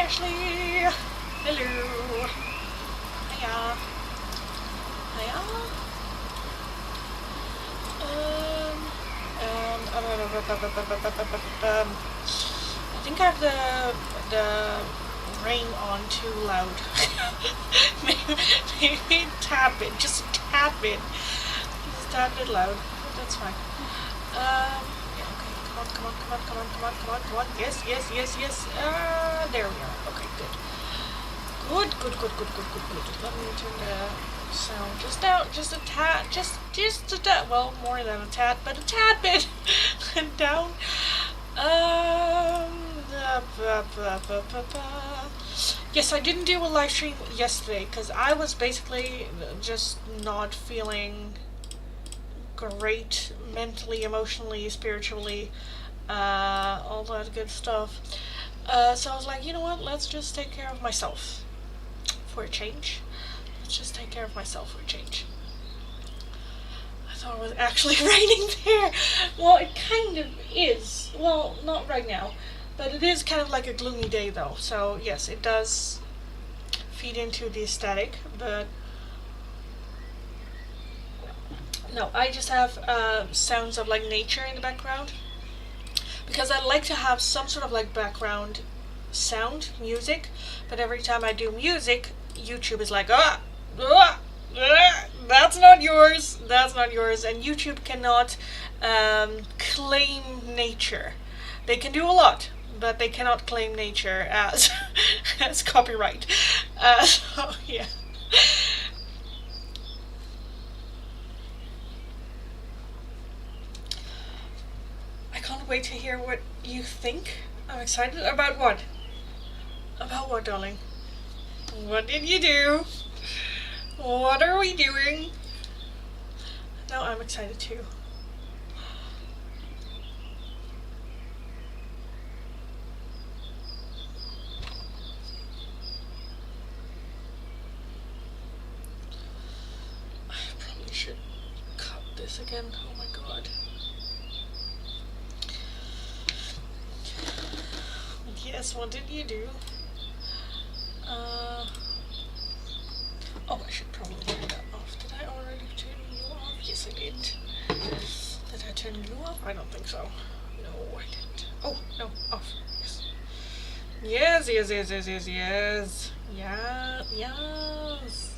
Ashley. Hello. Hiya. Hiya. I think I have the rain on too loud. maybe tap it, just tap it. Just tap it loud. That's fine. Yeah, okay. Come on. Yes. There we are. Okay, good. Good. Let me turn the sound just down, just a tad, just a tad, well, more than a tad, but a tad bit down. Yes, I didn't do a live stream yesterday because I was basically just not feeling great mentally, emotionally, spiritually, all that good stuff. So I was like, you know what, let's just take care of myself for a change. Let's just take care of myself for a change. I thought it was actually raining there. Well, it kind of is. Well, not right now, but it is kind of like a gloomy day though. So yes, it does feed into the aesthetic, but no, I just have sounds of like nature in the background because I like to have some sort of like background sound, music, but every time I do music, YouTube is like, that's not yours, and YouTube cannot claim nature. They can do a lot, but they cannot claim nature as as copyright. So yeah. I can't wait to hear what you think. I'm excited. About what? About what, darling? What did you do? What are we doing? No, I'm excited too. I probably should cut this again. Oh my god. Yes, what did you do? Oh, I should probably turn that off. Did I already turn you off? Yes, I did. Did I turn you off? I don't think so. No, I didn't. Oh, no, off. Yes. Yes.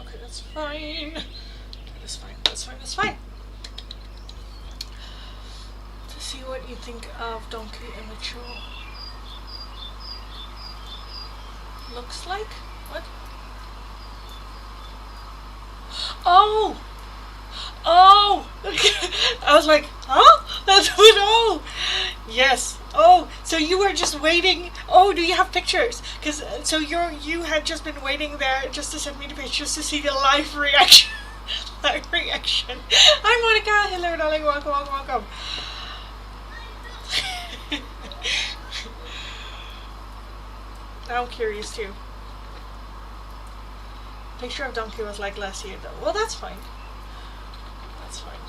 Okay, that's fine. That's fine. To see what you think of Donkey Immature. Looks like? What? Oh! I was like, huh? That's what? Oh! Yes. Oh, so you were just waiting. Oh, do you have pictures? Because so you had just been waiting there just to send me the pictures to see the live reaction. Live reaction. Hi, Monica. Hello, darling. Welcome. Now I'm curious too. Picture of Donkey was like last year though. Well, that's fine. That's fine.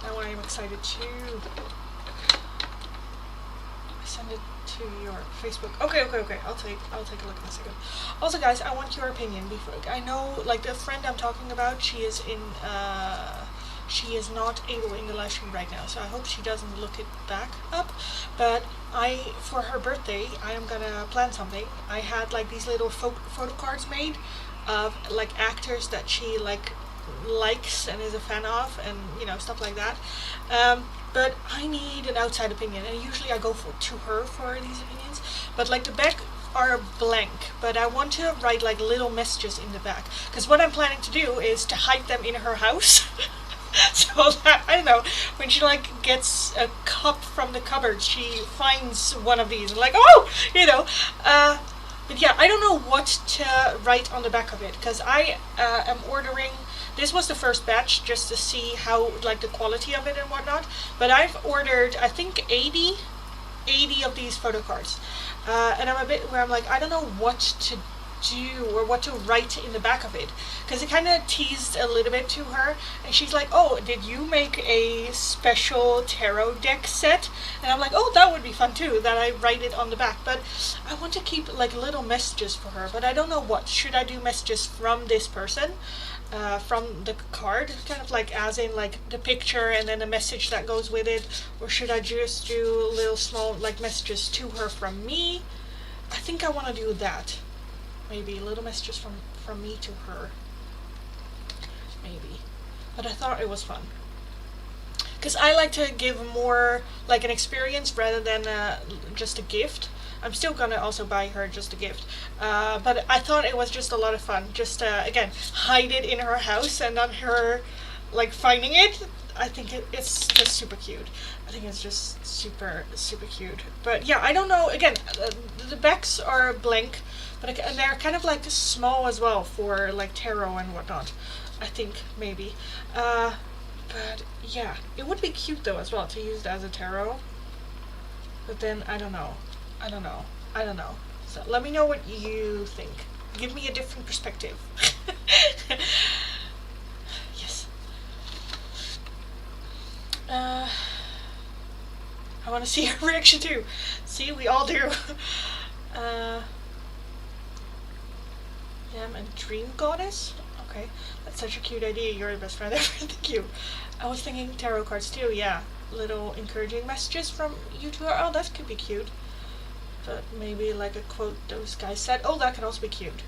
Now I am excited too. I send it to your Facebook. Okay. I'll take a look in a second. Also, guys, I want your opinion before. I know, like the friend I'm talking about, she is not able in the live stream right now, so I hope she doesn't look it back up. But for her birthday, I am gonna plan something. I had like these little photo cards made of like actors that she likes and is a fan of, and stuff like that. But I need an outside opinion, and usually I go to her for these opinions. But like the back are blank, but I want to write like little messages in the back, because what I'm planning to do is to hide them in her house. So that, I don't know, when she like gets a cup from the cupboard, she finds one of these and like, oh, But yeah, I don't know what to write on the back of it because I am ordering. This was the first batch just to see how like the quality of it and whatnot. But I've ordered I think 80 of these photo cards, and I'm a bit where I'm like I don't know what to do or what to write in the back of it because it kind of teased a little bit to her and she's like, oh, did you make a special tarot deck set? And I'm like, oh, that would be fun too, that I write it on the back. But I want to keep like little messages for her, but I don't know what should I do. Messages from this person, from the card, kind of like as in like the picture and then a message that goes with it, or should I just do little small like messages to her from me? I think I want to do that. Maybe little messages from me to her. Maybe. But I thought it was fun. Because I like to give more like an experience rather than just a gift. I'm still gonna also buy her just a gift. But I thought it was just a lot of fun. Just, again, hide it in her house and not her like finding it. I think it's just super cute. I think it's just super, super cute. But yeah, I don't know. Again, the backs are blank. But they're kind of like small as well for like tarot and whatnot. I think maybe. But yeah, it would be cute though as well to use it as a tarot. But then I don't know. So let me know what you think. Give me a different perspective. Yes. I want to see her reaction too. See, we all do. Yeah, I'm a dream goddess? Okay, that's such a cute idea. You're the best friend ever. Thank you. I was thinking tarot cards too, yeah. Little encouraging messages from you to her. Oh, that could be cute. But maybe like a quote those guys said. Oh, that can also be cute.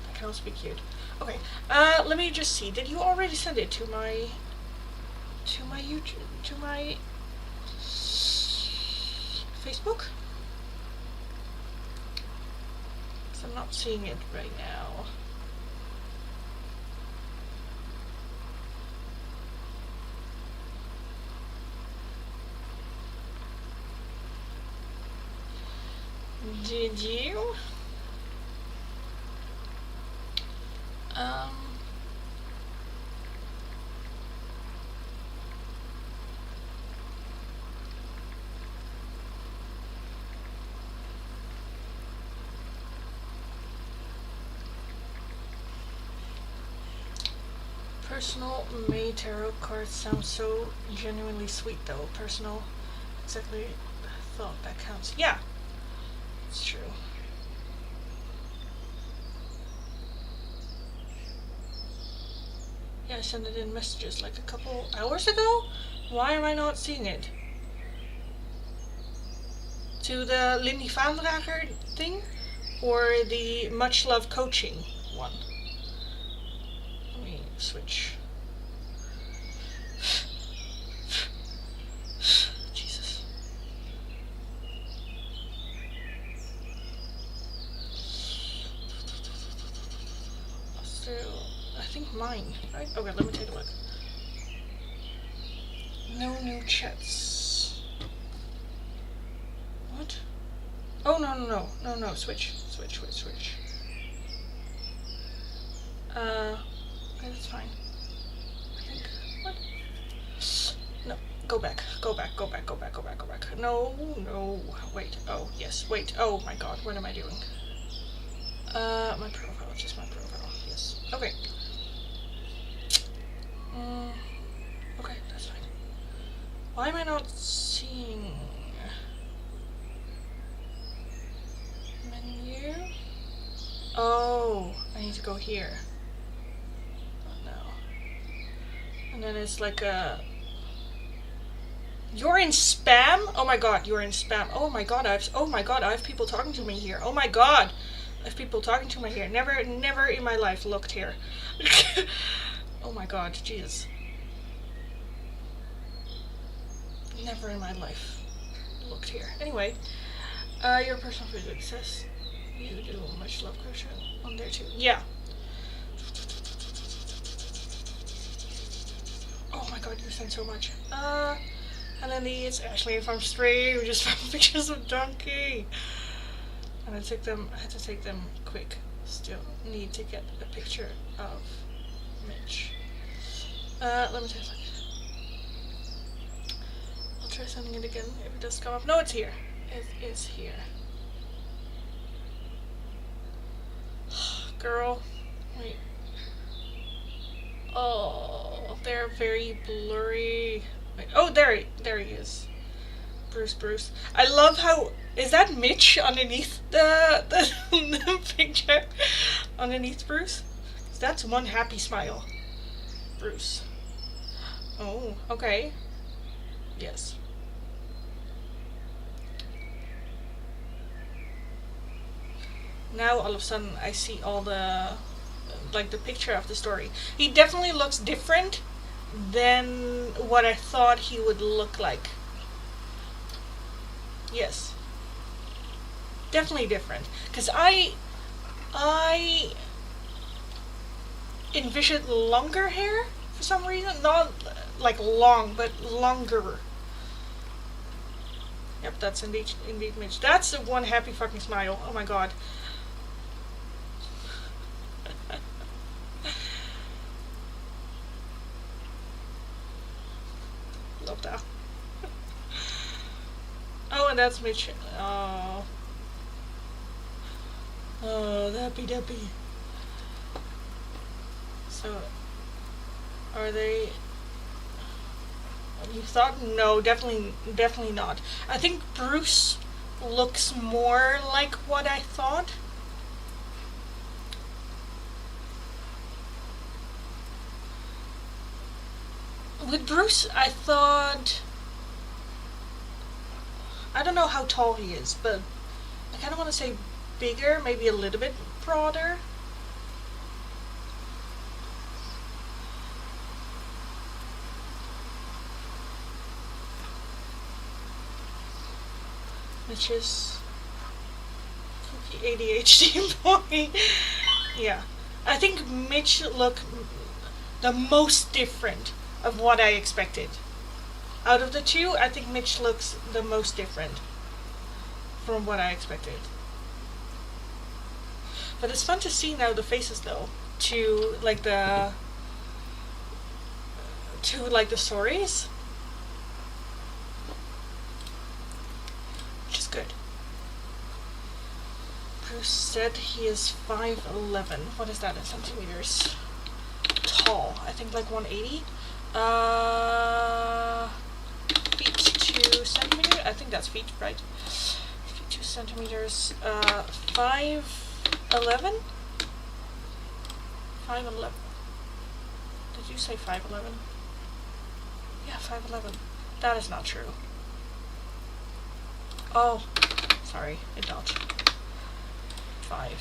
That can also be cute. Okay, let me just see. Did you already send it to my YouTube, to my Facebook? I'm not seeing it right now. Did you? Personal May tarot cards sound so genuinely sweet though. Personal, exactly. I thought that counts. Yeah, it's true. Yeah, I sent it in messages like a couple hours ago. Why am I not seeing it? To the Lindy thing or the Much Love Coaching one? Let me switch. Jesus. So, I think mine, right? Okay, let me take a look. No new chats. What? Oh, no, switch. Okay, that's fine. I think, what? No, go back. No, wait, oh, yes, wait, oh my god, what am I doing? My profile, just my profile, yes, okay. Okay, that's fine. Why am I not seeing menu? Oh, I need to go here. Oh no. And then it's like a... You're in spam? Oh my god, you're in spam. Oh my god, I have people talking to me here. Oh my god. I have people talking to me here. Never in my life looked here. Oh my god, Jesus. Never in my life looked here. Anyway, your personal physics says you do much love crochet on there too. Yeah. Oh my god, you sent so much. And then it's Ashley from Stray, who just found pictures of Donkey. And I had to take them quick. Still need to get a picture of Mitch. Let me try something. I'll try sending it again if it does come up. No, it's here. It is here. Girl, wait. Oh, they're very blurry. Wait. Oh, there he is. Bruce. I love how, is that Mitch underneath the picture? Underneath Bruce? That's one happy smile. Bruce. Oh, okay. Yes. Now all of a sudden I see all the, like, the picture of the story. He definitely looks different than what I thought he would look like. Yes. Definitely different. Because I envisioned longer hair for some reason. Not like long, but longer. Yep, that's indeed Mitch. That's the one happy fucking smile. Oh my god. Love that. Oh, and that's Mitch. Oh. Oh, happy duppy. So, are they... You thought? No, definitely not. I think Bruce looks more like what I thought. With Bruce, I thought... I don't know how tall he is, but I kind of want to say bigger, maybe a little bit broader. Which is cookie ADHD boy. Yeah. I think Mitch looked the most different of what I expected. Out of the two, I think Mitch looks the most different from what I expected. But it's fun to see now the faces though, to like the stories. Which is good. Bruce said he is 5'11". What is that in centimeters? Tall. I think like 180. Feet to centimeter. I think that's feet, right? Feet to centimeters. 5'11". 5'11". Did you say 5'11"? Yeah, 5'11". That is not true. Oh, sorry, it not. 5'11".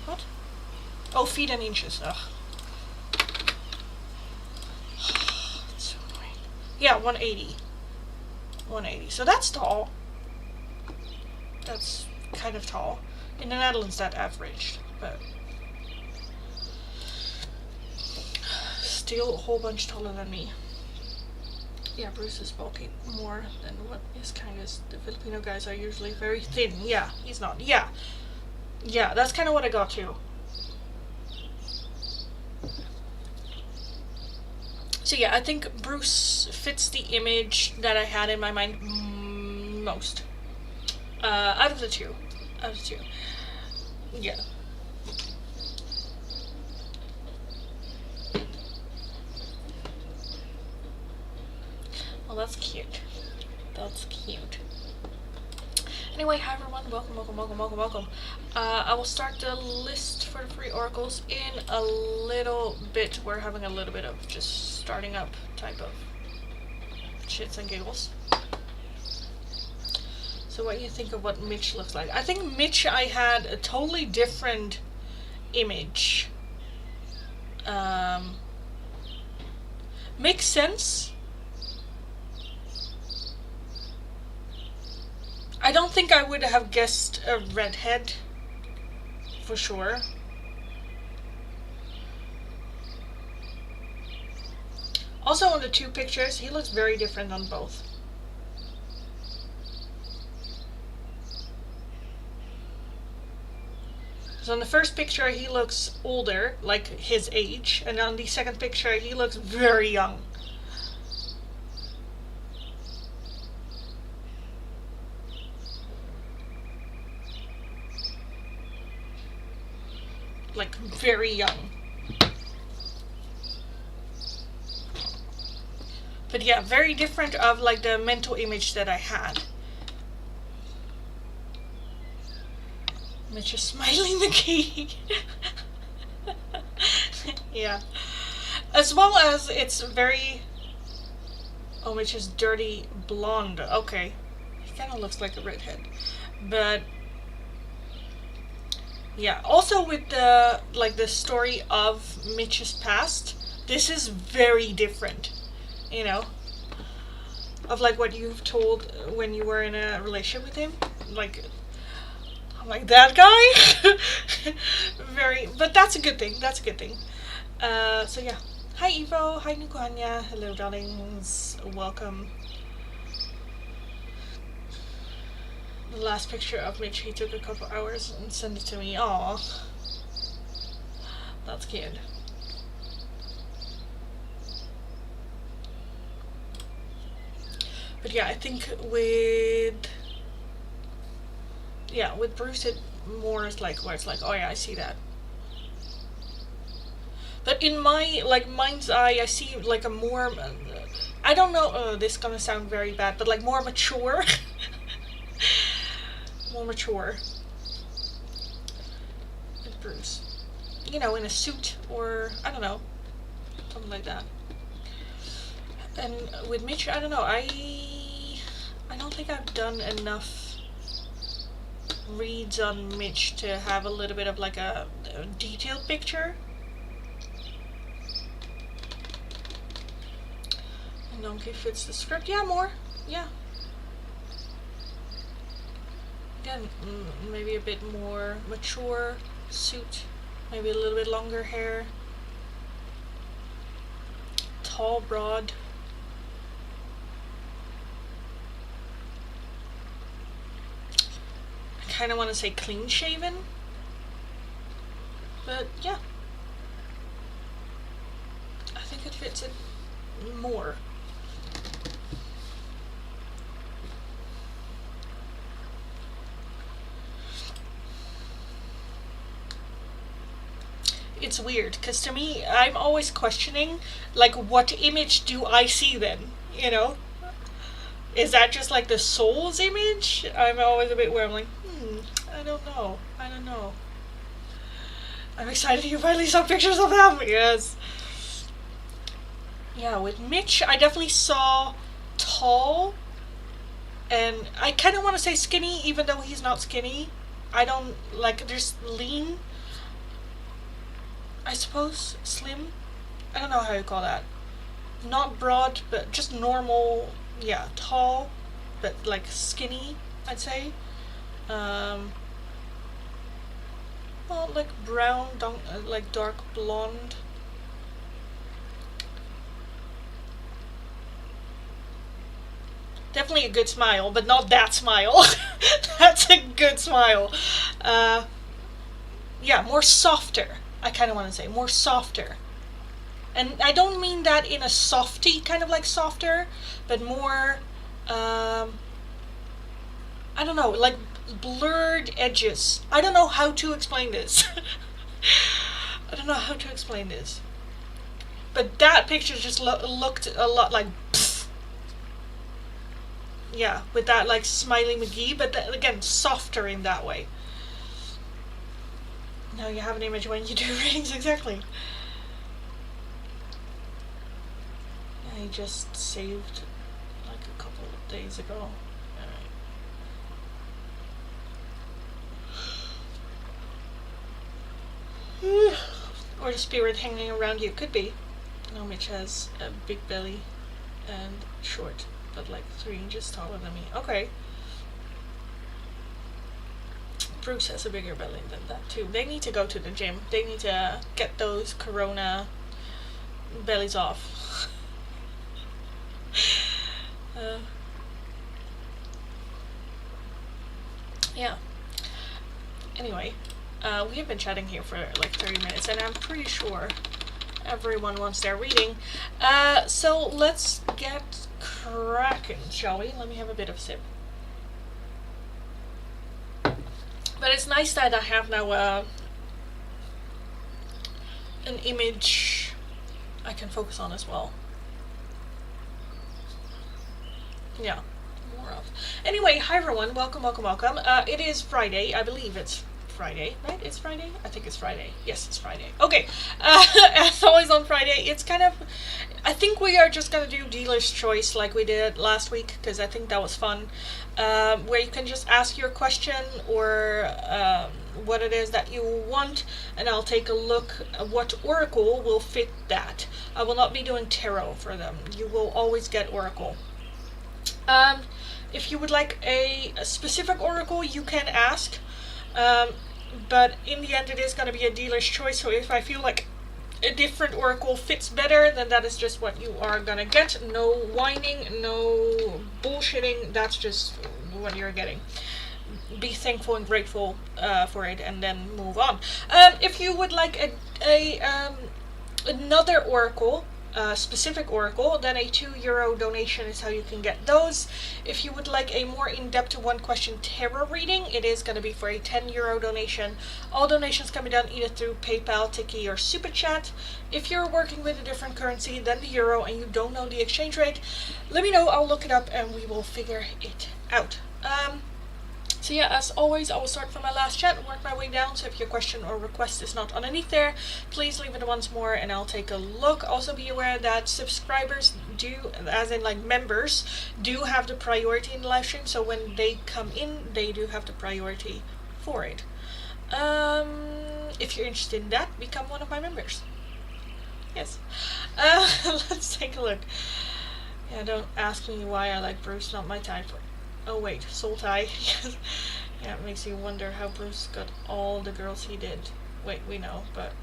What? Oh, feet and inches. Ugh. That's so annoying. Yeah, 180. 180. So that's tall. That's kind of tall. In the Netherlands, that averaged, but still a whole bunch taller than me. Yeah, Bruce is bulky more than what is kind of. The Filipino guys are usually very thin. Yeah, he's not. Yeah. Yeah, that's kind of what I got to. So yeah, I think Bruce fits the image that I had in my mind most. Out of the two. Yeah. Well, that's cute. That's cute. Anyway, hi everyone. Welcome. I will start the list for the free oracles in a little bit. We're having a little bit of just starting up type of shits and giggles. So what do you think of what Mitch looks like? I think Mitch, I had a totally different image. Makes sense. I don't think I would have guessed a redhead, for sure. Also on the two pictures, he looks very different on both. So on the first picture, he looks older, like his age, and on the second picture, he looks very young. Like, very young. But yeah, very different of like the mental image that I had. Mitch is smiling the key. Yeah. As well as it's very... Oh, Mitch is dirty blonde. Okay. He kind of looks like a redhead. But... yeah, also with the like the story of Mitch's past, this is very different, you know, of like what you've told when you were in a relationship with him. Like, I'm like, that guy? Very, but that's a good thing. That's a good thing. So yeah. Hi Evo, hi Nukuhanya, hello darlings, welcome. The last picture of Mitch, he took a couple hours and sent it to me. Aw, that's cute. But yeah, I think with Bruce it more is like where it's like, oh yeah, I see that. But in my like mind's eye, I see like a more, I don't know. Oh, this is gonna sound very bad, but like more mature. More mature with Bruce, you know, in a suit or I don't know, something like that. And with Mitch, I don't know, I don't think I've done enough reads on Mitch to have a little bit of like a detailed picture. And Donkey fits the script. Yeah, more. Yeah. Again, maybe a bit more mature suit, maybe a little bit longer hair, tall, broad. I kind of want to say clean shaven, but yeah, I think it fits it more. It's weird because to me, I'm always questioning, like, what image do I see then? You know, is that just like the soul's image? I'm always a bit where I'm like, I don't know. I'm excited you finally saw pictures of them. Yes. Yeah, with Mitch, I definitely saw tall, and I kind of want to say skinny, even though he's not skinny. I don't like. There's lean. I suppose slim. I don't know how you call that. Not broad, but just normal. Yeah, tall, but like skinny, I'd say. Well, like brown, like dark blonde. Definitely a good smile, but not that smile. That's a good smile. Yeah, more softer. I kind of want to say more softer. And I don't mean that in a softy kind of like softer, but more, I don't know, like blurred edges. I don't know how to explain this. But that picture just looked a lot like, pfft. Yeah, with that like Smiley McGee, but again, softer in that way. Now you have an image when you do readings, exactly. I just saved like a couple of days ago. Alright. Or the spirit hanging around you. Could be. No, Mitch has a big belly and short, but like 3 inches taller than me. Okay. Bruce has a bigger belly than that too. They need to go to the gym. They need to get those corona bellies off. Yeah. Anyway, we have been chatting here for like 30 minutes, and I'm pretty sure everyone wants their reading. So let's get cracking, shall we? Let me have a bit of a sip. But it's nice that I have now an image I can focus on as well. Yeah, more of. Anyway, hi everyone, welcome. It is Friday, I believe it's Friday, right? It's Friday? I think it's Friday. Yes, it's Friday. Okay, as always on Friday, it's kind of, I think we are just gonna do dealer's choice like we did last week, because I think that was fun, where you can just ask your question or what it is that you want, and I'll take a look at what oracle will fit that. I will not be doing tarot for them. You will always get oracle. If you would like a specific oracle, you can ask, but in the end it is going to be a dealer's choice, so if I feel like a different oracle fits better, then that is just what you are going to get. No whining, no bullshitting, that's just what you're getting. Be thankful and grateful for it, and then move on. If you would like another oracle, specific oracle, then a €2 donation is how you can get those. If you would like a more in-depth one question tarot reading, it is going to be for a €10 donation. All donations can be done either through PayPal, Tiki, or Super Chat. If you're working with a different currency than the euro and you don't know the exchange rate, let me know, I'll look it up and we will figure it out. So yeah, as always, I will start from my last chat and work my way down. So if your question or request is not underneath there, please leave it once more and I'll take a look. Also be aware that subscribers do, as in like members, do have the priority in the live stream. So when they come in, they do have the priority for it. If you're interested in that, become one of my members. Yes. Let's take a look. Yeah, don't ask me why I like Bruce, not my type. Oh wait, soul tie. Yeah, it makes you wonder how Bruce got all the girls he did. Wait, we know, but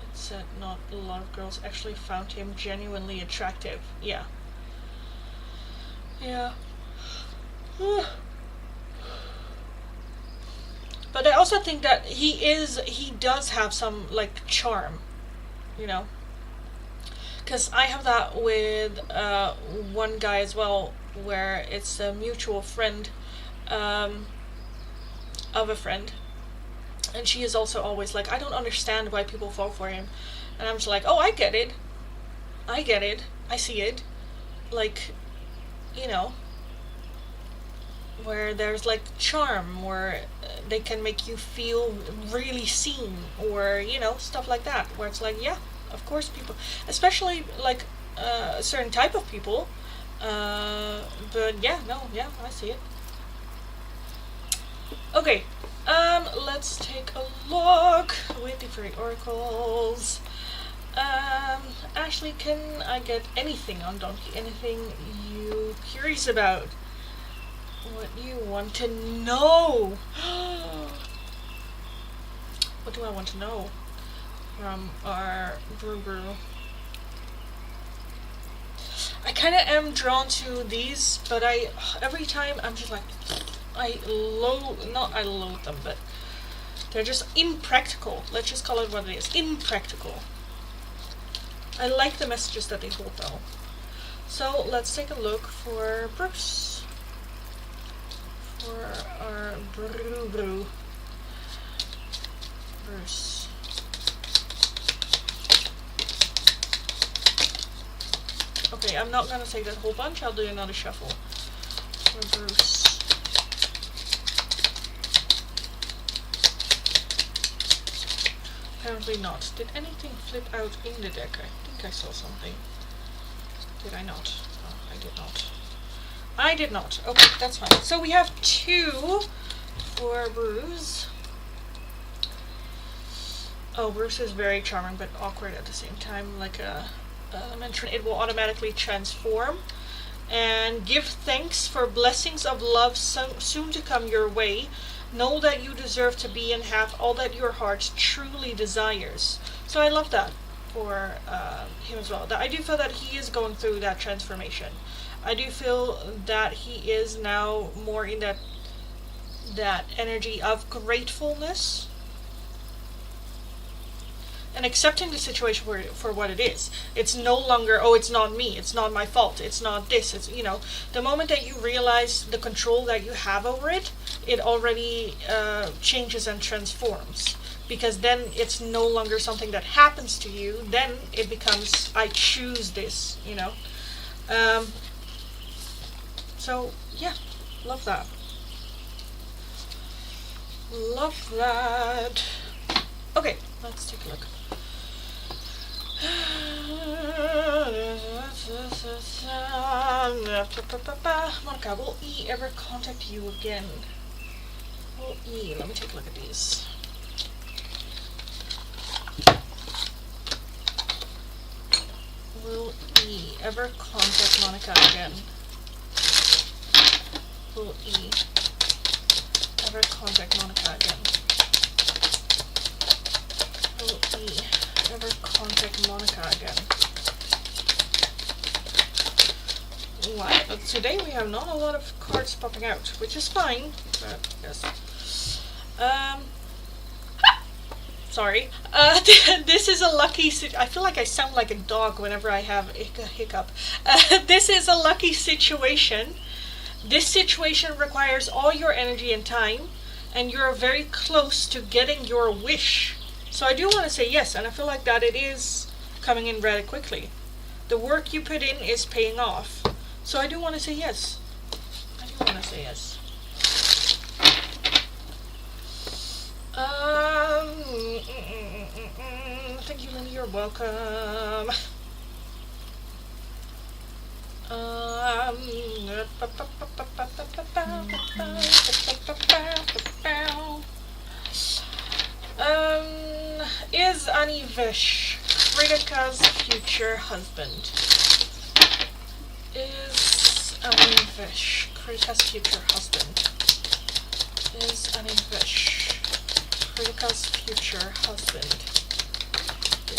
it said not a lot of girls actually found him genuinely attractive. Yeah. Yeah. But I also think that he does have some, like, charm, you know? Because I have that with one guy as well, where it's a mutual friend of a friend, and she is also always like, I don't understand why people fall for him, and I'm just like, oh, I get it, I see it, like, you know, where there's like charm, where they can make you feel really seen, or, you know, stuff like that, where it's like, yeah, of course people, especially like a certain type of people. But yeah, I see it. Okay, let's take a look with the free oracles. Ashley, can I get anything on Donkey? Anything you curious about? What you want to know? What do I want to know from our brew? I kind of am drawn to these, but every time I'm just like, I loathe them, but they're just impractical. Let's just call it what it is, impractical. I like the messages that they hold though. So let's take a look for Bruce. For our Bruce. Okay, I'm not going to take that whole bunch, I'll do another shuffle for Bruce. Apparently not. Did anything flip out in the deck? I think I saw something. Did I not? Oh, I did not. I did not. Okay, that's fine. So we have 2 for Bruce. Oh, Bruce is very charming but awkward at the same time, like a... mention it will automatically transform, and give thanks for blessings of love soon to come your way. Know that you deserve to be and have all that your heart truly desires. So I love that for him as well. I do feel that he is going through that transformation. I do feel that he is now more in that energy of gratefulness and accepting the situation for what it is. It's no longer, oh, it's not me, it's not my fault, it's not this, it's, you know, the moment that you realize the control that you have over it, it already changes and transforms. Because then it's no longer something that happens to you, then it becomes, I choose this, you know. So, yeah, love that. Love that. Okay, let's take a look. Monica, will E ever contact you again? Will E, let me take a look at these. Will E ever contact Monica again? Will E ever contact Monica again? Will E ever contact Monica again? Wow, but today we have not a lot of cards popping out, which is fine, but yes. Sorry. This is a lucky I feel like I sound like a dog whenever I have a hiccup. This is a lucky situation. This situation requires all your energy and time, and you're very close to getting your wish. So I do want to say yes, and I feel like that it is coming in rather quickly. The work you put in is paying off. So I do want to say yes. I do want to say yes. Thank you, Lindy. You're welcome. Is Anivesh Kritika's future husband? Is Anivesh Kritika's future husband? Is Anivesh Kritika's future husband?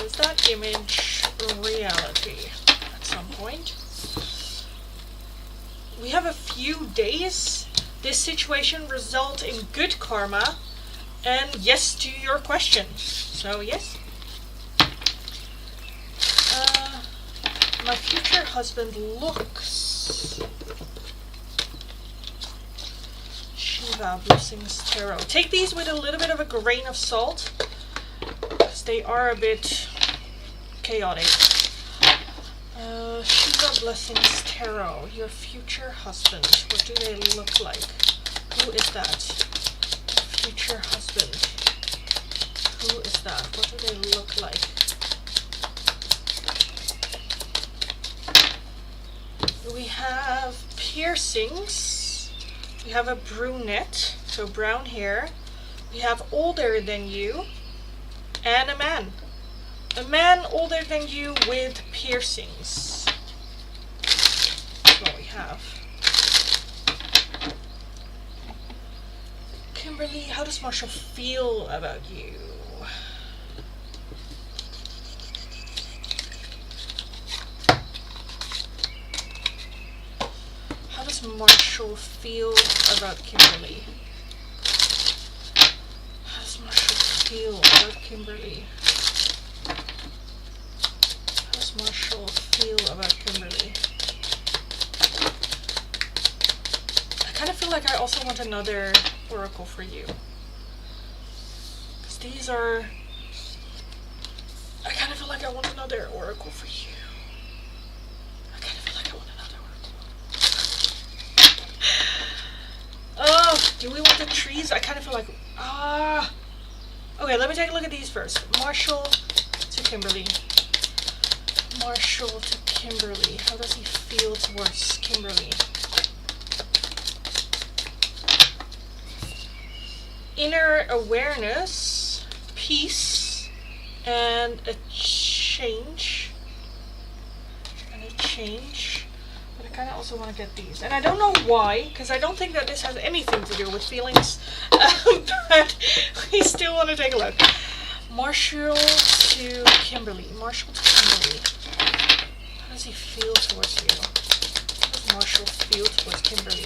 Is that image reality at some point? We have a few days. This situation result in good karma, and yes to your question. So yes. My future husband looks... Shiva Blessings Tarot. Take these with a little bit of a grain of salt, because they are a bit chaotic. Shiva Blessings Tarot. Your future husband. What do they look like? Who is that? Future husband. Who is that? What do they look like? We have piercings. We have a brunette, so brown hair. We have older than you. And a man. A man older than you with piercings. That's what we have. Kimberly, how does Marshall feel about you? How does Marshall feel about Kimberly? How does Marshall feel about Kimberly? How does Marshall feel about Kimberly? I kind of feel like I also want another oracle for you. Because these are... I kind of feel like I want another oracle for you. I kind of feel like I want another oracle. Oh, do we want the trees? I kind of feel like... Okay, let me take a look at these first. Marshall to Kimberly. Marshall to Kimberly. How does he feel towards Kimberly? Inner awareness, peace, and a change. But I kind of also want to get these. And I don't know why, because I don't think that this has anything to do with feelings. But we still want to take a look. Marshall to Kimberly. Marshall to Kimberly. How does he feel towards you? How does Marshall Field with Kimberly.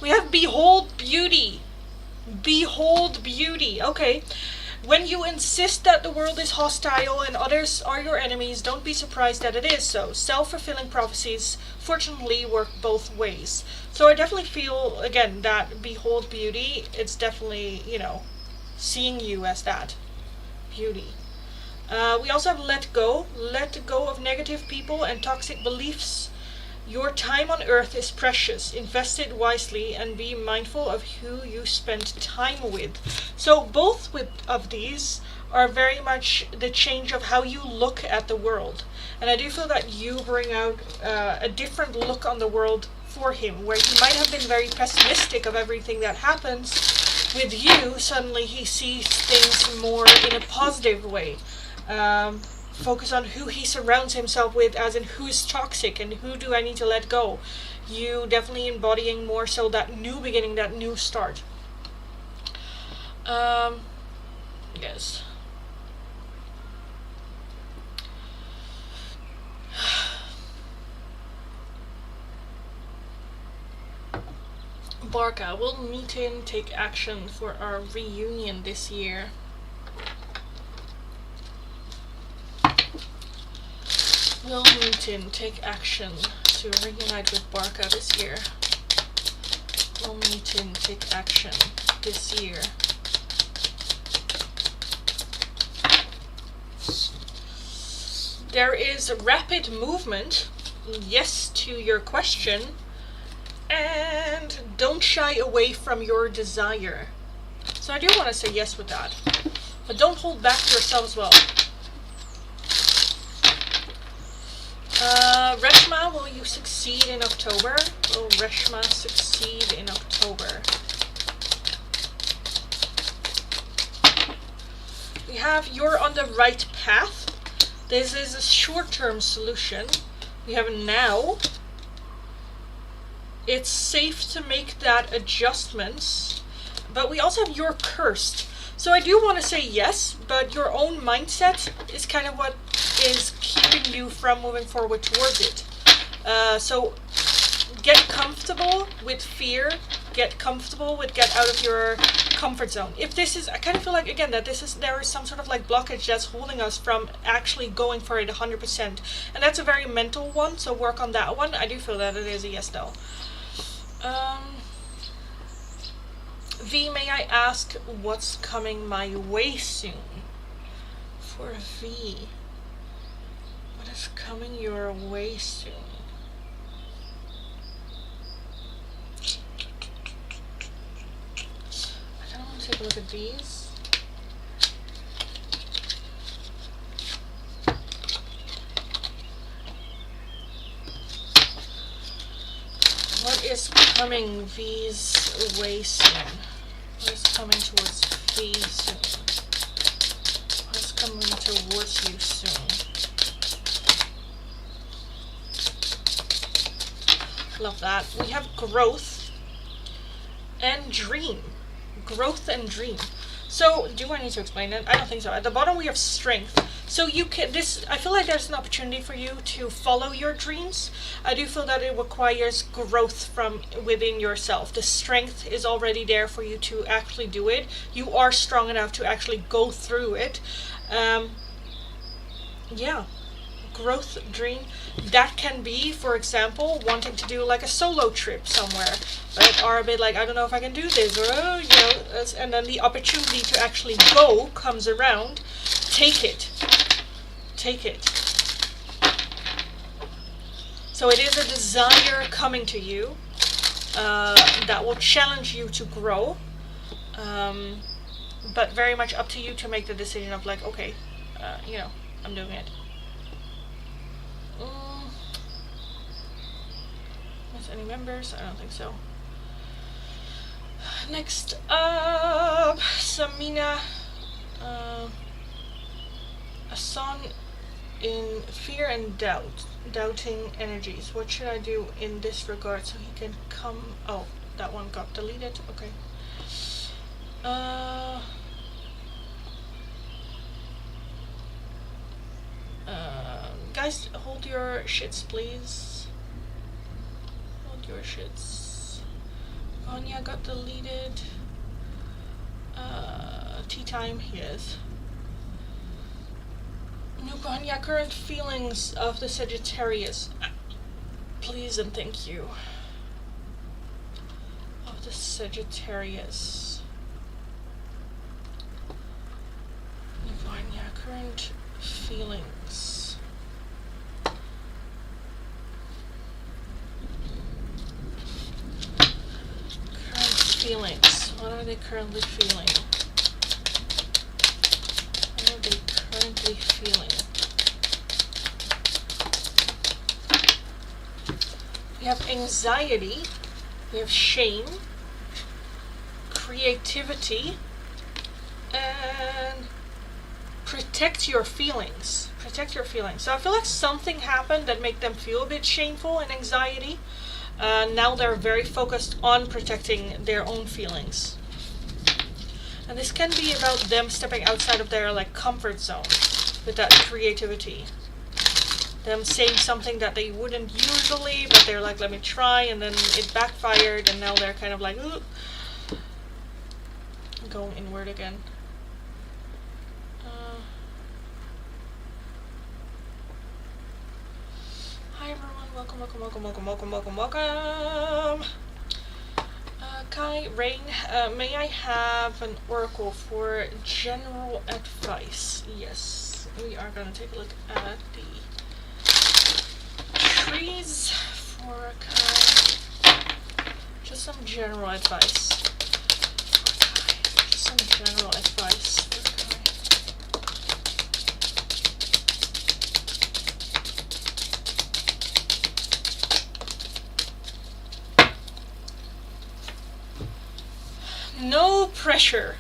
We have Behold Beauty. Behold Beauty. Okay. When you insist that the world is hostile and others are your enemies, don't be surprised that it is so. Self-fulfilling prophecies, fortunately, work both ways. So I definitely feel, again, that Behold Beauty, it's definitely, you know, seeing you as that beauty. We also have Let Go. Let go of negative people and toxic beliefs. Your time on earth is precious. Invest it wisely and be mindful of who you spend time with. So both of these are very much the change of how you look at the world. And I do feel that you bring out a different look on the world for him, where he might have been very pessimistic of everything that happens. With you, suddenly he sees things more in a positive way. Focus on who he surrounds himself with, as in who's toxic and who do I need to let go. You definitely embodying more so that new beginning, that new start. Yes. Barca will meet in, take action for our reunion this year. Will Newton take action to reunite with Barca this year? Will Newton take action this year? There is rapid movement, yes to your question, and don't shy away from your desire. So I do want to say yes with that, but don't hold back yourself as well. Reshma, will you succeed in October? Will Reshma succeed in October? We have You're on the Right Path. This is a short-term solution. We have Now. It's safe to make that adjustments. But we also have You're Cursed. So I do want to say yes, but your own mindset is kind of what is keeping you from moving forward towards it. So get comfortable with fear, get comfortable with get out of your comfort zone. If this is, I kind of feel like again that there is some sort of like blockage that's holding us from actually going for it 100%, and that's a very mental one, so work on that one. I do feel that it is a yes though. V, may I ask what's coming my way soon? For V, what is coming your way soon? I kind of want to take a look at these. What is coming V's way soon? What is coming towards V soon? What is coming towards you soon? Love that. We have growth and dream. Growth and dream. So, do I need to explain it? I don't think so. At the bottom we have strength. So you can, I feel like there's an opportunity for you to follow your dreams. I do feel that it requires growth from within yourself. The strength is already there for you to actually do it. You are strong enough to actually go through it. Yeah. Growth dream. That can be, for example, wanting to do like a solo trip somewhere, but are a bit like, I don't know if I can do this, or you know, and then the opportunity to actually go comes around. Take it. Take it. So it is a desire coming to you that will challenge you to grow, but very much up to you to make the decision of like, okay, you know, I'm doing it. Any members? I don't think so. Next up, Samina. A song in fear and doubt, doubting energies. What should I do in this regard so he can come? Oh, that one got deleted. Okay. Guys, hold your shits, please. Hold your shits. Anya got deleted. Tea time, yes. Nubanya, current feelings of the Sagittarius. Please and thank you. Of the Sagittarius. Nubanya, current feelings. Current feelings. What are they currently feeling? What are they currently feeling? We have anxiety, we have shame, creativity, and protect your feelings. Protect your feelings. So I feel like something happened that made them feel a bit shameful and anxiety. Now they're very focused on protecting their own feelings. And this can be about them stepping outside of their comfort zone with that creativity. Them saying something that they wouldn't usually, but they're like, let me try, and then it backfired, and now they're kind of like, ooh. Going inward again. Hi everyone, welcome. Kai, Rain, may I have an oracle for general advice? Yes, we are going to take a look at the trees for Kai. Just some general advice for Kai. Just some general advice for Kai. No pressure.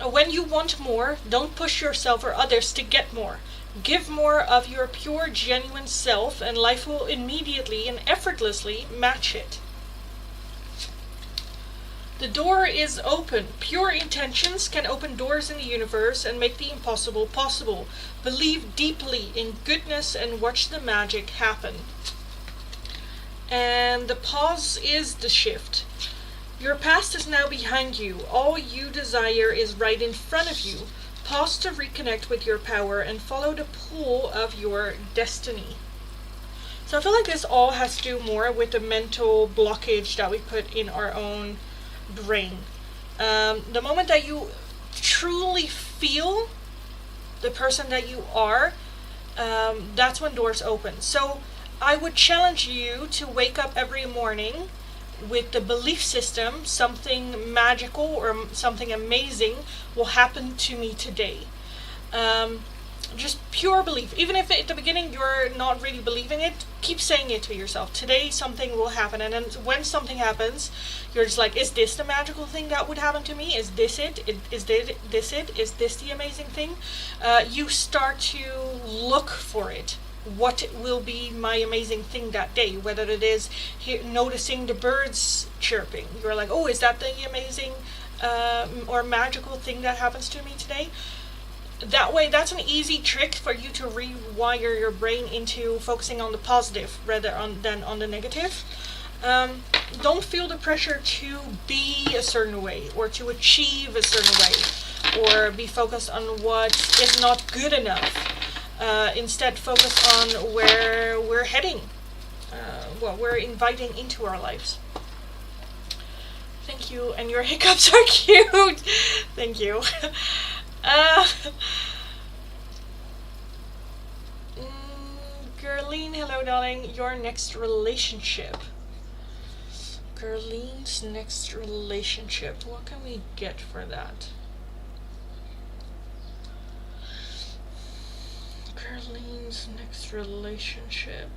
When you want more, don't push yourself or others to get more. Give more of your pure, genuine self, and life will immediately and effortlessly match it. The door is open. Pure intentions can open doors in the universe and make the impossible possible. Believe deeply in goodness and watch the magic happen. And the pause is the shift. Your past is now behind you. All you desire is right in front of you. Pause to reconnect with your power and follow the pull of your destiny. So I feel like this all has to do more with the mental blockage that we put in our own brain. The moment that you truly feel the person that you are, that's when doors open. So I would challenge you to wake up every morning with the belief system, something magical or something amazing will happen to me today. Just pure belief. Even if at the beginning you're not really believing it, keep saying it to yourself. Today something will happen, and then when something happens, you're just like, is this the magical thing that would happen to me? Is this it? Is this it? Is this the amazing thing? You start to look for it. What will be my amazing thing that day? Whether it is noticing the birds chirping, you're like, oh, is that the amazing or magical thing that happens to me today? That way, that's an easy trick for you to rewire your brain into focusing on the positive rather than on the negative. Don't feel the pressure to be a certain way or to achieve a certain way or be focused on what is not good enough. Instead, focus on where we're heading, what we're inviting into our lives. Thank you, and your hiccups are cute. Thank you. Gerline, hello darling. Your next relationship. Gerline's next relationship. What can we get for that? Gerline's next relationship.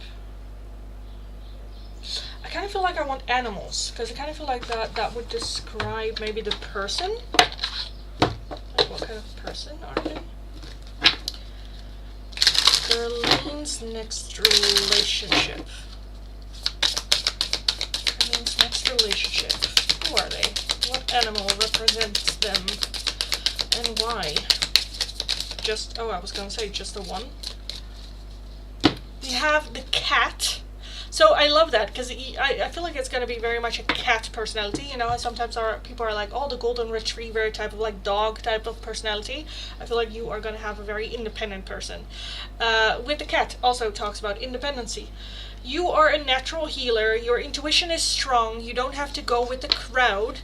I kind of feel like I want animals, because I kind of feel like that would describe maybe the person. Like, what kind of person are they? Gerline's next relationship. Gerline's next relationship. Who are they? What animal represents them? And why? I was gonna say just the one. We have the cat. So I love that because I feel like it's going to be very much a cat personality. You know, sometimes people are like, oh, the golden retriever type of like dog type of personality. I feel like you are going to have a very independent person. With the cat, also talks about independency. You are a natural healer. Your intuition is strong. You don't have to go with the crowd.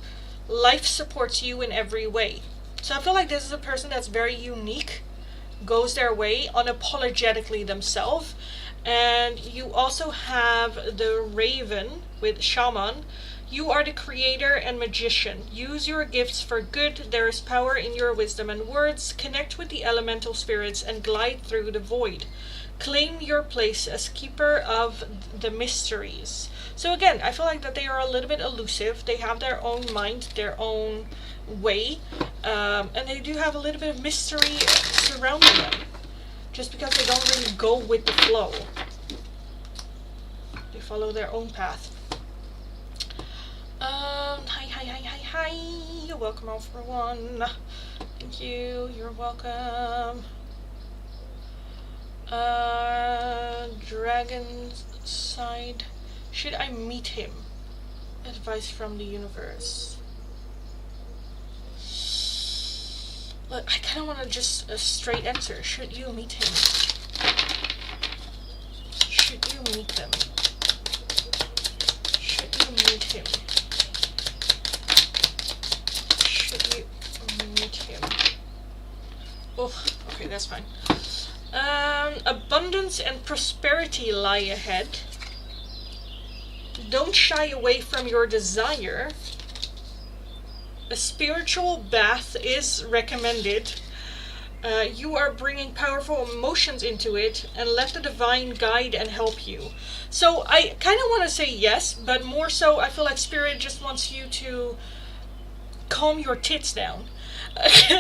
Life supports you in every way. So I feel like this is a person that's very unique, goes their way unapologetically themselves. And you also have the raven with shaman. You are the creator and magician. Use your gifts for good. There is power in your wisdom and words. Connect with the elemental spirits and glide through the void. Claim your place as keeper of the mysteries. So again, I feel like that they are a little bit elusive. They have their own mind, their own way, and they do have a little bit of mystery surrounding them. Just because they don't really go with the flow. They follow their own path. Hi. Welcome everyone. Thank you. You're welcome. Dragon's side. Should I meet him? Advice from the universe. Look, I kind of want to just a straight answer. Should you meet him? Should you meet them? Should you meet him? Should you meet him? Oh, okay, that's fine. Abundance and prosperity lie ahead. Don't shy away from your desire. A spiritual bath is recommended. You are bringing powerful emotions into it, and let the divine guide and help you. So I kind of want to say yes, but more so I feel like Spirit just wants you to calm your tits down.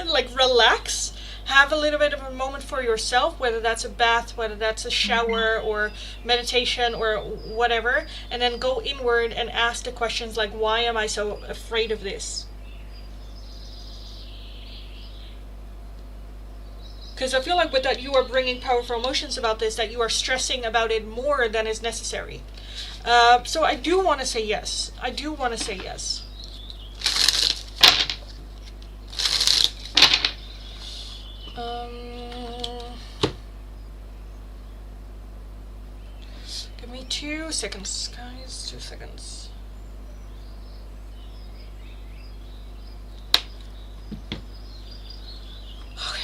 Like relax. Have a little bit of a moment for yourself, whether that's a bath, whether that's a shower or meditation or whatever, and then go inward and ask the questions like, why am I so afraid of this? Because I feel like with that you are bringing powerful emotions about this, that you are stressing about it more than is necessary. So I do want to say yes. I do want to say yes. Give me 2 seconds, guys. 2 seconds. Okay.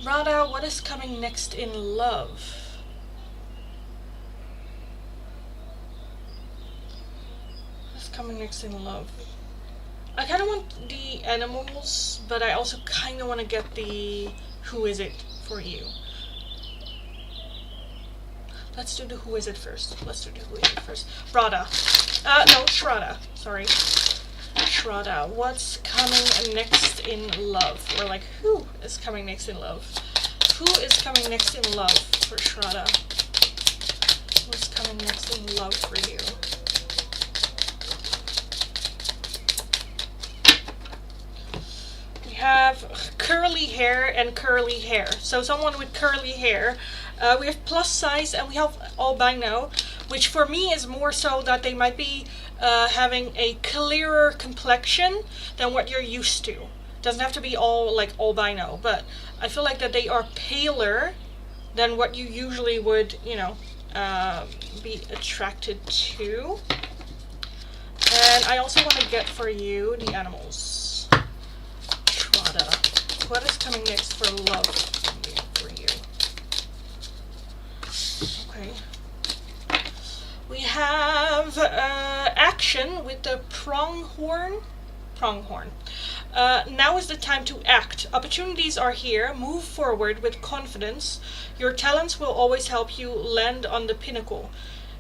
Radha, what is coming next in love? What's coming next in love? I kind of want the animals, but I also kind of want to get the who is it for you. Let's do the who is it first. Radha. No, Shraddha. Sorry. Shraddha. What's coming next in love? Or like, who is coming next in love? Who is coming next in love for Shraddha? What's coming next in love for you? We have curly hair and curly hair. So someone with curly hair. We have plus size and we have albino, which for me is more so that they might be having a clearer complexion than what you're used to. Doesn't have to be all like albino, but I feel like that they are paler than what you usually would, you know, be attracted to. And I also want to get for you the animals. Shraddha. What is coming next for love for you? Okay. We have action with the pronghorn. Now is the time to act. Opportunities are here. Move forward with confidence. Your talents will always help you land on the pinnacle.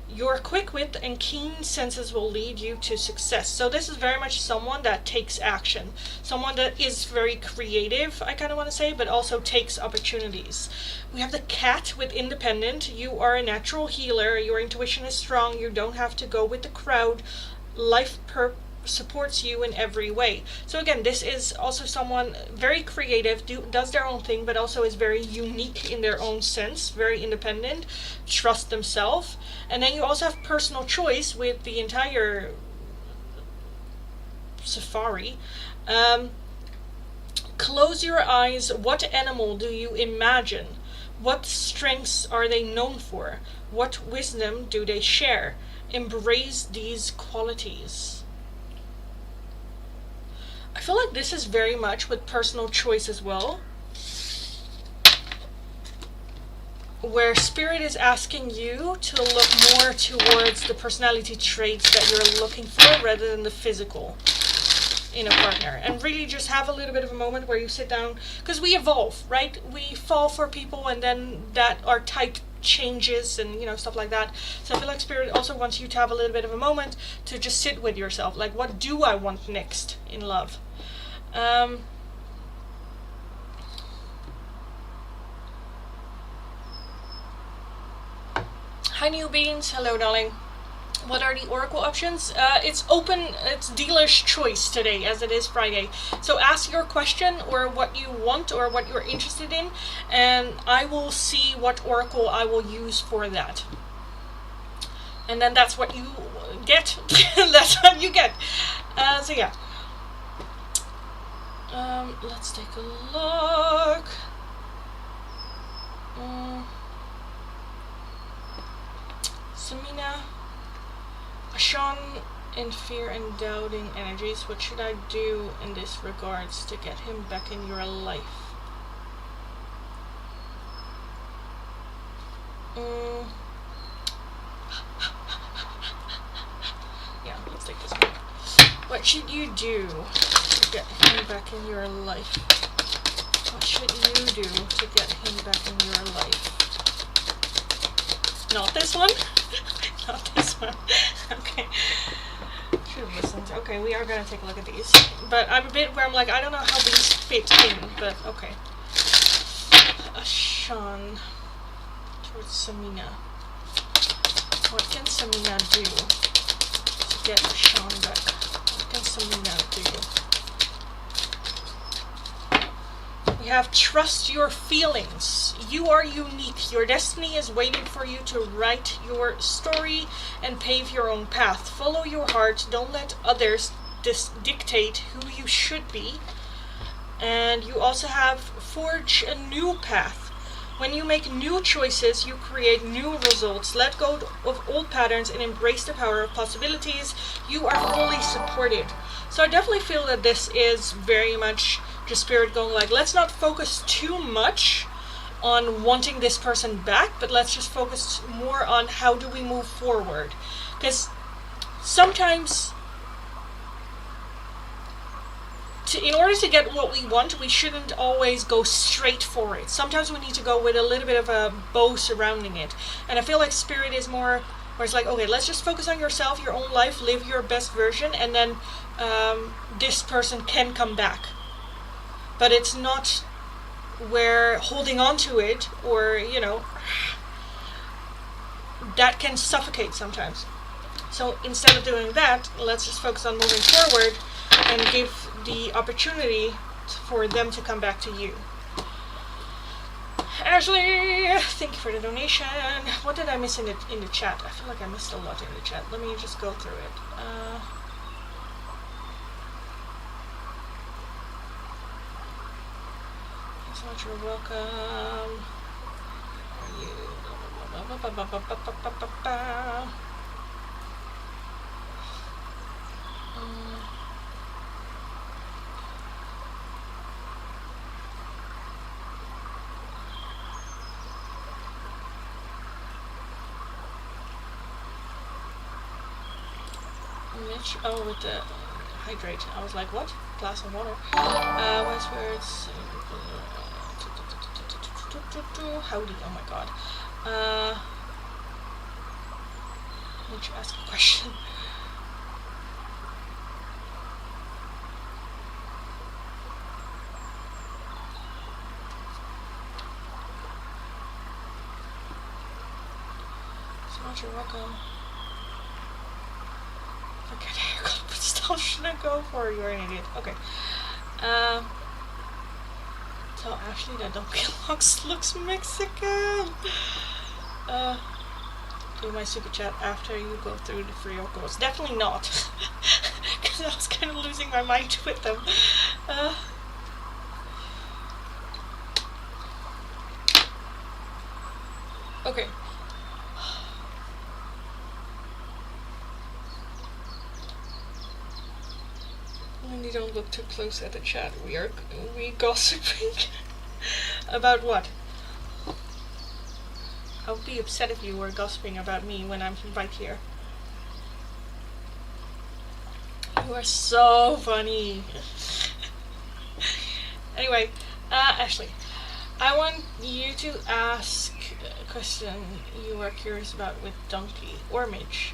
Your quick wit and keen senses will lead you to success. So this is very much someone that takes action. Someone that is very creative, I kind of want to say, but also takes opportunities. We have the cat with independent. You are a natural healer. Your intuition is strong. You don't have to go with the crowd. Life supports you in every way. So again, this is also someone very creative, does their own thing, but also is very unique in their own sense, very independent, trust themselves. And then you also have personal choice with the entire safari. Close your eyes. What animal do you imagine? What strengths are they known for? What wisdom do they share? Embrace these qualities. I feel like this is very much with personal choice as well, where Spirit is asking you to look more towards the personality traits that you're looking for rather than the physical in a partner. And really just have a little bit of a moment where you sit down, because we evolve, right? We fall for people and then that our type changes and stuff like that. So I feel like Spirit also wants you to have a little bit of a moment to just sit with yourself, like, what do I want next in love? Hi New Beans, hello darling. What are the oracle options? It's open, it's dealer's choice today, as it is Friday. So ask your question or what you want or what you're interested in, and I will see what oracle I will use for that. And then that's what you get. That's what you get. So yeah. Let's take a look. Samina. Sean, in fear and doubting energies, what should I do in this regards to get him back in your life? Yeah, let's take this one. What should you do to get him back in your life? What should you do to get him back in your life? Not this one? Not this one. Okay. Should have listened. Okay, we are going to take a look at these. But I'm a bit where I'm like, I don't know how these fit in, but okay. Sean towards Samina. What can Samina do to get Sean back? What can Samina do? We have trust your feelings. You are unique. Your destiny is waiting for you to write your story and pave your own path. Follow your heart. Don't let others dictate who you should be. And you also have forge a new path. When you make new choices, you create new results. Let go of old patterns and embrace the power of possibilities. You are fully supported. So I definitely feel that this is very much just Spirit going like, let's not focus too much on wanting this person back, but let's just focus more on how do we move forward. Because sometimes in order to get what we want, we shouldn't always go straight for it. Sometimes we need to go with a little bit of a bow surrounding it. And I feel like Spirit is more where it's like, okay, let's just focus on yourself, your own life, live your best version, and then this person can come back. But it's not where holding on to it or, that can suffocate sometimes. So instead of doing that, let's just focus on moving forward and give the opportunity for them to come back to you. Ashley, thank you for the donation. What did I miss in the chat? I feel like I missed a lot in the chat. Let me just go through it. Thanks so much. You're welcome. Are you? Mitch, oh, with the hydrate. I was like, what? Glass of water. Where's words? Howdy, oh my god. Mitch, ask a question. So much, you're welcome. Okay, what style should I go for? You're an idiot. Okay. So actually that donkey looks Mexican. Do my super chat after you go through the 3 goals. Definitely not. Because I was kind of losing my mind with them. Okay. Lindy, don't look too close at the chat. We gossiping. About what? I would be upset if you were gossiping about me when I'm right here. You are so funny. Anyway, Ashley, I want you to ask a question you are curious about with Donkey or Midge,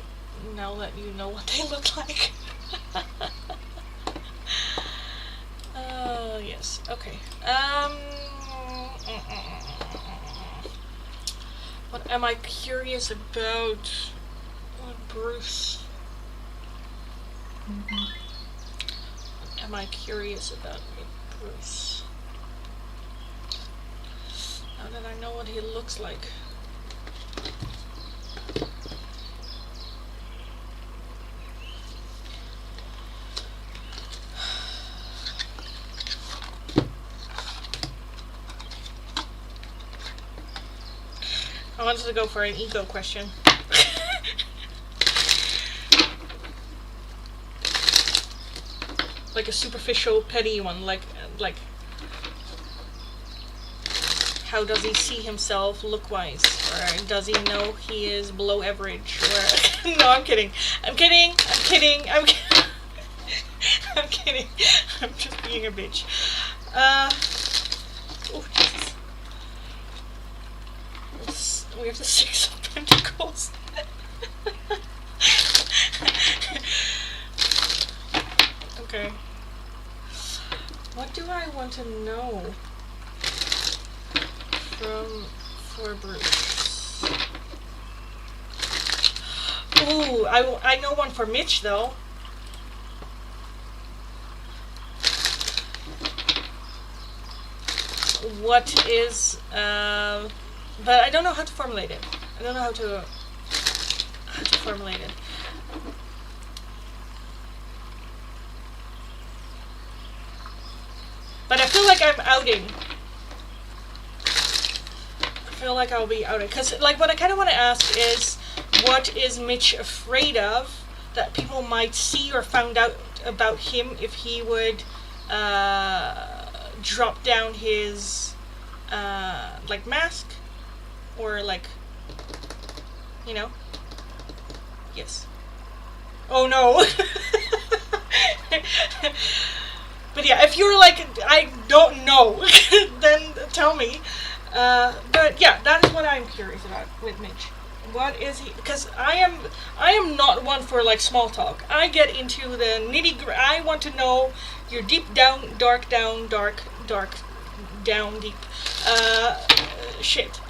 now that you know what they look like. Yes, okay. What am I curious about with Bruce? What am I curious about with Bruce? Now that I know what he looks like. I wanted to go for an ego question. Like a superficial, petty one, like how does he see himself look-wise? Or does he know he is below average? Or no, I'm kidding. I'm kidding. I'm kidding. I'm just being a bitch. Oh, Jesus. We have the 6 of Pentacles. Okay. What do I want to know for Bruce? Ooh, I know one for Mitch though. What is but I don't know how to formulate it. I don't know how to formulate it. But I feel like I'm outing. I feel like I'll be outed. Because, like, what I kind of want to ask is, what is Mitch afraid of that people might see or found out about him if he would drop down his, like, mask? Or, like, you know? Yes. Oh, no. But yeah, if you're like, I don't know, then tell me. But yeah, that is what I'm curious about with Mitch. What is he? Because I am not one for like small talk. I get into the nitty-gritty. I want to know your deep down, dark down, dark down, deep shit.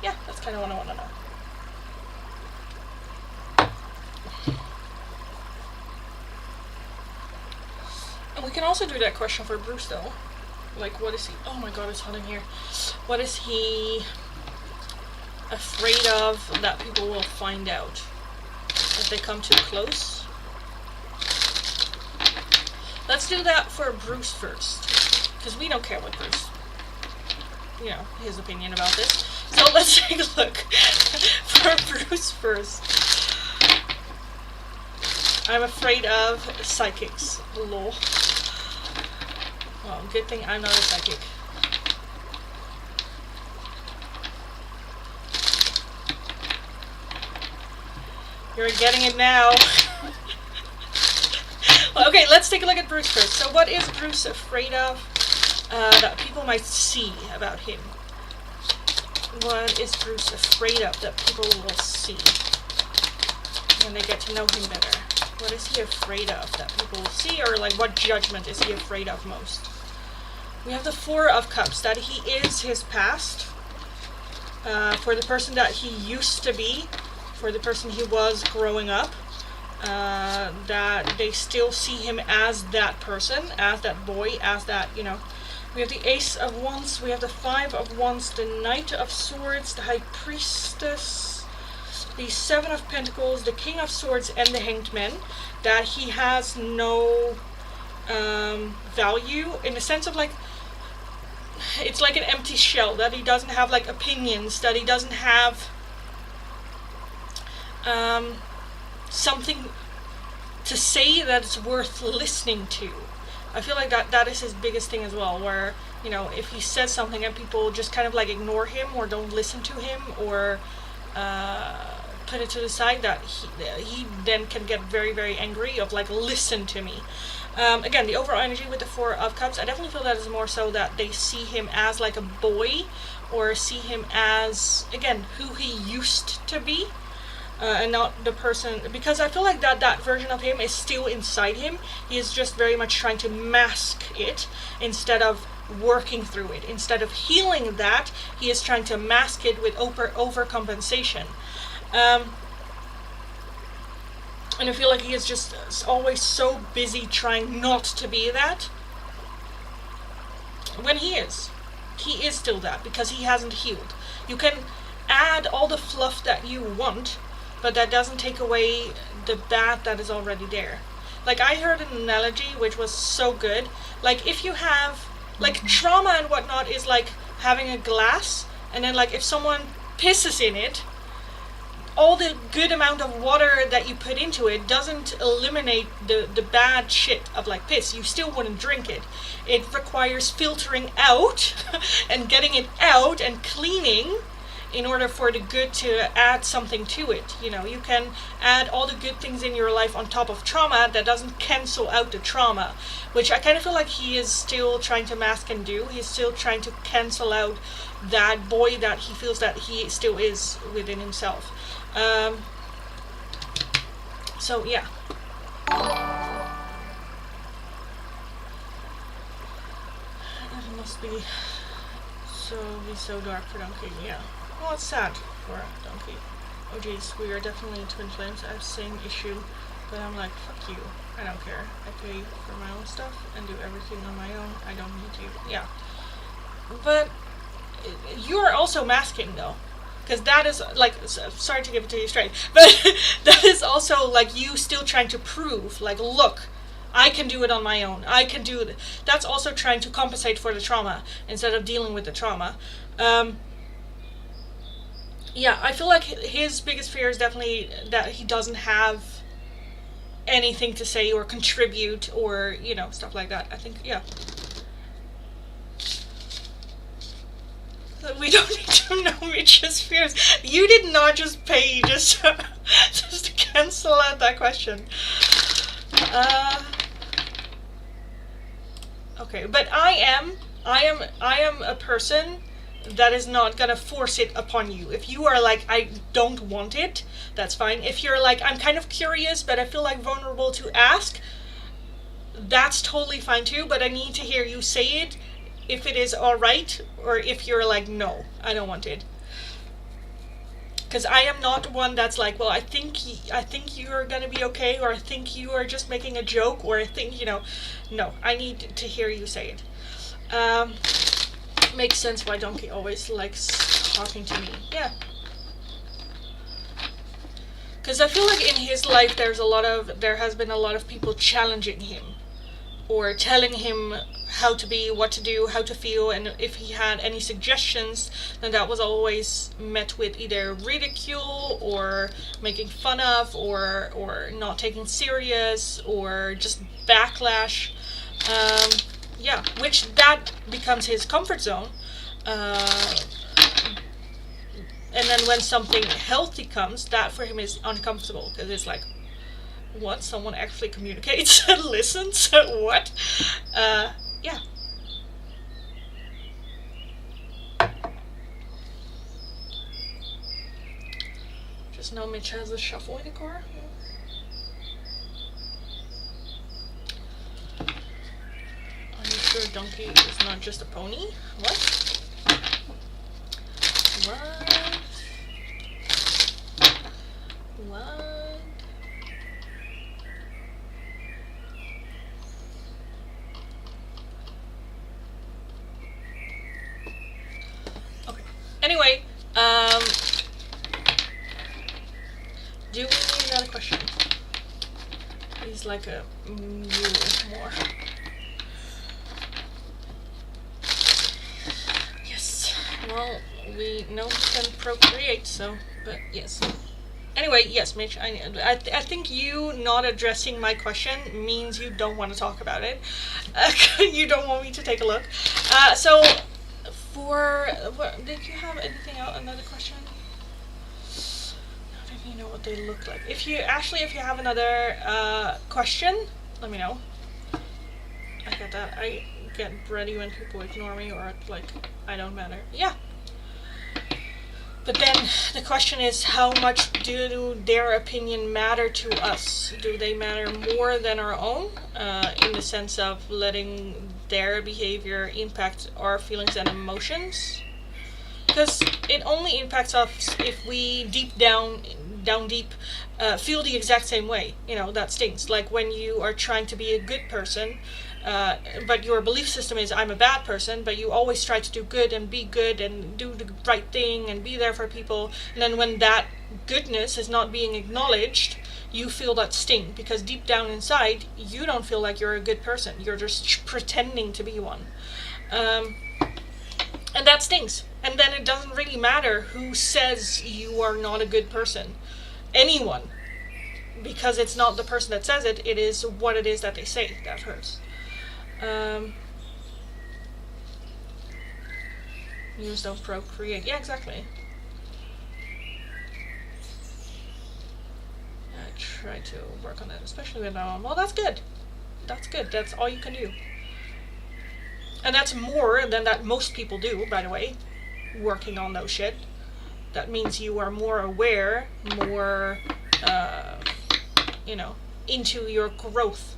Yeah, that's kind of what I want to know. And we can also do that question for Bruce though. Like, what is he? Oh my god, it's hot in here. What is he afraid of that people will find out if they come too close? Let's do that for Bruce first, because we don't care what Bruce, you know, his opinion about this. So let's take a look for Bruce first. I'm afraid of psychics. Lol. Well, good thing I'm not a psychic. You're getting it now. Well, okay, let's take a look at Bruce first. So what is Bruce afraid of that people might see about him? What is Bruce afraid of that people will see when they get to know him better? What is he afraid of that people will see? Or like, what judgment is he afraid of most? We have the Four of Cups, that he is his past. For the person that he used to be, for the person he was growing up, that they still see him as that person, as that boy, as that, you know. We have the Ace of Wands, we have the Five of Wands, the Knight of Swords, the High Priestess, the Seven of Pentacles, the King of Swords, and the Hanged Man, that he has no value, in the sense of like, it's like an empty shell, that he doesn't have like opinions, that he doesn't have something to say that's worth listening to. I feel like that is his biggest thing as well, where, you know, if he says something and people just kind of like ignore him or don't listen to him or put it to the side, that he then can get very, very angry of like, listen to me. Again, the overall energy with the Four of Cups, I definitely feel that is more so that they see him as like a boy, or see him as, again, who he used to be, and not the person, because I feel like that version of him is still inside him. He is just very much trying to mask it instead of working through it. Instead of healing that, he is trying to mask it with overcompensation. And I feel like he is just always so busy trying not to be that, when he is still that, because he hasn't healed. You can add all the fluff that you want, but that doesn't take away the bad that is already there. Like, I heard an analogy which was so good. Like, if you have, like, trauma and whatnot is like having a glass, and then like if someone pisses in it, all the good amount of water that you put into it doesn't eliminate the bad shit of like piss. You still wouldn't drink it. It requires filtering out and getting it out and cleaning in order for the good to add something to it. You know, you can add all the good things in your life on top of trauma. That doesn't cancel out the trauma, which I kind of feel like he is still trying to mask and do. He's still trying to cancel out that boy that he feels that he still is within himself. So yeah. It must be so dark for Donkey, yeah. Well, it's sad for Donkey. Oh geez, we are definitely twin flames. I have the same issue, but I'm like, fuck you. I don't care. I pay for my own stuff and do everything on my own. I don't need you. Yeah. But you are also masking though. Because that is, like, sorry to give it to you straight, but that is also, like, you still trying to prove, like, look, I can do it on my own. I can do it. That's also trying to compensate for the trauma instead of dealing with the trauma. Yeah, I feel like his biggest fear is definitely that he doesn't have anything to say or contribute or, you know, stuff like that. I think, yeah. We don't need to know Mitch's fears. You did not just pay just to cancel out that question. Okay, but I am a person that is not gonna force it upon you. If you are like, I don't want it, that's fine. If you're like, I'm kind of curious, but I feel like vulnerable to ask, that's totally fine too. But I need to hear you say it. If it is alright, or if you're like, no, I don't want it. Because I am not one that's like, well, I think you're gonna be okay, or I think you are just making a joke, or I think, you know, no, I need to hear you say it. Makes sense why Donkey always likes talking to me. Yeah. Because I feel like in his life there has been a lot of people challenging him, or telling him how to be, what to do, how to feel, and if he had any suggestions, then that was always met with either ridicule or making fun of, or not taking serious, or just backlash. Yeah, which that becomes his comfort zone. And then when something healthy comes, that for him is uncomfortable, because it's like, what? Someone actually communicates and listens? What? Yeah. Just know Mitch has a shuffle in the car. I'm sure donkey is not just a pony. What? What? What? Okay. Anyway, do we need another question? He's like a mule more. Yes. Well, we know he can procreate, so, but yes. Anyway, yes, Mitch, I think you not addressing my question means you don't want to talk about it. You don't want me to take a look. So, for, what, did you have anything else, another question? I don't even know what they look like. If you have another question, let me know. I get that. I get ready when people ignore me or act like I don't matter. Yeah. But then the question is, how much do their opinion matter to us? Do they matter more than our own, in the sense of letting their behavior impact our feelings and emotions? Because it only impacts us if we deep down deep, feel the exact same way. You know, that stings. Like when you are trying to be a good person, but your belief system is I'm a bad person, but you always try to do good and be good and do the right thing and be there for people. And then when that goodness is not being acknowledged, you feel that sting, because deep down inside, you don't feel like you're a good person. You're just pretending to be one. And that stings. And then it doesn't really matter who says you are not a good person. Anyone. Because it's not the person that says it, it is what it is that they say that hurts. News don't procreate. Yeah, exactly. I try to work on that, especially with my mom. Well, that's good. That's good. That's all you can do. And that's more than that most people do, by the way, working on those shit. That means you are more aware, more, into your growth.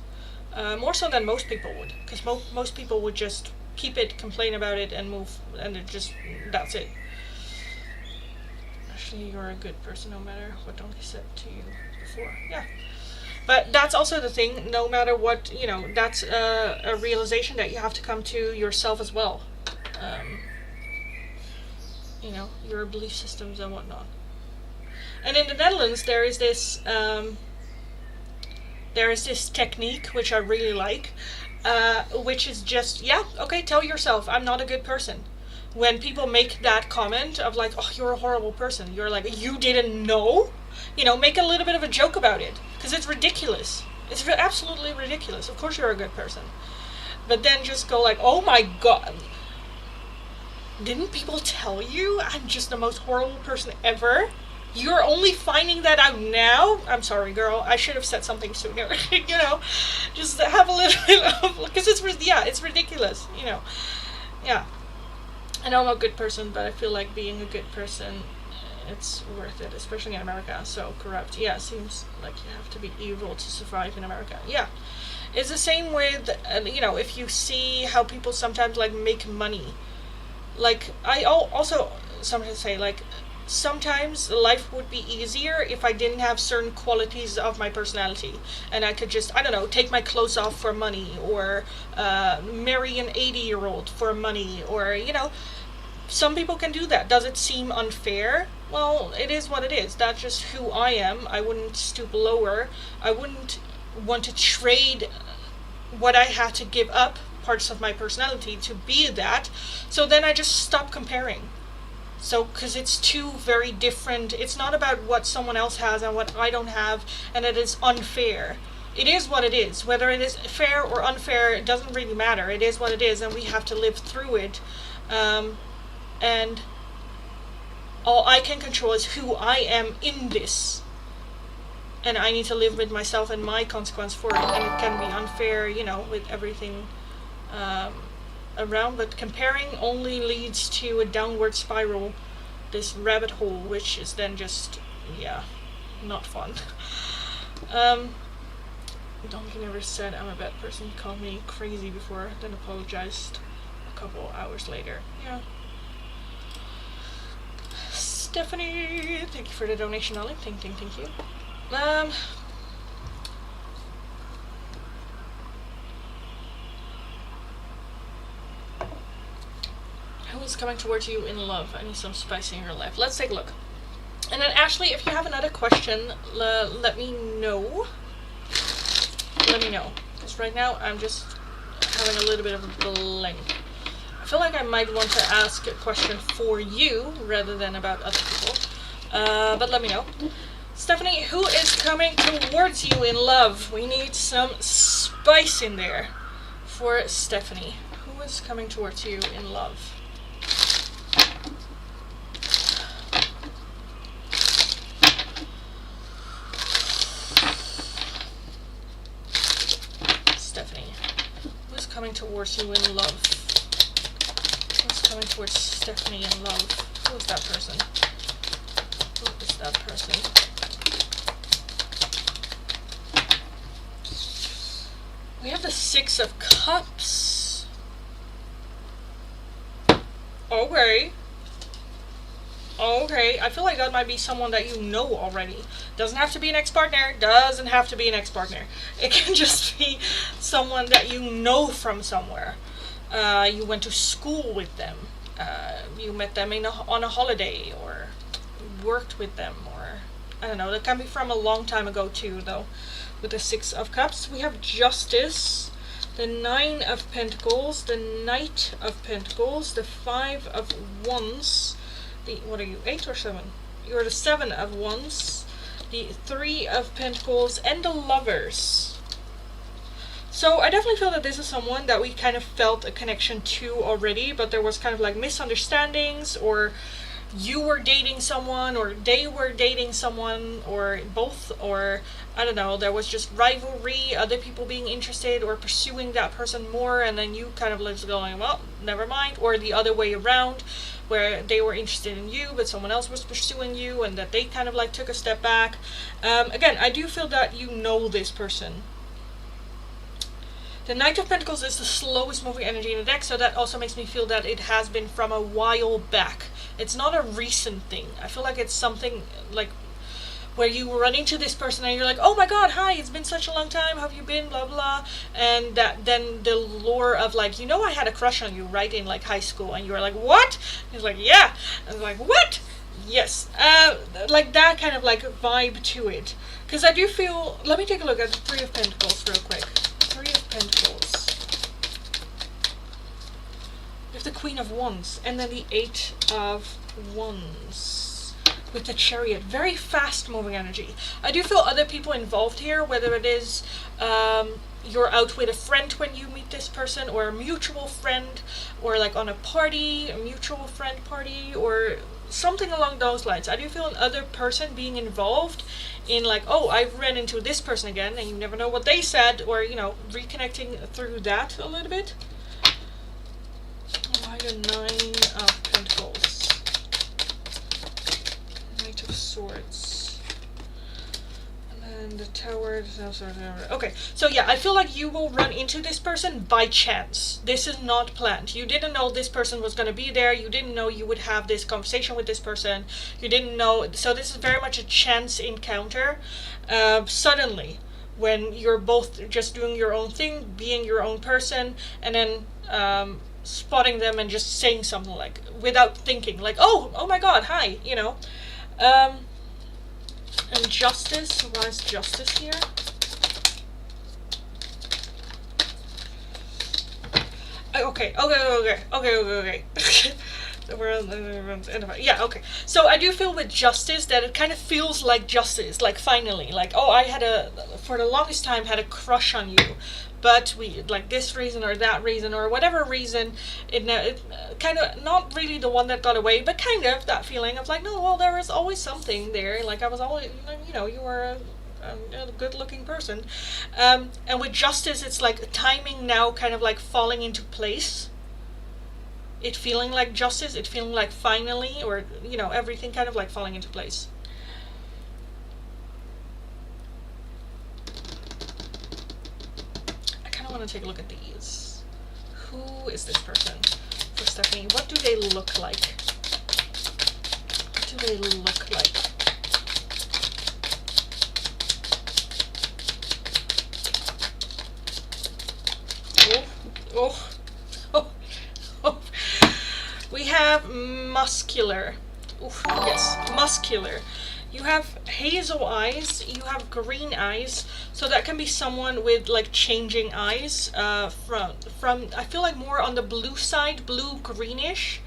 More so than most people would. Because most people would just keep it, complain about it, and move, and that's it. Actually, you're a good person no matter what Donkey said to you before. Yeah. But that's also the thing, no matter what, that's a realization that you have to come to yourself as well. Your belief systems and whatnot. And in the Netherlands, there is this technique, which I really like, which is just, tell yourself, I'm not a good person. When people make that comment of like, oh, you're a horrible person, you're like, you didn't know? Make a little bit of a joke about it. Because it's ridiculous. It's absolutely ridiculous. Of course you're a good person. But then just go like, oh my god. Didn't people tell you I'm just the most horrible person ever? You're only finding that out now? I'm sorry, girl. I should have said something sooner. Just have a little bit of... Because it's ridiculous, Yeah. I know I'm a good person, but I feel like being a good person... it's worth it, especially in America, so corrupt. Yeah, it seems like you have to be evil to survive in America. Yeah. It's the same with, if you see how people sometimes, make money. I also sometimes say, sometimes life would be easier if I didn't have certain qualities of my personality. And I could just, take my clothes off for money, or marry an 80-year-old for money, or, some people can do that. Does it seem unfair? Well, it is what it is. That's just who I am. I wouldn't stoop lower. I wouldn't want to trade what I had to give up, parts of my personality, to be that. So then I just stop comparing. So, because it's two very different... It's not about what someone else has and what I don't have, and it is unfair. It is what it is. Whether it is fair or unfair, it doesn't really matter. It is what it is, and we have to live through it. And all I can control is who I am in this. And I need to live with myself and my consequence for it. And it can be unfair, with everything around. But comparing only leads to a downward spiral, this rabbit hole, which is then just, not fun. Donkey never said I'm a bad person, called me crazy before, then apologized a couple hours later. Yeah. Stephanie, thank you for the donation, Ollie. Thank you. Who is coming towards you in love? I need some spice in your life. Let's take a look. And then Ashley, if you have another question, let me know. Let me know. Because right now I'm just having a little bit of a blank. I feel like I might want to ask a question for you rather than about other people. But let me know. Stephanie, who is coming towards you in love? We need some spice in there for Stephanie. Who is coming towards you in love? Stephanie, who is coming towards you in love? Who is coming towards Stephanie in love? Who is that person? Who is that person? We have the Six of Cups. Okay. Okay, I feel like that might be someone that you know already. Doesn't have to be an ex-partner. Doesn't have to be an ex-partner. It can just be someone that you know from somewhere. You went to school with them. You met them on a holiday, or worked with them, or I don't know. That can be from a long time ago too, though. With the Six of Cups, we have Justice, the Nine of Pentacles, the Knight of Pentacles, the Five of Wands. What are you, 8 or 7? You're the 7 of Wands, the 3 of Pentacles, and the Lovers. So I definitely feel that this is someone that we kind of felt a connection to already, but there was kind of like misunderstandings, or you were dating someone, or they were dating someone, or both, or I don't know, there was just rivalry, other people being interested or pursuing that person more, and then you kind of was going, well, never mind, or the other way around, where they were interested in you, but someone else was pursuing you, and that they kind of like took a step back. Again, I do feel that you know this person. The Knight of Pentacles is the slowest moving energy in the deck, so that also makes me feel that it has been from a while back. It's not a recent thing. I feel like it's something like where you run into this person and you're like, oh my god, hi, it's been such a long time, how have you been, blah blah, and that then the lure of like, you know, I had a crush on you, right, in like high school, and you were like, what? He's like, yeah. I was like, what? Yes. Like that kind of like vibe to it. Because I do feel, let me take a look at the Three of Pentacles real quick. Three of Pentacles. We have the Queen of Wands, and then the Eight of Wands with the Chariot. Very fast moving energy. I do feel other people involved here, whether it is you're out with a friend when you meet this person, or a mutual friend, or like on a party, a mutual friend party, or something along those lines. I do feel another person being involved in like, oh, I've ran into this person again, and you never know what they said, or, you know, reconnecting through that a little bit. Why the Nine of Pentacles? Knight of Swords. And then the Tower. Okay, so yeah, I feel like you will run into this person by chance. This is not planned. You didn't know this person was going to be there. You didn't know you would have this conversation with this person. You didn't know. So this is very much a chance encounter. Suddenly, when you're both just doing your own thing, being your own person, and then spotting them and just saying something like, without thinking, like, oh my god, hi, you know. And Justice, why is Justice here? Okay. Yeah, okay. So I do feel with Justice that it kind of feels like justice, like finally, like, oh, I had for the longest time had a crush on you, but we, like this reason or that reason or whatever reason, it kind of, not really the one that got away, but kind of that feeling of like, no, well, there was always something there, like I was always, you know, you were a good looking person. And with Justice, it's like timing now kind of like falling into place. It feeling like justice, it feeling like finally, or, you know, everything kind of like falling into place. want to take a look at these. Who is this person for Stephanie? What do they look like? What do they look like? Oh, oh, oh. We have muscular. Oof, yes, muscular. You have hazel eyes, you have green eyes, so that can be someone with like changing eyes from I feel like more on the blue side, blue greenish,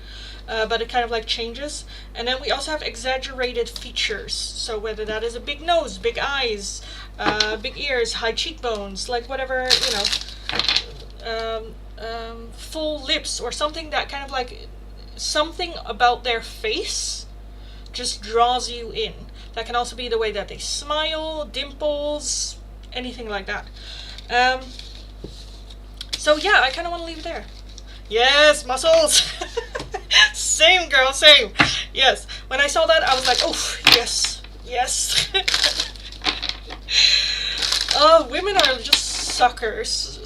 but it kind of like changes. And then we also have exaggerated features, so whether that is a big nose, big eyes, big ears, high cheekbones, like whatever, you know, full lips or something that kind of like something about their face just draws you in. That can also be the way that they smile, dimples, anything like that. So yeah, I kind of want to leave it there. Yes, muscles. Same girl, same. Yes, when I saw that I was like, oh yes, yes. Oh, women are just suckers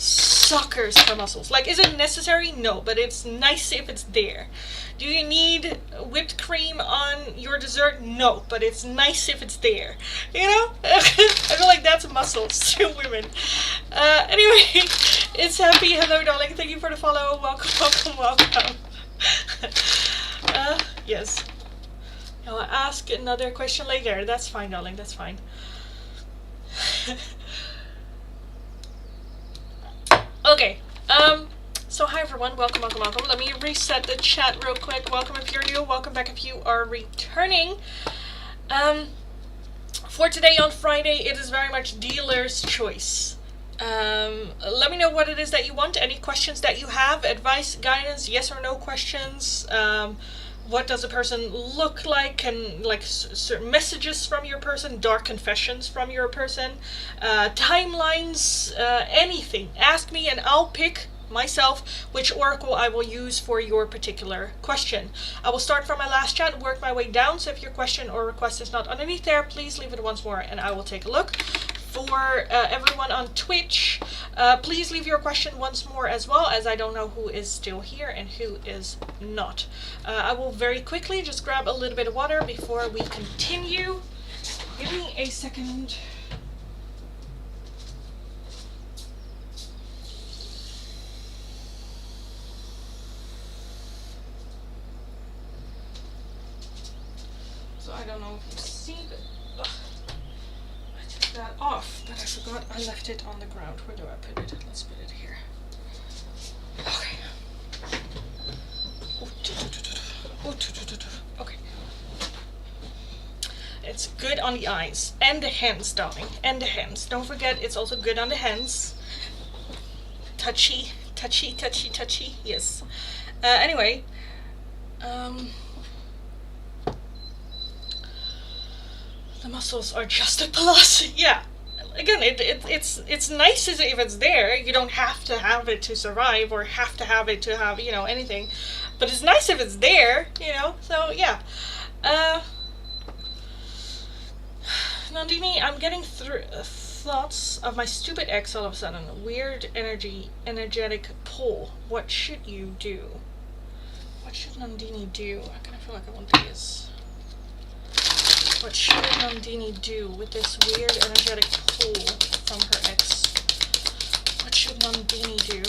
for muscles. Like, is it necessary? No, but it's nice if it's there. Do you need whipped cream on your dessert? No, but it's nice if it's there. You know? I feel like that's muscles to women. Anyway, it's Happy. Hello, darling. Thank you for the follow. Welcome, welcome, welcome. Yes. I'll ask another question later. That's fine, darling. That's fine. Okay. So hi everyone, welcome, welcome, welcome. Let me reset the chat real quick. Welcome if you're new, welcome back if you are returning. For today on Friday, it is very much dealer's choice. Let me know what it is that you want, any questions that you have, advice, guidance, yes or no questions. What does a person look like, and like certain messages from your person, dark confessions from your person, timelines, anything. Ask me and I'll pick myself which oracle I will use for your particular question. I will start from my last chat and work my way down, so if your question or request is not underneath there, please leave it once more and I will take a look. For everyone on Twitch, please leave your question once more as well, as I don't know who is still here and who is not. I will very quickly just grab a little bit of water before we continue. Give me a second. So I don't know if you see, but I took that off, but I forgot I left it on the ground. Where do I put it? Let's put it here. Okay. Okay. It's good on the eyes and the hands, darling, and the hands. Don't forget, it's also good on the hands. Touchy, touchy, touchy, touchy. Yes. Anyway, the muscles are just a plus. Yeah. Again, it's nice if it's there. You don't have to have it to survive, or have to have it to have, you know, anything. But it's nice if it's there, you know. So yeah. Nandini, I'm getting through thoughts of my stupid ex all of a sudden. Weird energetic pull. What should you do? What should Nandini do? I kind of feel like I want these. What should Nandini do with this weird energetic pull from her ex? What should Nandini do?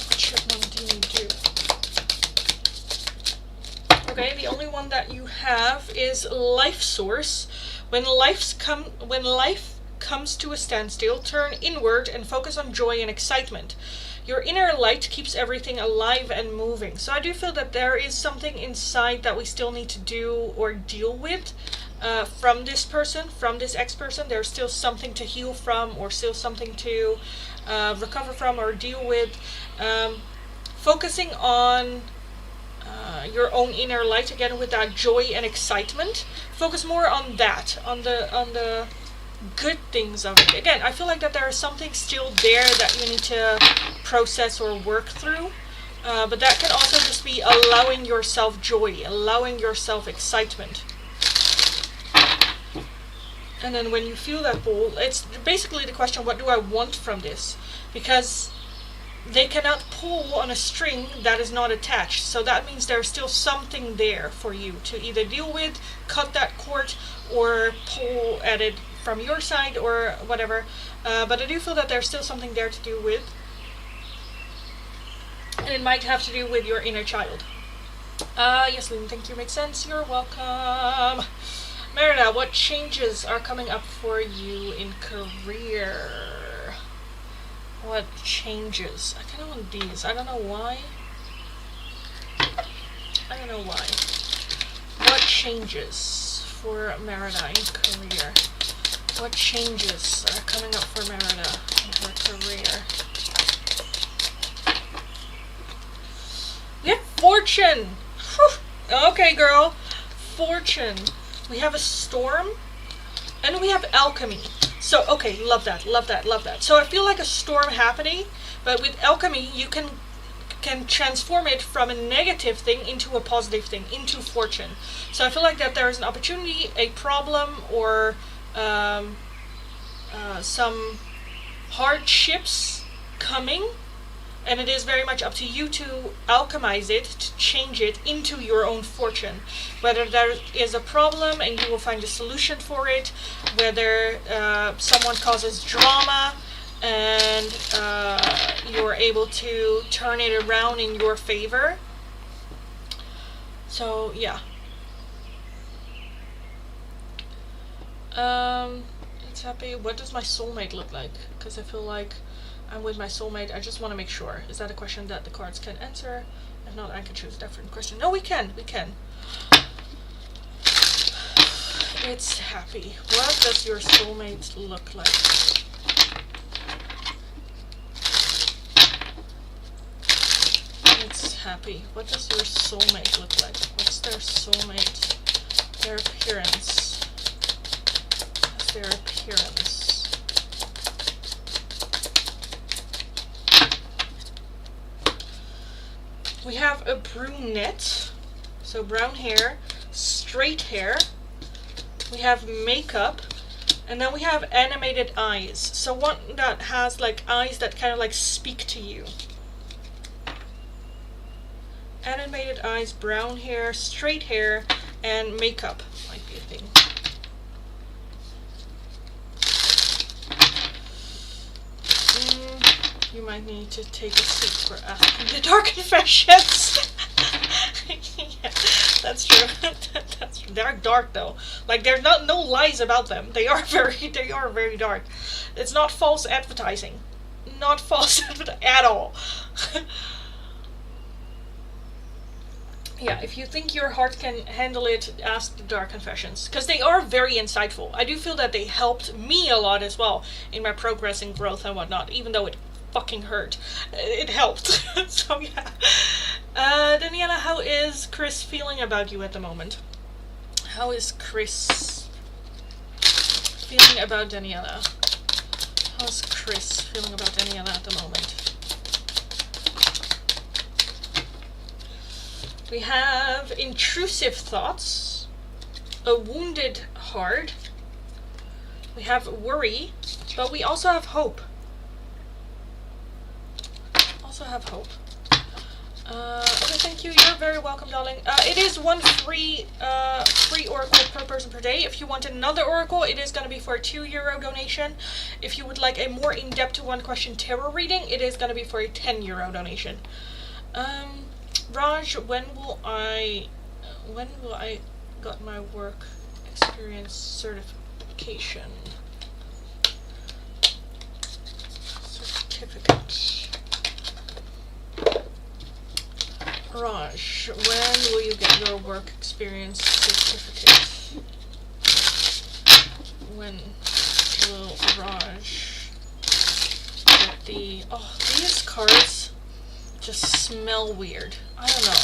What should Nandini do? Okay, the only one that you have is life source. When life comes to a standstill, turn inward and focus on joy and excitement. Your inner light keeps everything alive and moving. So I do feel that there is something inside that we still need to do or deal with from this person, from this ex-person. There's still something to heal from, or still something to recover from or deal with. Focusing on your own inner light again with that joy and excitement. Focus more on that, on the good things of it. Again, I feel like that there is something still there that you need to process or work through, but that can also just be allowing yourself joy, allowing yourself excitement. And then when you feel that pull, it's basically the question, what do I want from this? Because they cannot pull on a string that is not attached. So that means there's still something there for you to either deal with, cut that cord, or pull at it from your side or whatever. But I do feel that there's still something there to do with. And it might have to do with your inner child. Yes, Lindy, thank you. Makes sense. You're welcome. Merida, what changes are coming up for you in career? What changes? I kind of want these. I don't know why. I don't know why. What changes for Merida in career? What changes are coming up for Merida in her career? We have fortune! Whew. Okay, girl. Fortune. We have a storm. And we have alchemy. So, okay, love that, love that, love that. So I feel like a storm happening, but with alchemy, you can transform it from a negative thing into a positive thing, into fortune. So I feel like that there is an opportunity, a problem, or some hardships coming, and it is very much up to you to alchemize it, to change it into your own fortune. Whether there is a problem and you will find a solution for it, whether someone causes drama and you're able to turn it around in your favor. So yeah. It's happy. What does my soulmate look like? Because I feel like I'm with my soulmate. I just want to make sure. Is that a question that the cards can answer? If not, I can choose a different question. No, we can. We can. It's happy. What does your soulmate look like? It's happy. What does your soulmate look like? What's their soulmate? Their appearance. What's their appearance? We have a brunette, so brown hair, straight hair. We have makeup, and then we have animated eyes. So one that has like eyes that kind of like speak to you. Animated eyes, brown hair, straight hair, and makeup might be a thing. You might need to take a seat for asking the dark confessions. Yeah, that's true. That's true. They're dark though. Like there's no lies about them. They are very dark. It's not false advertising. Not false at all. Yeah, if you think your heart can handle it, ask the dark confessions. Because they are very insightful. I do feel that they helped me a lot as well in my progress and growth and whatnot, even though it fucking hurt. It helped. So yeah. Daniela, how is Chris feeling about you at the moment? How is Chris feeling about Daniela? How's Chris feeling about Daniela at the moment? We have intrusive thoughts, a wounded heart, we have worry, but we also have hope. Okay, thank you. You're very welcome, darling. It is one free oracle per person per day. If you want another oracle, it is going to be for a €2 donation. If you would like a more in-depth one-question tarot reading, it is going to be for a €10 donation. Raj, when will I got my work experience certification? Certificate. Raj, when will you get your work experience certificate? When will Raj get the... Oh, these cards just smell weird. I don't know.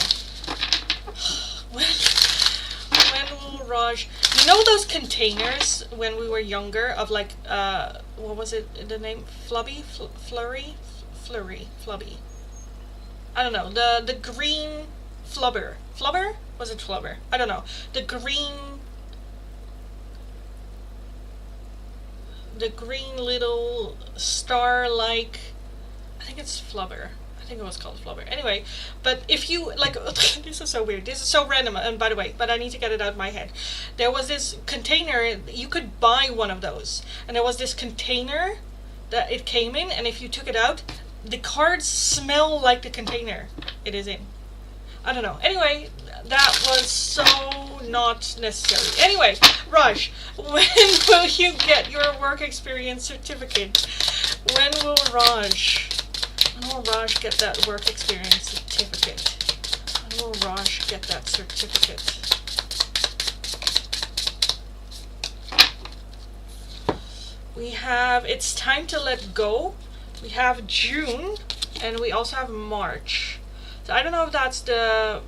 When will Raj... You know those containers when we were younger of like, what was it, the name? Flubby? Flurry? Flubby. I don't know. The green flubber. Flubber? Was it flubber? I don't know. The green the green little star-like, I think it's flubber. I think it was called flubber. Anyway, but if you, like, this is so weird. This is so random, and by the way, but I need to get it out of my head. There was this container, you could buy one of those, and there was this container that it came in, and if you took it out, the cards smell like the container it is in. I don't know. Anyway, that was so not necessary. Anyway, Raj, when will you get your work experience certificate? When will Raj get that work experience certificate? When will Raj get that certificate? We have It's Time to Let Go. We have June, and we also have March. So I don't know if that's the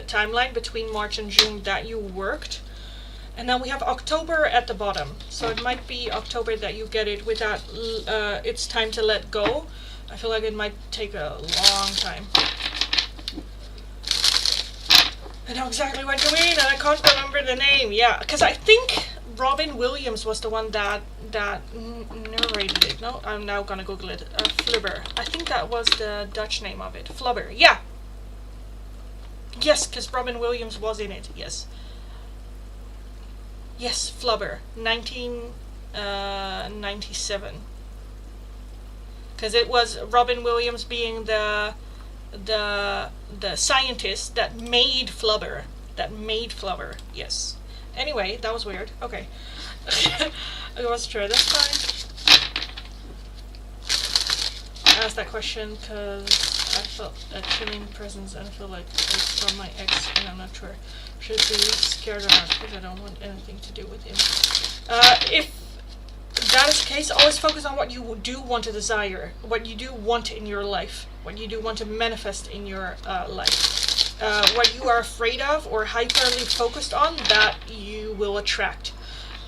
timeline between March and June that you worked. And then we have October at the bottom. So it might be October that you get it with that It's Time to Let Go. I feel like it might take a long time. I know exactly what you mean, and I can't remember the name. Yeah, because I think Robin Williams was the one that narrated it. No, I'm now gonna Google it. Flubber. I think that was the Dutch name of it. Flubber. Yeah. Yes, because Robin Williams was in it. Yes. Yes, Flubber. 1997. Because it was Robin Williams being the scientist that made Flubber. Yes. Anyway, that was weird. Okay. I was sure. That's fine. I asked that question because I felt a chilling presence and I feel like it's from my ex, and I'm not sure. Should be scared or not because I don't want anything to do with him. If that is the case, always focus on what you do want to desire, what you do want in your life, what you do want to manifest in your life. What you are afraid of or hyperly focused on, that you will attract.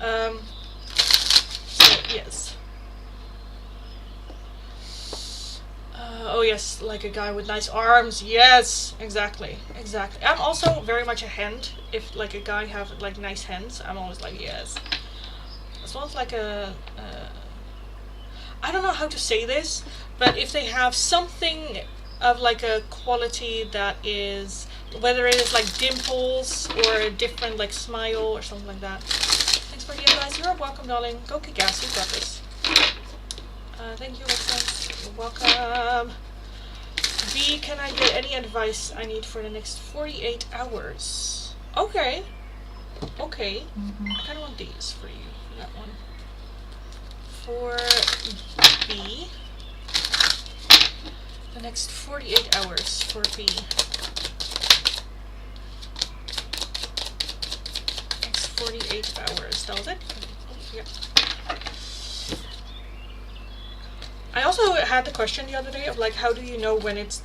So, yes. Oh yes, like a guy with nice arms. Yes, exactly. I'm also very much a hand. If like a guy have like nice hands, I'm always like yes. As well as like I don't know how to say this, but if they have something of like a quality that is, whether it is like dimples or a different like smile or something like that. Thanks for the advice. You're welcome, darling. Go kick ass. You got this. Thank you, Alexis. You're welcome. B, can I get any advice I need for the next 48 hours? Okay. I kind of want these for you. That one. For B. The next 48 hours for B. Next 48 hours. That was it? Yep. I also had the question the other day of like, how do you know when it's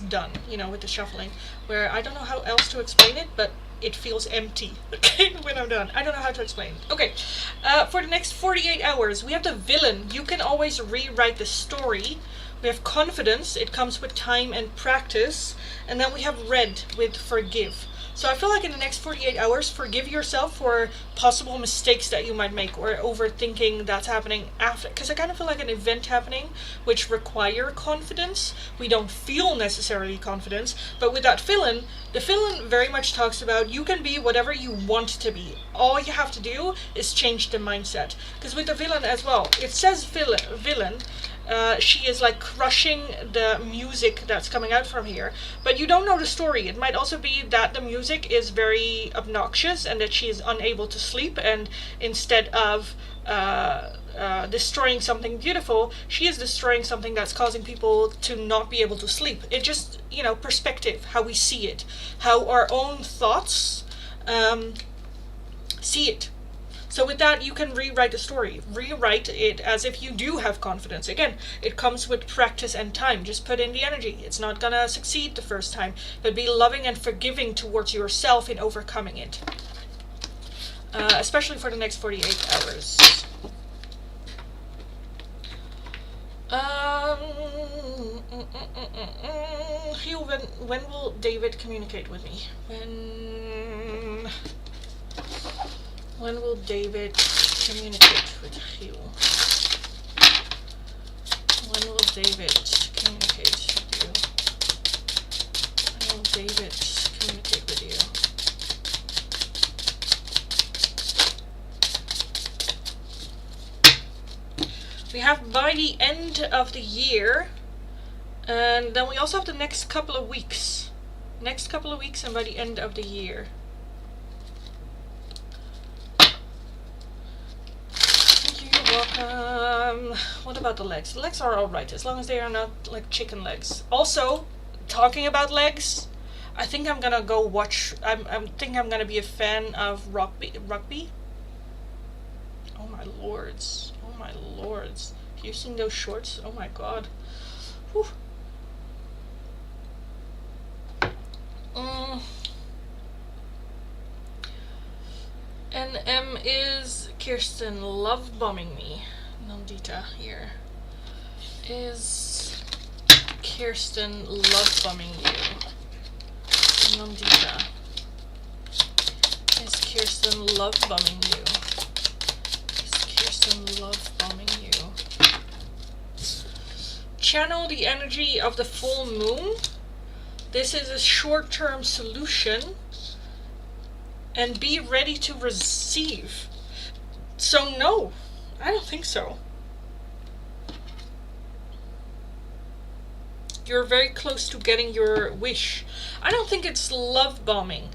done, you know, with the shuffling, where I don't know how else to explain it, but it feels empty, okay, when I'm done. I don't know how to explain it. Okay, for the next 48 hours, we have the villain. You can always rewrite the story. We have confidence. It comes with time and practice. And then we have red with forgive. So I feel like in the next 48 hours, forgive yourself for possible mistakes that you might make or overthinking that's happening after. Because I kind of feel like an event happening which require confidence. We don't feel necessarily confidence. But with that villain, the villain very much talks about you can be whatever you want to be. All you have to do is change the mindset. Because with the villain as well, it says villain. She is like crushing the music that's coming out from here, but you don't know the story. It might also be that the music is very obnoxious and that she is unable to sleep, and instead of destroying something beautiful, she is destroying something that's causing people to not be able to sleep. It just, you know, perspective, how we see it, how our own thoughts see it. So with that, you can rewrite the story. Rewrite it as if you do have confidence. Again, it comes with practice and time. Just put in the energy. It's not gonna succeed the first time, but be loving and forgiving towards yourself in overcoming it. Especially for the next 48 hours. Hugh, when will David communicate with me? When will David communicate with you? When will David communicate with you? When will David communicate with you? We have by the end of the year, and then we also have the next couple of weeks. Next couple of weeks and by the end of the year. Thank you, you're welcome. What about the legs? The legs are alright, as long as they are not like chicken legs. Also, talking about legs, I think I'm gonna go watch, I think I'm gonna be a fan of rugby. Oh my lords. Oh my lords. Have you seen those shorts? Oh my god. Whew. NM is Kirsten love bombing me. Nandita here. Is Kirsten love bombing you? Nandita. Is Kirsten love bombing you? Love bombing you. Channel the energy of the full moon. This is a short-term solution. And be ready to receive. So no, I don't think so. You're very close to getting your wish. I don't think it's love bombing.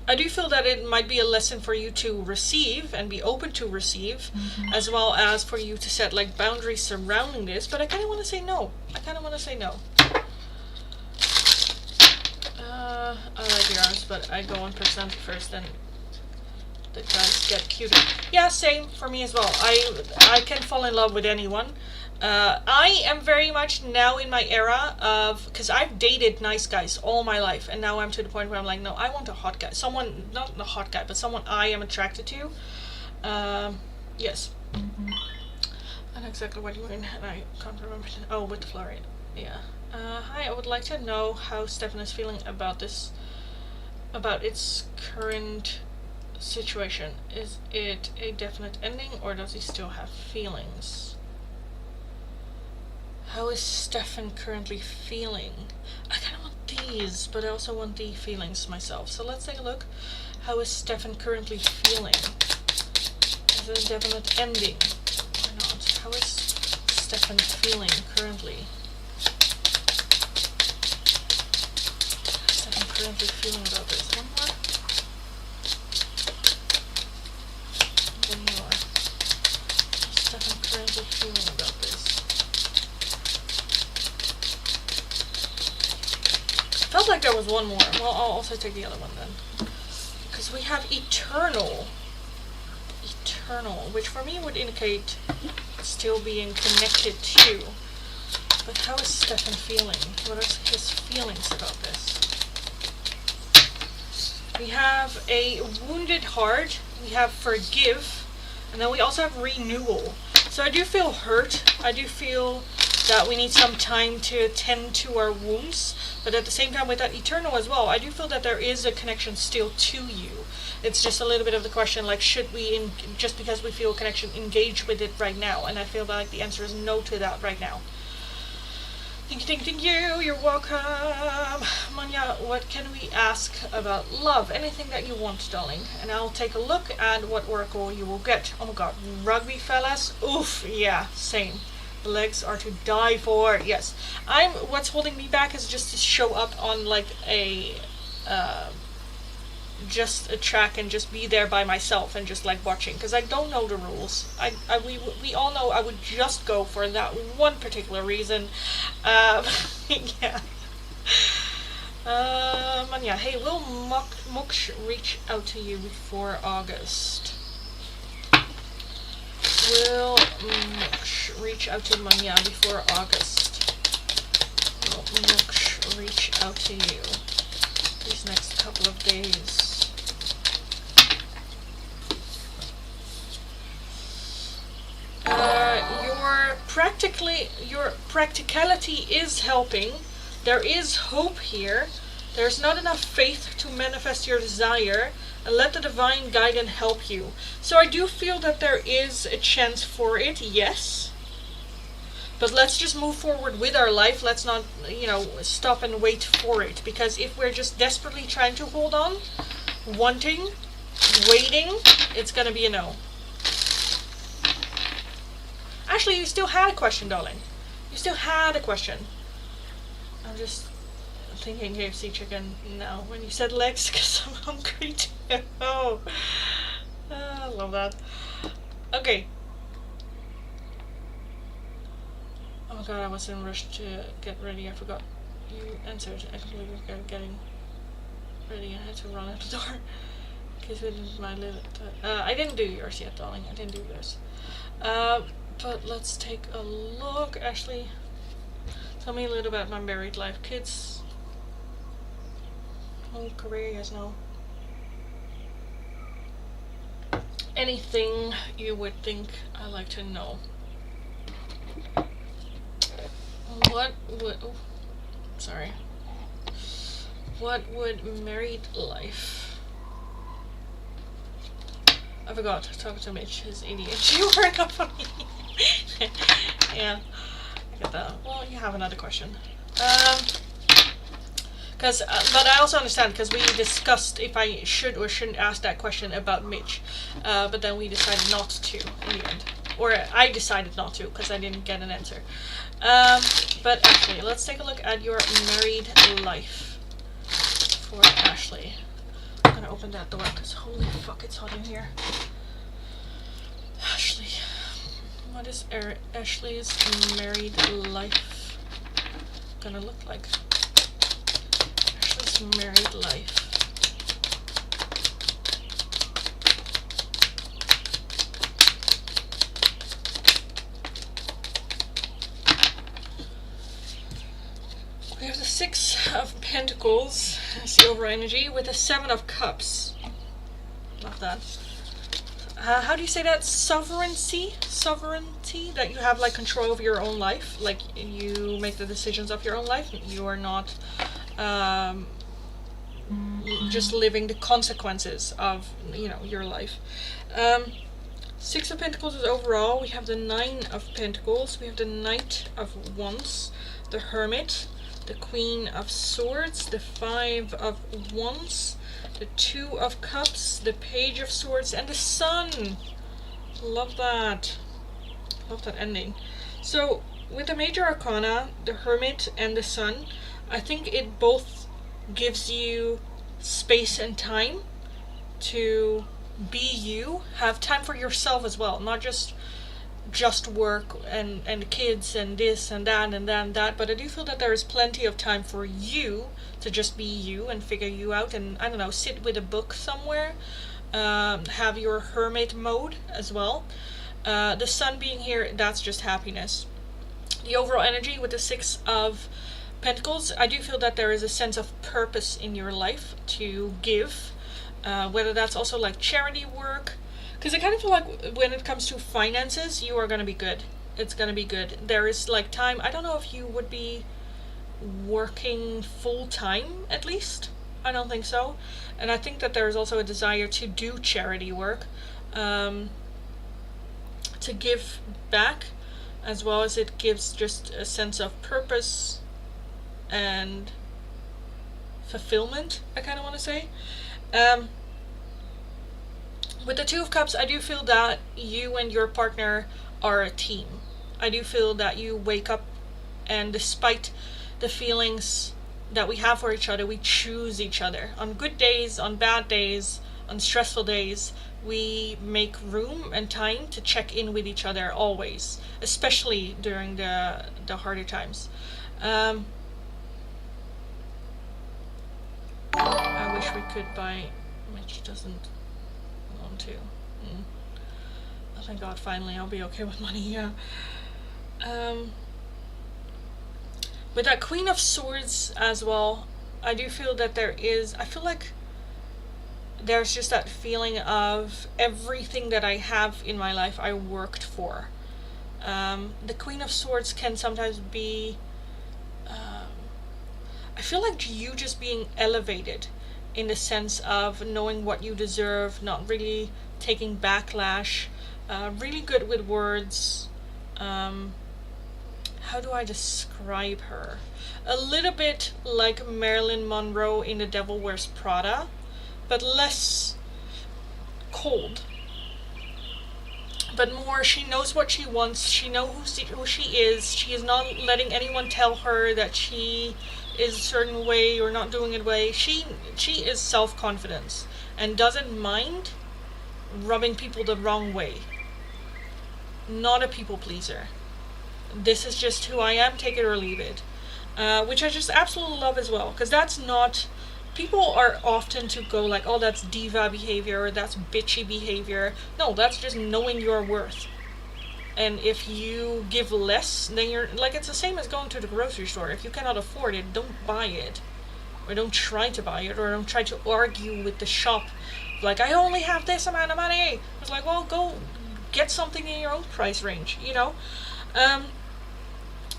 I do feel that it might be a lesson for you to receive and be open to receive, as well as for you to set like boundaries surrounding this, but I kind of want to say no. I like your arms, but I go on personality first, and the guys get cuter. Yeah, same for me as well. I can fall in love with anyone. I am very much now in my era of, because I've dated nice guys all my life, and now I'm to the point where I'm like, no, I want a hot guy. Someone, not a hot guy, but someone I am attracted to. Yes. I know exactly what you mean, and I can't remember. Oh, with the fluoride. Yeah. Hi, I would like to know how Stefan is feeling about this, about its current situation. Is it a definite ending, or does he still have feelings? How is Stefan currently feeling? I kind of want these, but I also want the feelings myself. So let's take a look. How is Stefan currently feeling? Is it a definite ending or not? How is Stefan feeling currently? How is Stefan currently feeling about this? One more? One more. How is Stefan currently feeling about this? Felt like there was one more. Well, I'll also take the other one then. Because we have eternal. Eternal, which for me would indicate still being connected to. But how is Stefan feeling? What are his feelings about this? We have a wounded heart. We have forgive. And then we also have renewal. So I do feel hurt. I do feel that we need some time to tend to our wounds, but at the same time with that eternal as well, I do feel that there is a connection still to you. It's just a little bit of the question, like, should we, just because we feel a connection, engage with it right now? And I feel like the answer is no to that right now. Thank you, you're welcome. Manya, what can we ask about love? Anything that you want, darling. And I'll take a look at what oracle you will get. Oh my god, rugby fellas? Oof, yeah, same. The legs are to die for. Yes. What's holding me back is just to show up on like a just a track and just be there by myself and just like watching, because I don't know the rules. We all know I would just go for that one particular reason. Yeah. Yeah. Hey, will Mox reach out to you before August? Will Mox reach out to Manya before August? Will Mox reach out to you these next couple of days? Your practicality is helping. There is hope here. There's not enough faith to manifest your desire, and let the divine guidance help you. So I do feel that there is a chance for it, yes. But let's just move forward with our life. Let's not, stop and wait for it. Because if we're just desperately trying to hold on, wanting, waiting, it's gonna be a no. Actually, you still had a question, darling. You still had a question. I'm just thinking KFC chicken now when you said legs because I'm hungry too. Oh, I love that. Okay. Oh god, I was in a rush to get ready. I forgot you answered. I completely forgot getting ready. I had to run out the door. Because we did my little. I didn't do yours yet, darling. I didn't do yours. But let's take a look. Ashley, tell me a little about my married life. Kids. Whole career, yes, no. Anything you would think I like to know. What would married life? I forgot to talk to Mitch, his ADHD work up on me. Yeah, I get that. Well, you have another question. But I also understand, because we discussed if I should or shouldn't ask that question about Mitch, but then we decided not to in the end. Or I decided not to, because I didn't get an answer. But actually, let's take a look at your married life for Ashley. I'm gonna open that door, because holy fuck, it's hot in here. Ashley. What is Ashley's married life gonna look like? Ashley's married life. We have the Six of Pentacles, silver energy, with the Seven of Cups. Love that. How do you say that? Sovereignty? Sovereignty? That you have like control of your own life. Like you make the decisions of your own life. You are not just living the consequences of, your life. Six of Pentacles is overall. We have the Nine of Pentacles. We have the Knight of Wands. The Hermit. The Queen of Swords. The Five of Wands. The Two of Cups, the Page of Swords, and the Sun. Love that. Love that ending. So, with the Major Arcana, the Hermit, and the Sun, I think it both gives you space and time to be you, have time for yourself as well, not just work and kids and this and that and that and that, but I do feel that there is plenty of time for you to just be you and figure you out, and I don't know, sit with a book somewhere, have your hermit mode as well. The Sun being here, that's just happiness. The overall energy with the Six of Pentacles, I do feel that there is a sense of purpose in your life to give, whether that's also like charity work, because I kind of feel like when it comes to finances, you are going to be good. It's going to be good. There is like time. I don't know if you would be working full-time at least. I don't think so. And I think that there is also a desire to do charity work, to give back, as well as it gives just a sense of purpose and fulfillment, I kind of want to say. With the Two of Cups, I do feel that you and your partner are a team. I do feel that you wake up, and despite the feelings that we have for each other, we choose each other. On good days, on bad days, on stressful days, we make room and time to check in with each other always, especially during the harder times. I wish we could buy, which doesn't want to. Oh, thank God, finally I'll be okay with money, yeah. With that Queen of Swords as well, I do feel that I feel like there's just that feeling of everything that I have in my life I worked for. The Queen of Swords can sometimes be, I feel like you just being elevated in the sense of knowing what you deserve, not really taking backlash, really good with words. How do I describe her? A little bit like Marilyn Monroe in The Devil Wears Prada, but less cold. But more, she knows what she wants, she knows who she is, she is not letting anyone tell her that she is a certain way or not doing it way. She is self-confidence and doesn't mind rubbing people the wrong way. Not a people pleaser. This is just who I am, take it or leave it. Which I just absolutely love as well, because that's not... People are often to go like, oh, that's diva behavior, or that's bitchy behavior. No, that's just knowing your worth. And if you give less, then you're... Like, it's the same as going to the grocery store. If you cannot afford it, don't buy it. Or don't try to buy it, or don't try to argue with the shop. Like, I only have this amount of money. It's like, well, go get something in your own price range, you know? And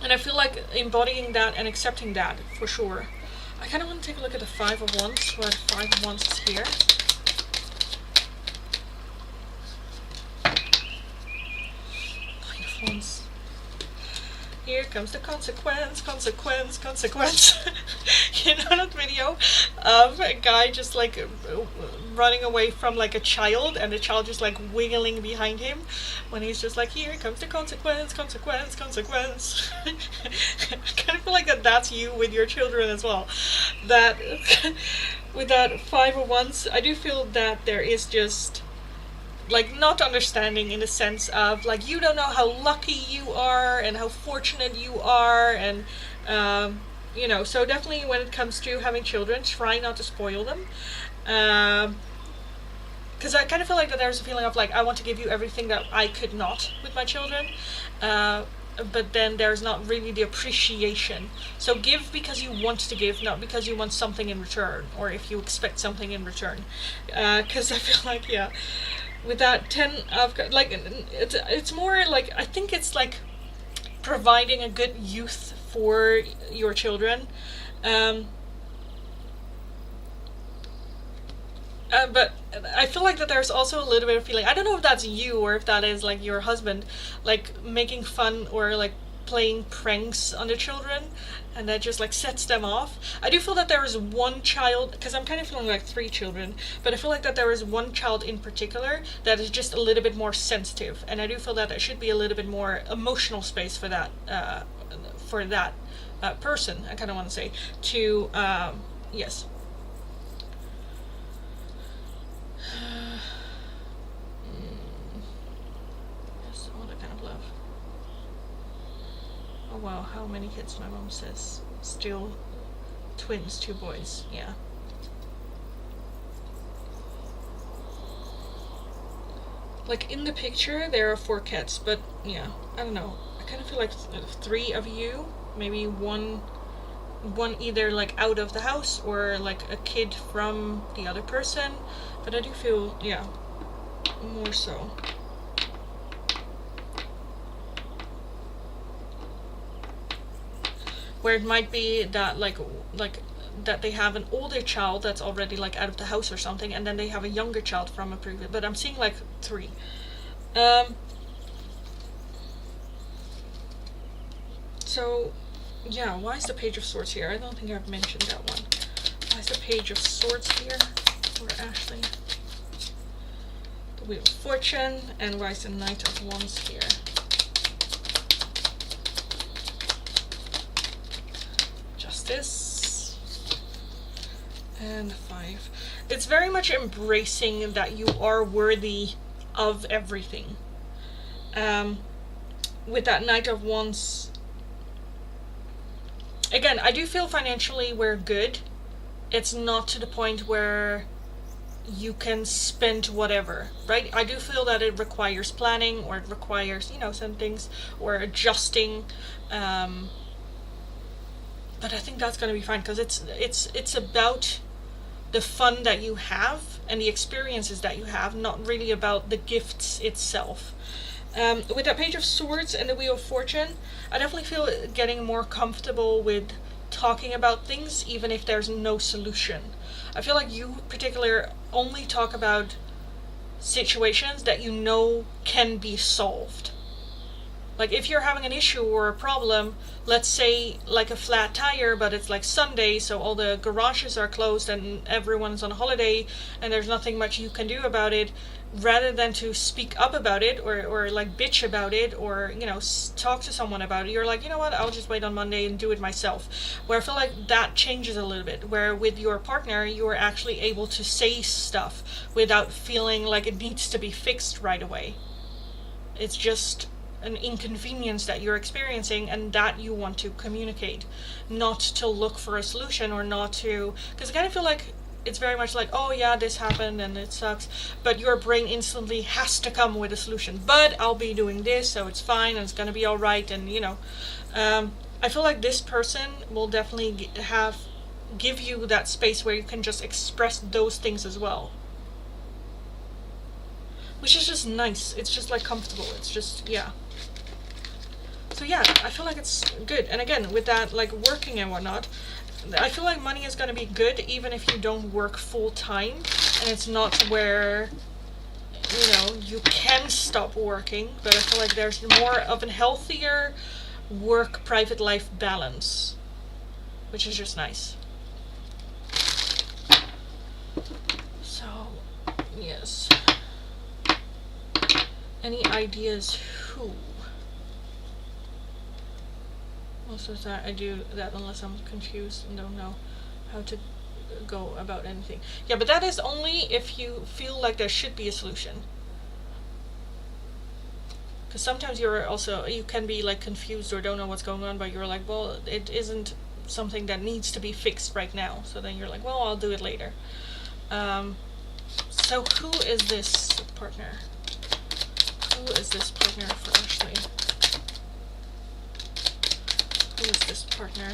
I feel like embodying that and accepting that, for sure. I kind of want to take a look at the Five of Wands, where the Five of Wands is here. Nine of Wands. Here comes the consequence. You know that video of a guy just like running away from like a child, and the child just like wiggling behind him when he's just like, here comes the consequence. I kind of feel like that's you with your children as well. That with that Five of Wands, I do feel that there is just like not understanding in the sense of like, you don't know how lucky you are and how fortunate you are, and you know, so definitely when it comes to having children, try not to spoil them, because I kind of feel like that there's a feeling of like, I want to give you everything that I could not with my children, but then there's not really the appreciation. So give because you want to give, not because you want something in return, or if you expect something in return, because I feel like, yeah, with that 10 of, like, it's more like, I think it's like providing a good youth for your children, but I feel like that there's also a little bit of feeling, I don't know if that's you or if that is like your husband, like making fun or like playing pranks on the children, and that just like sets them off. I do feel that there is one child, because I'm kind of feeling like 3 children, but I feel like that there is one child in particular that is just a little bit more sensitive, and I do feel that there should be a little bit more emotional space for that person, I kind of want to say, to yes. Yes, all that kind of love. Oh wow, how many kids? My mom says still twins, 2 boys. Yeah. Like in the picture there are 4 cats, but yeah, I don't know. I kind of feel like 3 of you, maybe one either like out of the house or like a kid from the other person, but I do feel, yeah, more so. Where it might be that like that they have an older child that's already like out of the house or something, and then they have a younger child from a previous, but I'm seeing like 3. So yeah, why is the Page of Swords here? I don't think I've mentioned that one. Why is the Page of Swords here for Ashley? The Wheel of Fortune, and why is the Knight of Wands here? Justice. And 5. It's very much embracing that you are worthy of everything. With that Knight of Wands, again, I do feel financially we're good. It's not to the point where you can spend whatever, right? I do feel that it requires planning, or it requires, you know, some things, or adjusting. But I think that's going to be fine, because it's about the fun that you have and the experiences that you have, not really about the gifts itself. With that Page of Swords and the Wheel of Fortune, I definitely feel getting more comfortable with talking about things even if there's no solution. I feel like you particularly only talk about situations that you know can be solved. Like if you're having an issue or a problem, let's say like a flat tire, but it's like Sunday, so all the garages are closed and everyone's on holiday and there's nothing much you can do about it, rather than to speak up about it or like bitch about it or, you know, talk to someone about it, you're like, you know what, I'll just wait on Monday and do it myself. Where I feel like that changes a little bit, where with your partner you are actually able to say stuff without feeling like it needs to be fixed right away. It's just an inconvenience that you're experiencing and that you want to communicate, not to look for a solution or not to, because I kind of feel like it's very much like, oh yeah, this happened and it sucks, but your brain instantly has to come with a solution. But I'll be doing this, so it's fine and it's gonna be all right, and you know, I feel like this person will definitely give you that space where you can just express those things as well, which is just nice. It's just like comfortable. It's just, yeah. So yeah, I feel like it's good. And again, with that like working and whatnot, I feel like money is going to be good even if you don't work full time, and it's not where, you know, you can stop working, but I feel like there's more of a healthier work private life balance, which is just nice. So yes, any ideas? Who? Most of the time I do that unless I'm confused and don't know how to go about anything. Yeah, but that is only if you feel like there should be a solution. Because sometimes you can be like confused or don't know what's going on, but you're like, well, it isn't something that needs to be fixed right now. So then you're like, well, I'll do it later. So who is this partner? Who is this partner for Ashley? Who is this partner?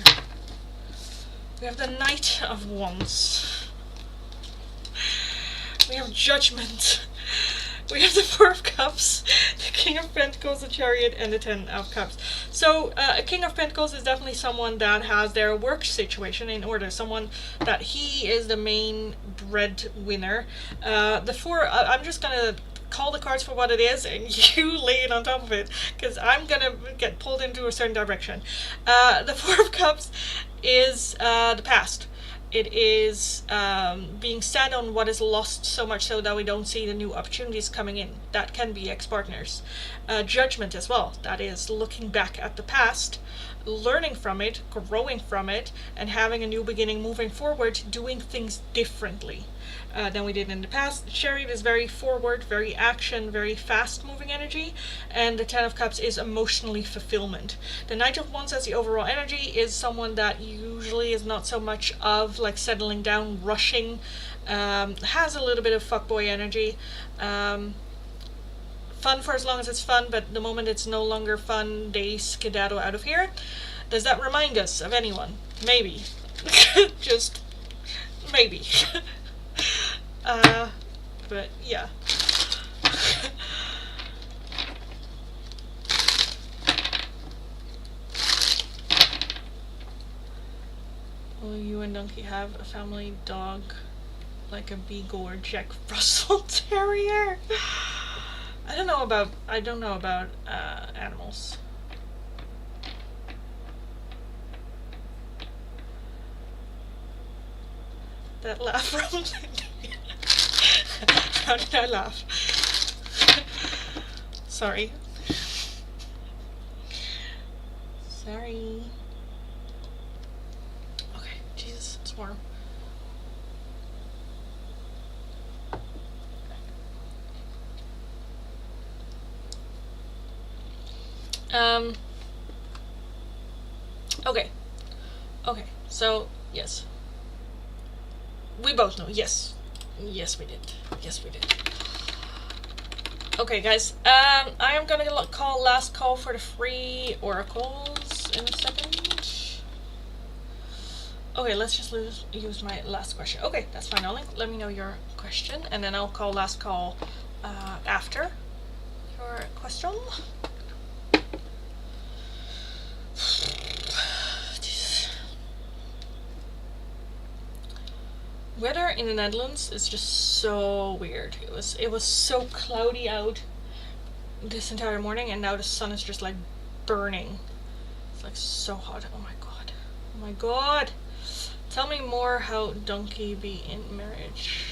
We have the Knight of Wands. We have Judgment. We have the Four of Cups, the King of Pentacles, the Chariot, and the Ten of Cups. So a King of Pentacles is definitely someone that has their work situation in order. Someone that he is the main breadwinner. The Four, I'm just going to call the cards for what it is and you lay it on top of it, because I'm gonna get pulled into a certain direction. The Four of Cups is the past. It is being sad on what is lost, so much so that we don't see the new opportunities coming in. That can be ex-partners. Judgment as well. That is looking back at the past, learning from it, growing from it, and having a new beginning, moving forward, doing things differently than we did in the past. Chariot is very forward, very action, very fast moving energy, and the Ten of Cups is emotionally fulfillment. The Knight of Wands as the overall energy is someone that usually is not so much of like settling down, rushing, has a little bit of fuckboy energy, fun for as long as it's fun, but the moment it's no longer fun, they skedaddle out of here. Does that remind us of anyone? Maybe. Just maybe. But yeah. Will you and Donkey have a family dog like a beagle or Jack Russell Terrier? I don't know about animals. That laugh from Lindy. How did I laugh? Sorry. Sorry. Okay, Jesus, it's warm. Okay. Okay, so, yes. We both know, yes. Yes, we did. Yes, we did. Okay, guys, I am gonna call last call for the free oracles in a second. Okay, let's just use my last question. Okay, that's fine. Let me know your question, and then I'll call last call after your question. Weather in the Netherlands is just so weird. It was so cloudy out this entire morning, and now the sun is just like burning. It's like so hot. Oh my god. Oh my god. Tell me more how Donkey be in marriage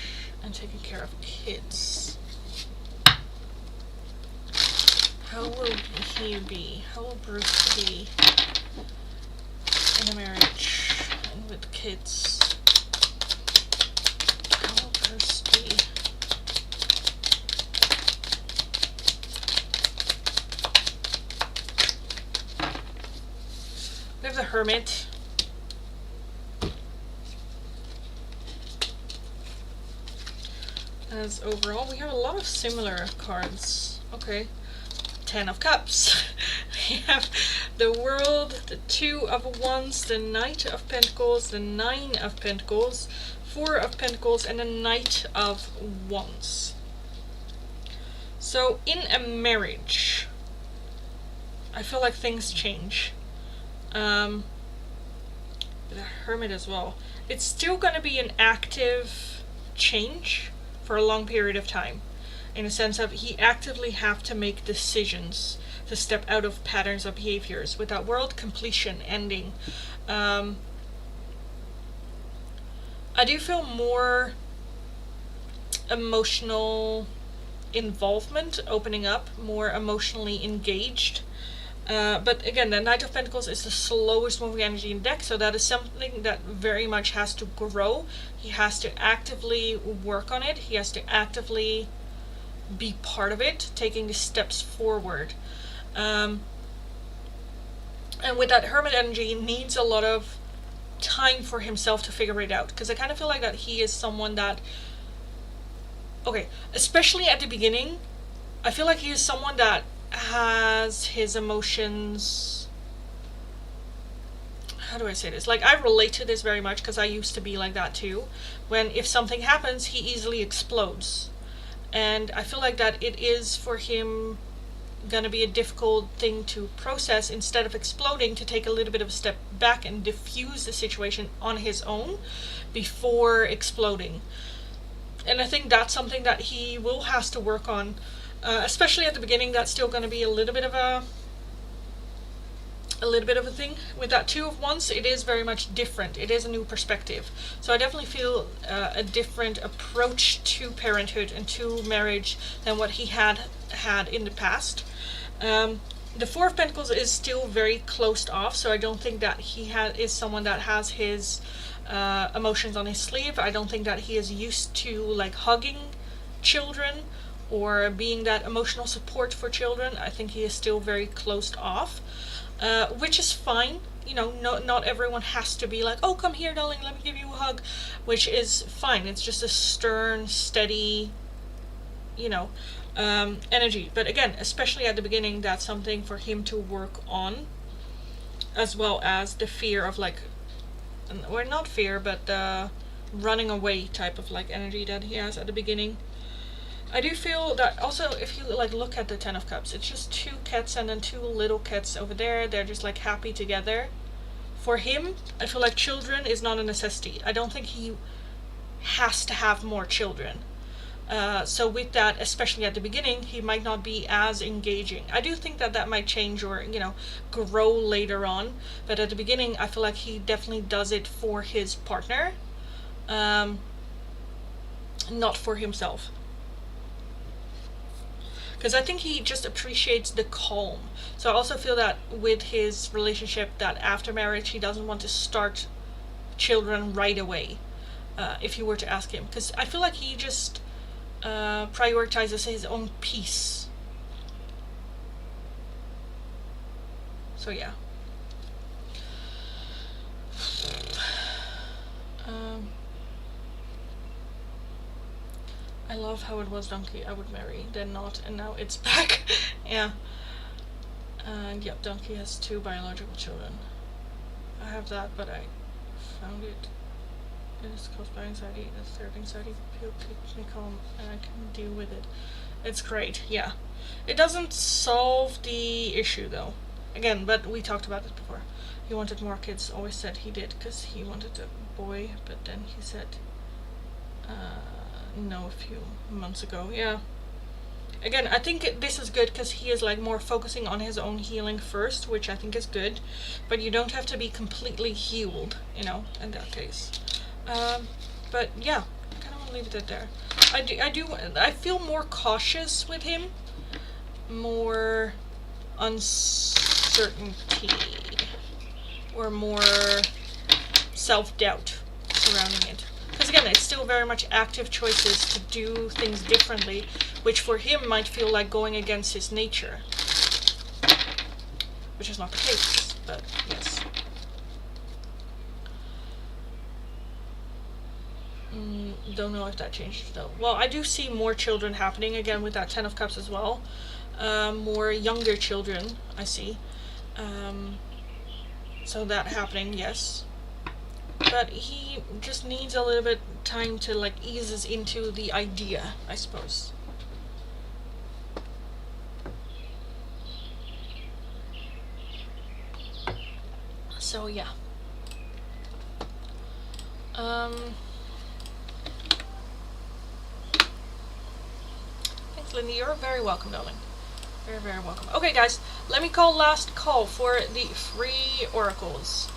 and taking care of kids. How will he be? How will Bruce be in a marriage and with kids? How will Bruce be? We have the Hermit. As overall, we have a lot of similar cards. Okay. 10 of Cups. We have the World, the 2 of Wands, the Knight of Pentacles, the 9 of Pentacles, 4 of Pentacles, and the Knight of Wands. So in a marriage, I feel like things change. The Hermit as well. It's still going to be an active change for a long period of time, in a sense of he actively have to make decisions to step out of patterns of behaviors. With that World completion ending, I do feel more emotional involvement, opening up, more emotionally engaged. But again, the Knight of Pentacles is the slowest moving energy in the deck, so that is something that very much has to grow. He has to actively work on it. He has to actively be part of it, taking the steps forward. And with that Hermit energy, he needs a lot of time for himself to figure it out, because I kind of feel like that he is someone that, okay, especially at the beginning, I feel like he is someone that has his emotions, how do I say this, like I relate to this very much because I used to be like that too. When if something happens, he easily explodes, and I feel like that it is for him gonna be a difficult thing to process. Instead of exploding, to take a little bit of a step back and diffuse the situation on his own before exploding. And I think that's something that he will has to work on, especially at the beginning. That's still going to be a little bit of a thing. With that 2 of Wands, it is very much different. It is a new perspective. So I definitely feel a different approach to parenthood and to marriage than what he had in the past. The 4 of Pentacles is still very closed off, so I don't think that he is someone that has his emotions on his sleeve. I don't think that he is used to like hugging children or being that emotional support for children. I think he is still very closed off, which is fine. You know, not everyone has to be like, oh, come here, darling, let me give you a hug, which is fine. It's just a stern, steady, you know, energy. But again, especially at the beginning, that's something for him to work on, as well as the fear of like, or not fear, but the running away type of like energy that he has at the beginning. I do feel that also, if you like look at the 10 of Cups, it's just 2 cats and then 2 little cats over there. They're just like happy together. For him, I feel like children is not a necessity. I don't think he has to have more children. So with that, especially at the beginning, he might not be as engaging. I do think that that might change or, you know, grow later on. But at the beginning, I feel like he definitely does it for his partner, not for himself. Because I think he just appreciates the calm. So I also feel that with his relationship, that after marriage, he doesn't want to start children right away, if you were to ask him. Because I feel like he just prioritizes his own peace. So yeah. I love how it was Donkey I would marry, then not, and now it's back. Yeah. And yep, Donkey has 2 biological children. I have that, but I found it. It is caused by anxiety. That's their anxiety keeps me calm, and I can deal with it. It's great, yeah. It doesn't solve the issue though. Again, but we talked about it before. He wanted more kids. Always said he did because he wanted a boy, but then he said No, a few months ago, yeah. Again, I think this is good because he is like more focusing on his own healing first, which I think is good. But you don't have to be completely healed, you know, in that case. But yeah, I kind of want to leave it at there. I feel more cautious with him, more uncertainty, or more self-doubt surrounding it. Because again, it's still very much active choices to do things differently, which for him might feel like going against his nature. Which is not the case, but yes. Don't know if that changed though. Well, I do see more children happening, again with that 10 of Cups as well. More younger children, I see. So that happening, yes. But he just needs a little bit time to like ease into the idea, I suppose. So yeah. Thanks, Lindy. You're very welcome, darling. Very, very welcome. Okay, guys, let me call last call for the free oracles.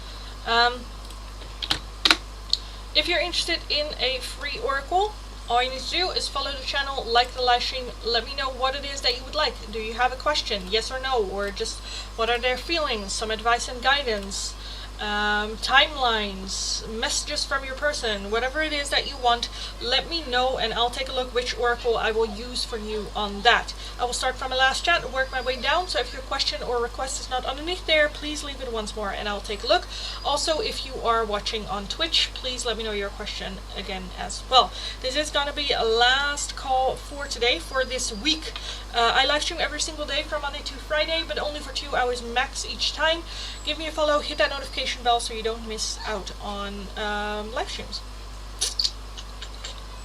If you're interested in a free oracle, all you need to do is follow the channel, like the live stream, let me know what it is that you would like. Do you have a question, yes or no, or just what are their feelings, some advice and guidance, timelines, messages from your person, whatever it is that you want, let me know and I'll take a look which oracle I will use for you on that. I will start from a last chat and work my way down, so if your question or request is not underneath there, please leave it once more and I'll take a look. Also, if you are watching on Twitch, please let me know your question again as well. This is going to be a last call for today, for this week. I live stream every single day from Monday to Friday, but only for 2 hours max each time. Give me a follow, hit that notification bell so you don't miss out on live streams.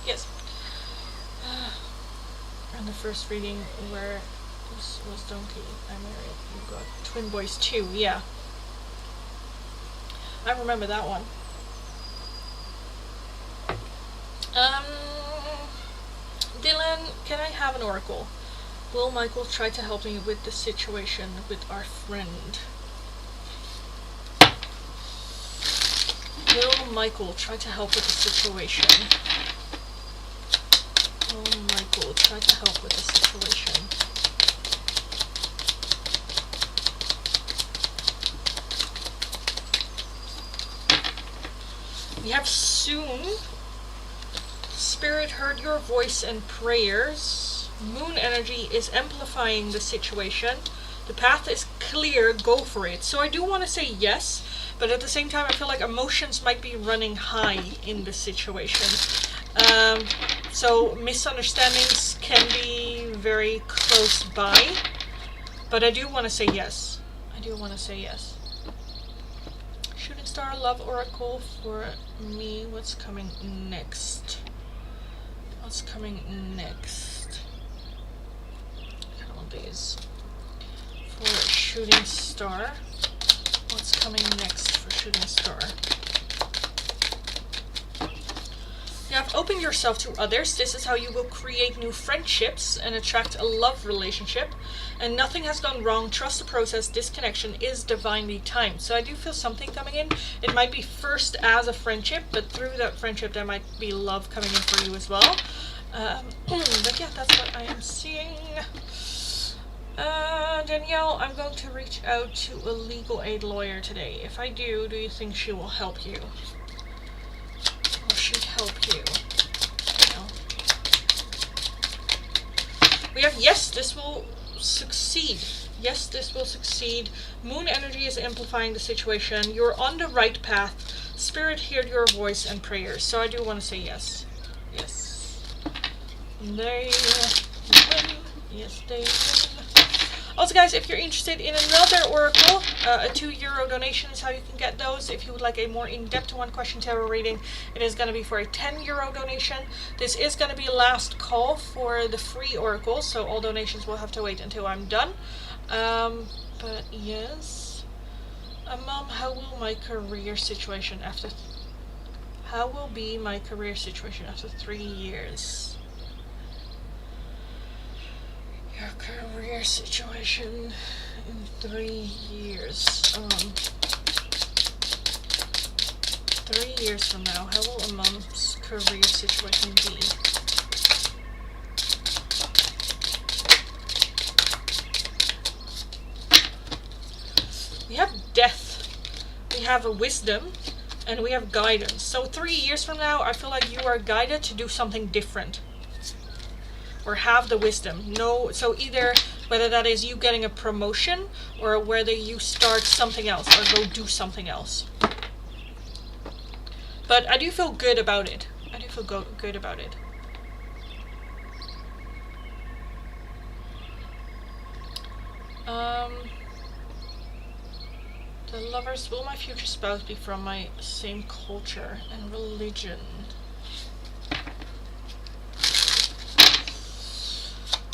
Yes. And the first reading where this was Donkey, I married, you got twin boys too, yeah. I remember that one. Dylan, can I have an oracle? Will Michael try to help me with the situation with our friend? Will Michael try to help with the situation? Will Michael try to help with the situation? We have soon. Spirit heard your voice and prayers. Moon energy is amplifying the situation. The path is clear, go for it. So I do want to say yes, but at the same time I feel like emotions might be running high in the situation. So misunderstandings can be very close by, but I do want to say yes. I do want to say yes. Shooting Star Love Oracle for me. What's coming next? What's coming next? I want these. For Shooting Star. What's coming next for Shooting Star? You have opened yourself to others. This is how you will create new friendships and attract a love relationship. And nothing has gone wrong. Trust the process. This connection is divinely timed. So I do feel something coming in. It might be first as a friendship, but through that friendship there might be love coming in for you as well. But yeah, that's what I am seeing. Danielle, I'm going to reach out to a legal aid lawyer today. If I do you think she will help you? Will she help you? No. We have yes, this will succeed. Yes, this will succeed. Moon energy is amplifying the situation. You're on the right path. Spirit heard your voice and prayers. So I do want to say yes. Yes. They win. Yes, they win. Also, guys, if you're interested in another oracle, a €2 donation is how you can get those. If you would like a more in-depth one-question tarot reading, it is going to be for a €10 donation. This is going to be last call for the free oracle, so all donations will have to wait until I'm done. But yes. Mom, how will my career situation after... How will be my career situation after 3 years? Your career situation in 3 years. 3 years from now, how will a mom's career situation be? We have death, we have a wisdom, and we have guidance. So 3 years from now, I feel like you are guided to do something different. Or have the wisdom. No, so either whether that is you getting a promotion or whether you start something else or go do something else. But I do feel good about it. I do feel good about it. The lovers, will my future spouse be from my same culture and religion?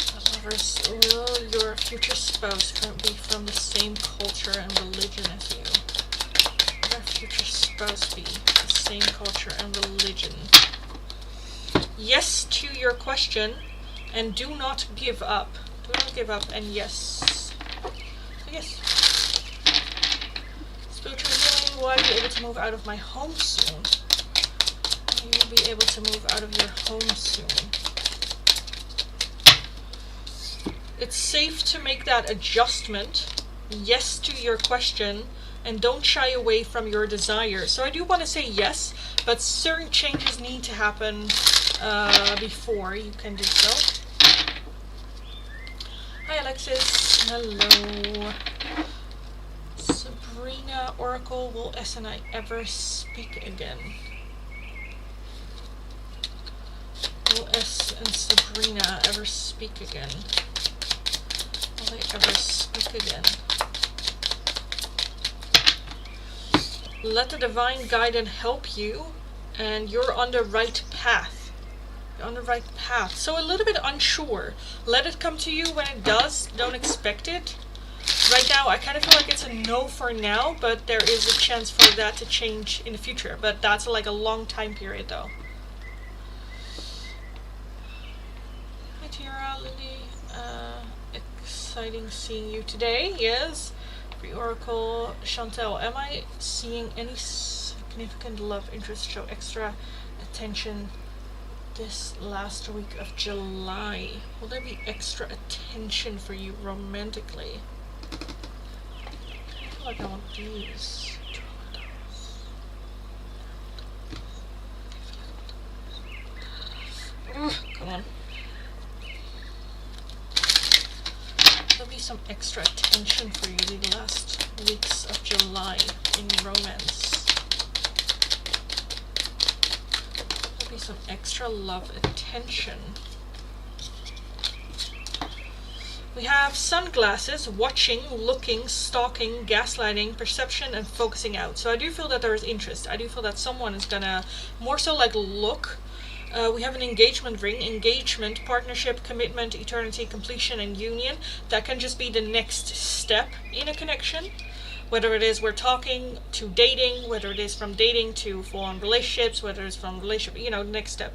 The lovers, will your future spouse be from the same culture and religion as you? Will your future spouse be the same culture and religion? Yes to your question, and do not give up. Do not give up, and yes. So yes. Spiritual healing, will I be able to move out of my home soon? Will you be able to move out of your home soon? It's safe to make that adjustment. Yes to your question, and don't shy away from your desire. So I do want to say yes, but certain changes need to happen before you can do so. Hi Alexis. Hello. Sabrina Oracle, will S and I ever speak again? Will S and Sabrina ever speak again? Will they ever speak again? Let the divine guidance help you, and you're on the right path. You're on the right path. So a little bit unsure. Let it come to you when it does. Don't expect it. Right now, I kind of feel like it's a no for now, but there is a chance for that to change in the future. But that's like a long time period, though. Hi, Tara, Lindy. Exciting seeing you today. Yes. Free Oracle, Chantel. Am I seeing any significant love interest show extra attention this last week of July? Will there be extra attention for you romantically? I feel like I want these. Come on. There'll be some extra attention for you the last weeks of July in romance. There'll be some extra love attention. We have sunglasses, watching, looking, stalking, gaslighting, perception, and focusing out. So I do feel that there is interest. I do feel that someone is gonna more so like look. We have an engagement ring, engagement, partnership, commitment, eternity, completion, and union. That can just be the next step in a connection. Whether it is we're talking to dating, whether it is from dating to full-on relationships, whether it's from relationship, you know, next step.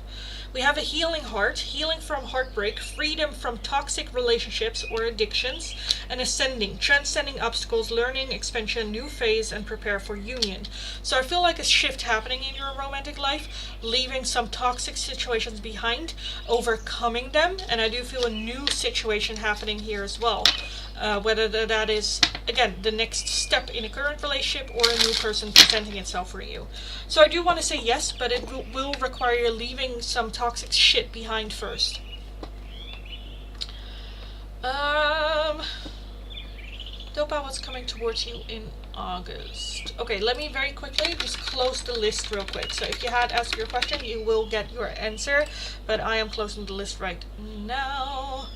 We have a healing heart, healing from heartbreak, freedom from toxic relationships or addictions, and ascending, transcending obstacles, learning, expansion, new phase, and prepare for union. So I feel like a shift happening in your romantic life, leaving some toxic situations behind, overcoming them, and I do feel a new situation happening here as well. Whether that is, again, the next step in a current relationship or a new person presenting itself for you. So I do want to say yes, but it will require leaving some toxic shit behind first. Dopa, what's coming towards you in August? Okay, let me very quickly just close the list real quick. So if you had asked your question, you will get your answer, but I am closing the list right now.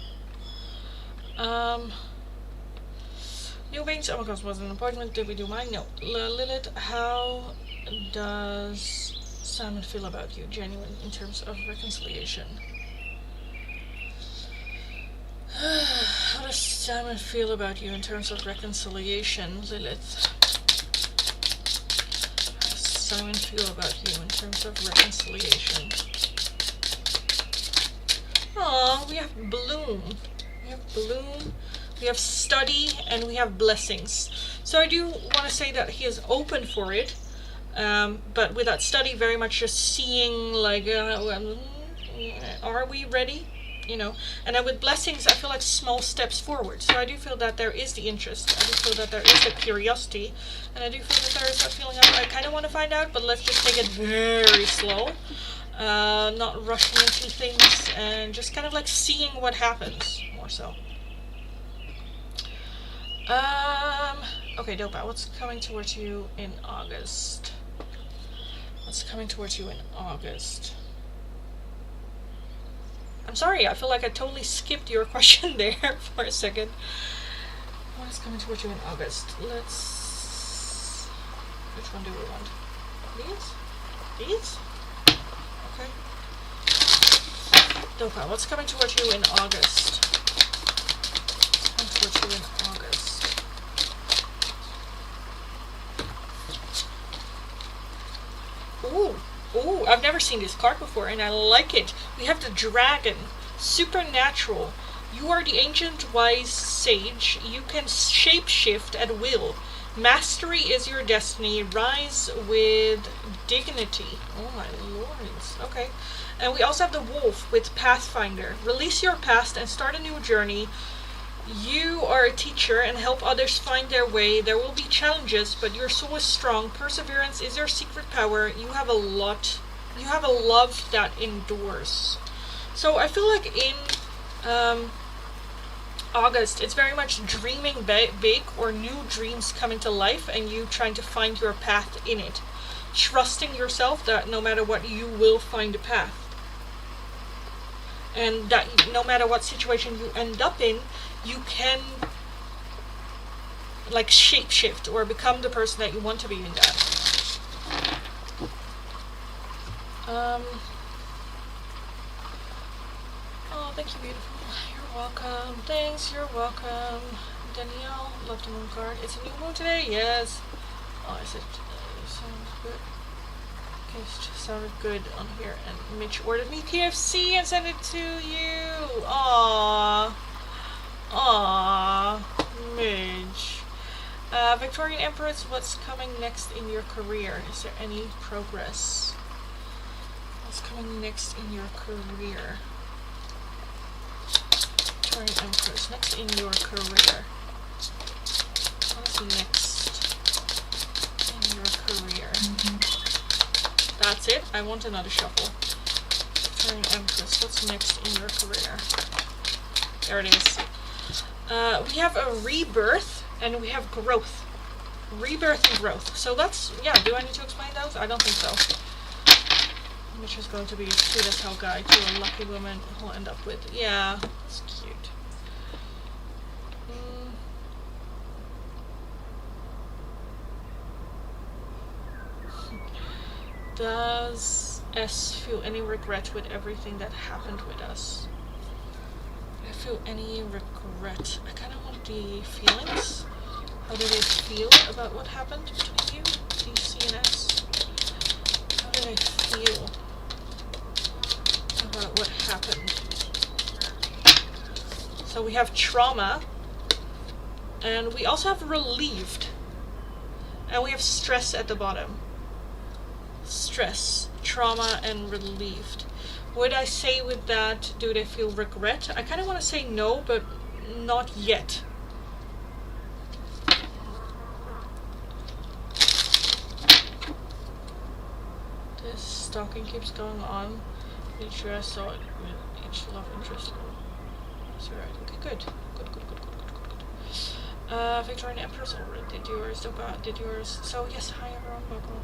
New beings, oh my gosh, was an appointment, did we do mine? No. Lilith, how does Simon feel about you, genuine, in terms of reconciliation? How does Simon feel about you in terms of reconciliation, Lilith? How does Simon feel about you in terms of reconciliation? Oh, we have bloom. We have bloom, we have study, and we have blessings. So I do want to say that he is open for it, but with that study, very much just seeing like, are we ready? You know, and then with blessings, I feel like small steps forward. So I do feel that there is the interest. I do feel that there is the curiosity, and I do feel that there is that feeling of I kind of want to find out, but let's just take it very slow, not rushing into things, and just kind of like seeing what happens more so. Okay, Dopa, what's coming towards you in August? What's coming towards you in August? I'm sorry, I feel like I totally skipped your question there for a second. What is coming towards you in August? Let's... Which one do we want? These? These? Okay. Dopa, what's coming towards you in August? What's coming towards you in August? Ooh. Ooh, I've never seen this card before, and I like it. We have the dragon. Supernatural. You are the ancient wise sage. You can shapeshift at will. Mastery is your destiny. Rise with dignity. Oh my lords. Okay. And we also have the wolf with Pathfinder. Release your past and start a new journey. You are a teacher and help others find their way. There will be challenges, but your soul is strong. Perseverance is your secret power. You have a lot. You have a love that endures. So I feel like in August, it's very much dreaming big or new dreams coming to life and you trying to find your path in it. Trusting yourself that no matter what, you will find a path. And that no matter what situation you end up in, you can like shapeshift or become the person that you want to be in that. Oh, thank you, beautiful. You're welcome. Thanks, you're welcome. Danielle, love the moon card. It's a new moon today? Yes. Oh, is it? Sounds good. Okay, it just sounded good on here. And Mitch ordered me KFC and sent it to you. Aww. Aww, Midge. Victorian Empress, what's coming next in your career? Is there any progress? What's coming next in your career? Victorian Empress, next in your career. What's next in your career? That's it? I want another shuffle. Victorian Empress, what's next in your career? There it is. We have a rebirth and we have growth. Rebirth and growth. So that's, yeah, do I need to explain those? I don't think so. Which is going to be a sweet as hell guide to a lucky woman who'll end up with. Yeah, it's cute. Does S feel any regret with everything that happened with us? I feel any regret. I kind of want the feelings. How do they feel about what happened between you, DC and S? How do they feel about what happened? So we have trauma, and we also have relieved, and we have stress at the bottom. Stress, trauma, and relieved. Would I say with that, do they feel regret? I kind of want to say no, but not yet. This stalking keeps going on. Each year I saw it with each love interest. That's right. Okay, good. Good. Victorian Empress already did yours. Dopa did yours. So yes, hi everyone. Welcome.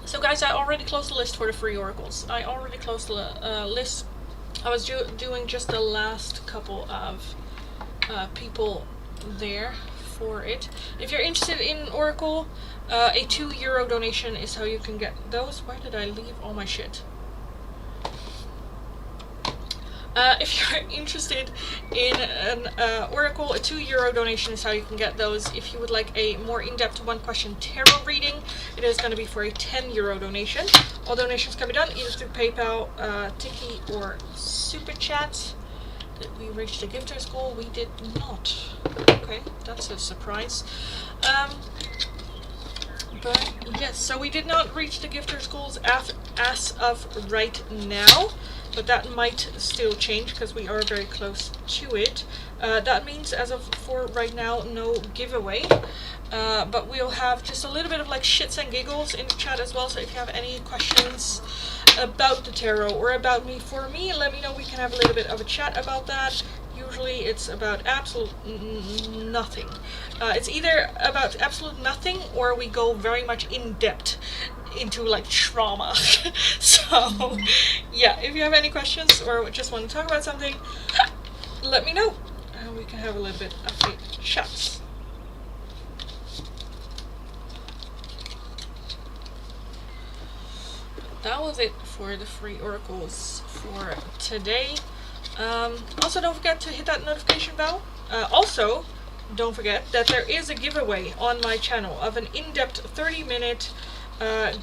So guys, I already closed the list for the free oracles. I already closed the list. I was doing just the last couple of people there for it. If you're interested in oracle, a €2 donation is how you can get those. Where did I leave all my shit? If you're interested in an oracle, a €2 donation is how you can get those. If you would like a more in-depth one-question tarot reading, it is going to be for a €10 donation. All donations can be done either through PayPal, Tiki, or Super Chat. Did we reach the gifters goal? We did not. Okay, that's a surprise. But yes, so we did not reach the gifters goals as of right now, but that might still change because we are very close to it. That means as of for right now, no giveaway. But we'll have just a little bit of like shits and giggles in the chat as well. So if you have any questions about the tarot or about me for me, let me know. We can have a little bit of a chat about that. Usually it's about absolute nothing. It's either about absolute nothing or we go very much in depth into like trauma. So yeah, if you have any questions or just want to talk about something, let me know and we can have a little bit of a chat. That was it for the free oracles for today. Also, don't forget to hit that notification bell. Also, don't forget that there is a giveaway on my channel of an in-depth 30-minute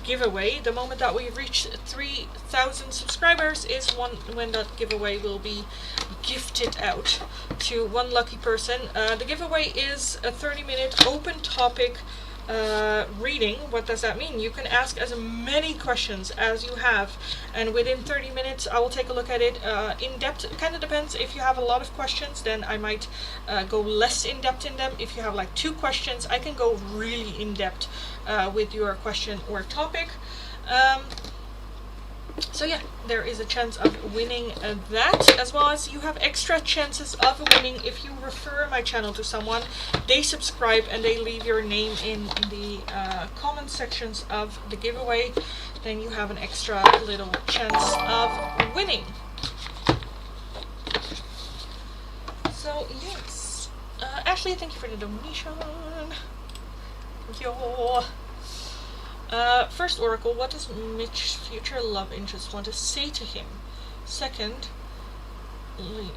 giveaway. The moment that we reach 3,000 subscribers is when that giveaway will be gifted out to one lucky person. The giveaway is a 30-minute open topic reading. What does that mean? You can ask as many questions as you have, and within 30 minutes I will take a look at it in depth. It kind of depends. If you have a lot of questions, then I might go less in depth in them. If you have like 2 questions, I can go really in depth with your question or topic. So yeah, there is a chance of winning that, as well as you have extra chances of winning if you refer my channel to someone, they subscribe and they leave your name in the comment sections of the giveaway, then you have an extra little chance of winning. So yes, Ashley, thank you for the donation. Thank you. First oracle, what does Mitch's future love interest want to say to him? Second, leave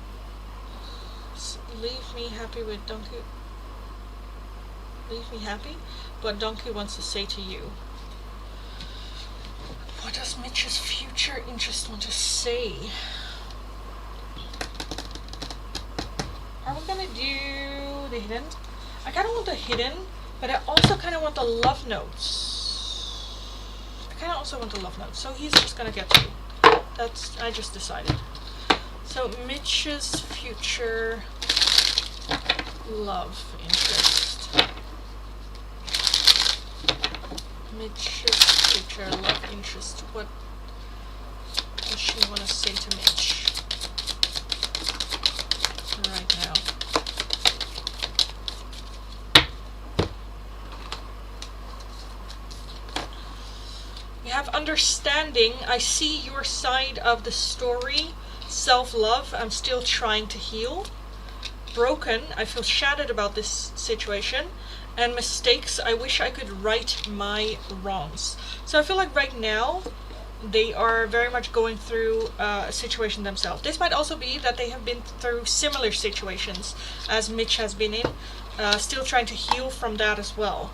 me happy with Donkey. Leave me happy? What Donkey wants to say to you. What does Mitch's future interest want to say? Are we gonna do the hidden? I kind of want the hidden, but I also kind of want the love notes. I also want the love note, so he's just gonna get 2. I just decided. So Mitch's future love interest. Mitch's future love interest. What does she want to say to Mitch right now? Have understanding. I see your side of the story. Self-love. I'm still trying to heal. Broken. I feel shattered about this situation. And mistakes. I wish I could right my wrongs. So I feel like right now they are very much going through a situation themselves. This might also be that they have been through similar situations as Mitch has been in. Still trying to heal from that as well.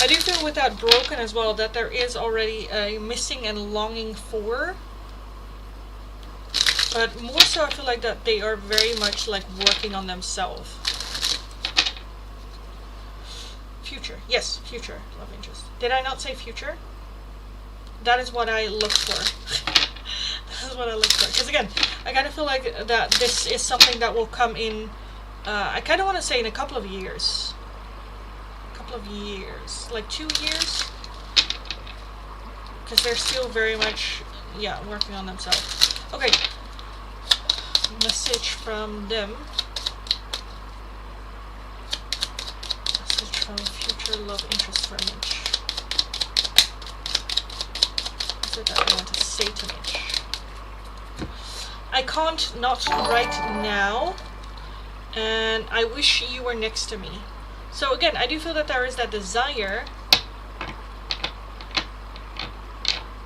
I do feel with that broken as well that there is already a missing and longing for. But more so I feel like that they are very much like working on themselves. Future. Yes, future. Love interest. Did I not say future? That is what I look for. That is what I look for. Because again, I kind of feel like that this is something that will come in, I kind of want to say in a couple of years. Of years, like 2 years, because they're still very much working on themselves. Okay, message from them. Message from future love interest for Mitch. What is it that I want to say to Mitch? I can't not right now, and I wish you were next to me. So again, I do feel that there is that desire.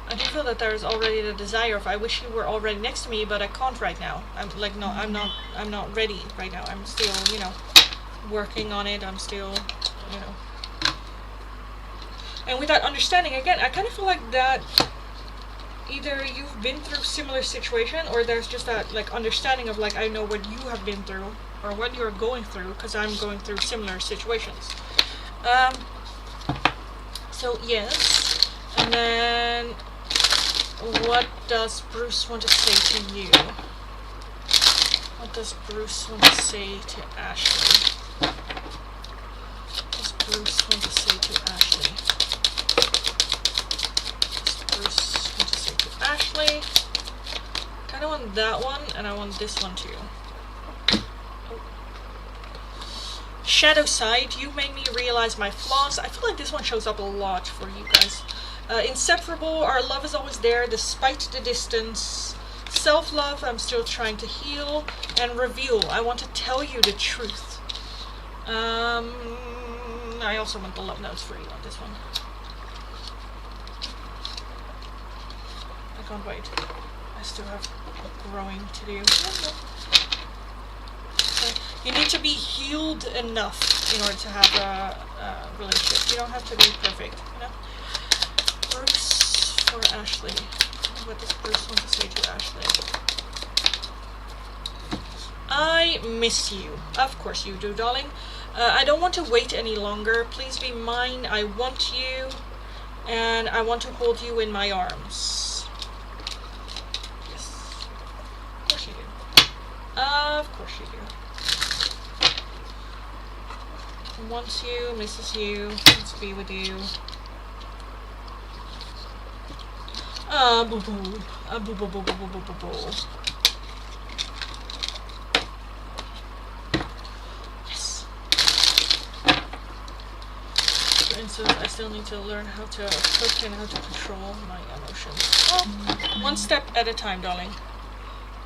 I do feel that there is already the desire of I wish you were already next to me, but I can't right now. I'm like, no, I'm not ready right now. I'm still, you know, working on it. I'm still, you know. And with that understanding, again, I kind of feel like that either you've been through similar situation, or there's just that like understanding of like, I know what you have been through or what you're going through, because I'm going through similar situations. So yes, and then what does Bruce want to say to you? What does Bruce want to say to Ashley? What does Bruce want to say to Ashley? Ashley, kind of want that one, and I want this one too. Oh. Shadow side, you made me realize my flaws. I feel like this one shows up a lot for you guys. Inseparable, our love is always there despite the distance. Self-love, I'm still trying to heal. And reveal, I want to tell you the truth. I also want the love notes for you on this one. I can't wait. I still have growing to do. Okay. You need to be healed enough in order to have a relationship. You don't have to be perfect, you know? Bruce for Ashley. What does Bruce want to say to Ashley? I miss you. Of course you do, darling. I don't want to wait any longer. Please be mine. I want you. And I want to hold you in my arms. Of course you do. Wants you, misses you, wants to be with you. Boo boo. Boo boo boo boo boo boo boo boo. Yes. For instance, I still need to learn how to cook and how to control my emotions. Oh, one step at a time, darling.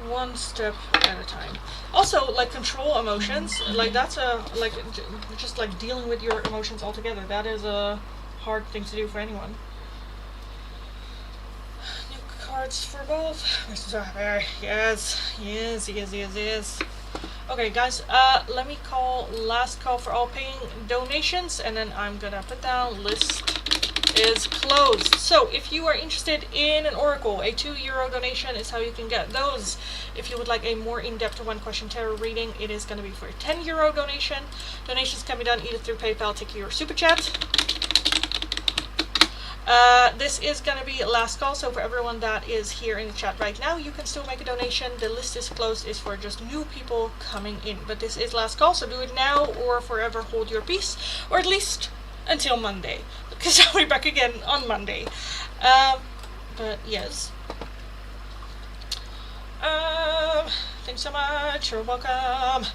One step at a time. Also, like, control emotions, like that's a like just like dealing with your emotions altogether. That is a hard thing to do for anyone. New cards for both. Yes. Okay, guys. Let me call last call for all paying donations, and then I'm gonna put down list is closed. So if you are interested in an oracle, a €2 donation is how you can get those. If you would like a more in-depth one question tarot reading, it is going to be for a €10 donation. Donations can be done either through PayPal, Tiki, or Super Chat. This is going to be last call, so for everyone that is here in the chat right now, you can still make a donation. The list is closed is for just new people coming in, but this is last call, so do it now or forever hold your peace, or at least until Monday, because I'll be back again on Monday. But yes. Thanks so much. You're welcome.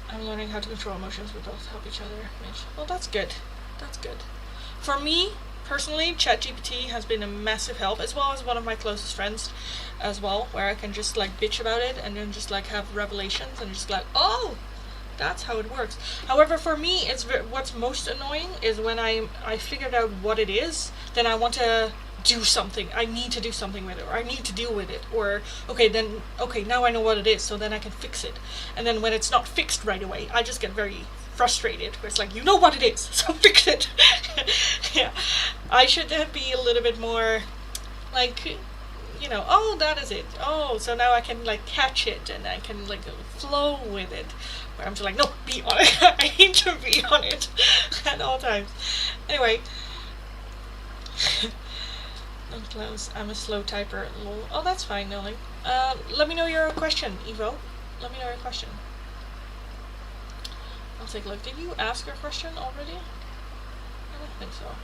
I'm learning how to control emotions. We both help each other. Well, that's good. That's good. For me, personally, ChatGPT has been a massive help, as well as one of my closest friends as well, where I can just like bitch about it and then just like have revelations and just like, oh, that's how it works. However, for me, it's what's most annoying is when I figured out what it is, then I want to do something. I need to do something with it, or I need to deal with it, or okay, now I know what it is, so then I can fix it. And then when it's not fixed right away, I just get very frustrated, where it's like, you know what it is, so fix it. Yeah, I should be a little bit more like, you know, oh, that is it. Oh, so now I can like catch it and I can like flow with it. Where I'm just like, no, be on it. I need to be on it at all times. Anyway. Don't close. I'm a slow typer. Lol. Oh, that's fine, Nolly. Let me know your question, Evo. Let me know your question. I'll take a look. Did you ask your question already? I don't think so.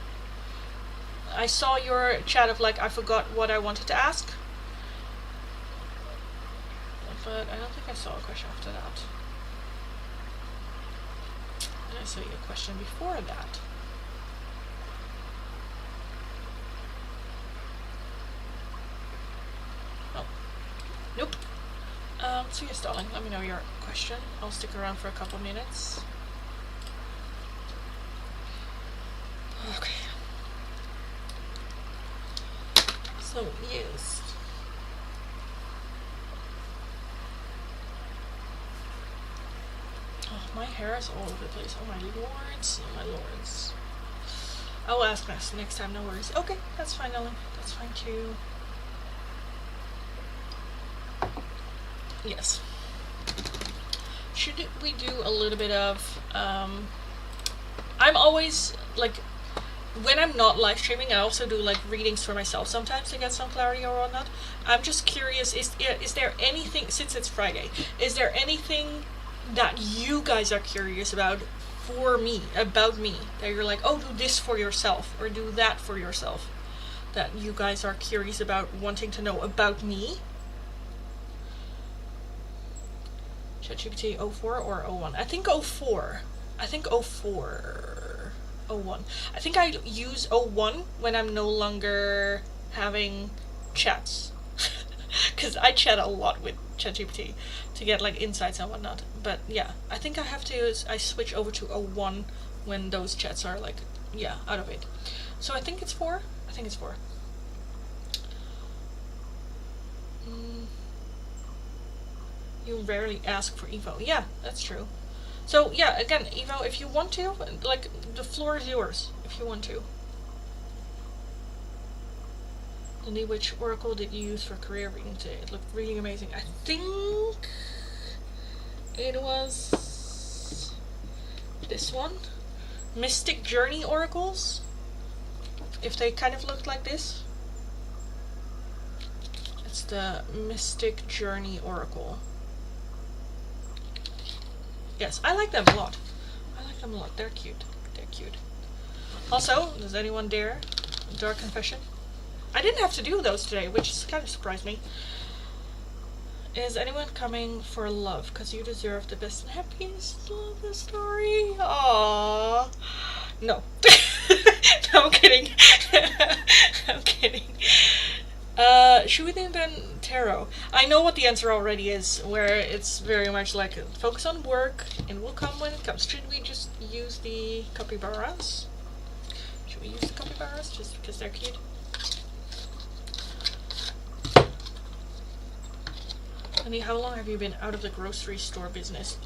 I saw your chat of like, I forgot what I wanted to ask. But I don't think I saw a question after that. I saw your question before that. Oh. Nope. So yes, darling, let me know your question. I'll stick around for a couple minutes. Okay. So So, yes. Oh, my hair is all over the place. Oh my lords. Oh my lords. I will ask next time, no worries. Okay, that's fine, Ellen. That's fine too. Yes. Should we do a little bit of, I'm always, like, when I'm not live streaming, I also do, like, readings for myself sometimes to get some clarity or whatnot. I'm just curious, is there anything, since it's Friday, is there anything that you guys are curious about about me, that you're like, oh, do this for yourself, or do that for yourself, that you guys are curious about, wanting to know about me? ChatGPT 04 or 01? I think 04. I think 04. 01. I think I use 01 when I'm no longer having chats. Because I chat a lot with ChatGPT to get like insights and whatnot. But yeah, I think I switch over to 01 when those chats are like, yeah, out of it. So I think it's 4. I think it's 4. You rarely ask for Evo. Yeah, that's true. So yeah, again, Evo, if you want to, like, the floor is yours, if you want to. Lindy, which oracle did you use for career reading today? It looked really amazing. I think it was this one. Mystic Journey oracles. If they kind of looked like this. It's the Mystic Journey oracle. Yes, I like them a lot. I like them a lot. They're cute. They're cute. Also, does anyone dare? Dark Confession? I didn't have to do those today, which kind of surprised me. Is anyone coming for love? Because you deserve the best and happiest love story. Aww. No. No, I'm kidding. I'm kidding. Should we think then tarot? I know what the answer already is, where it's very much like focus on work and will come when it comes. Should we just use the capybaras? Should we use the capybaras just because they're cute? Honey, how long have you been out of the grocery store business?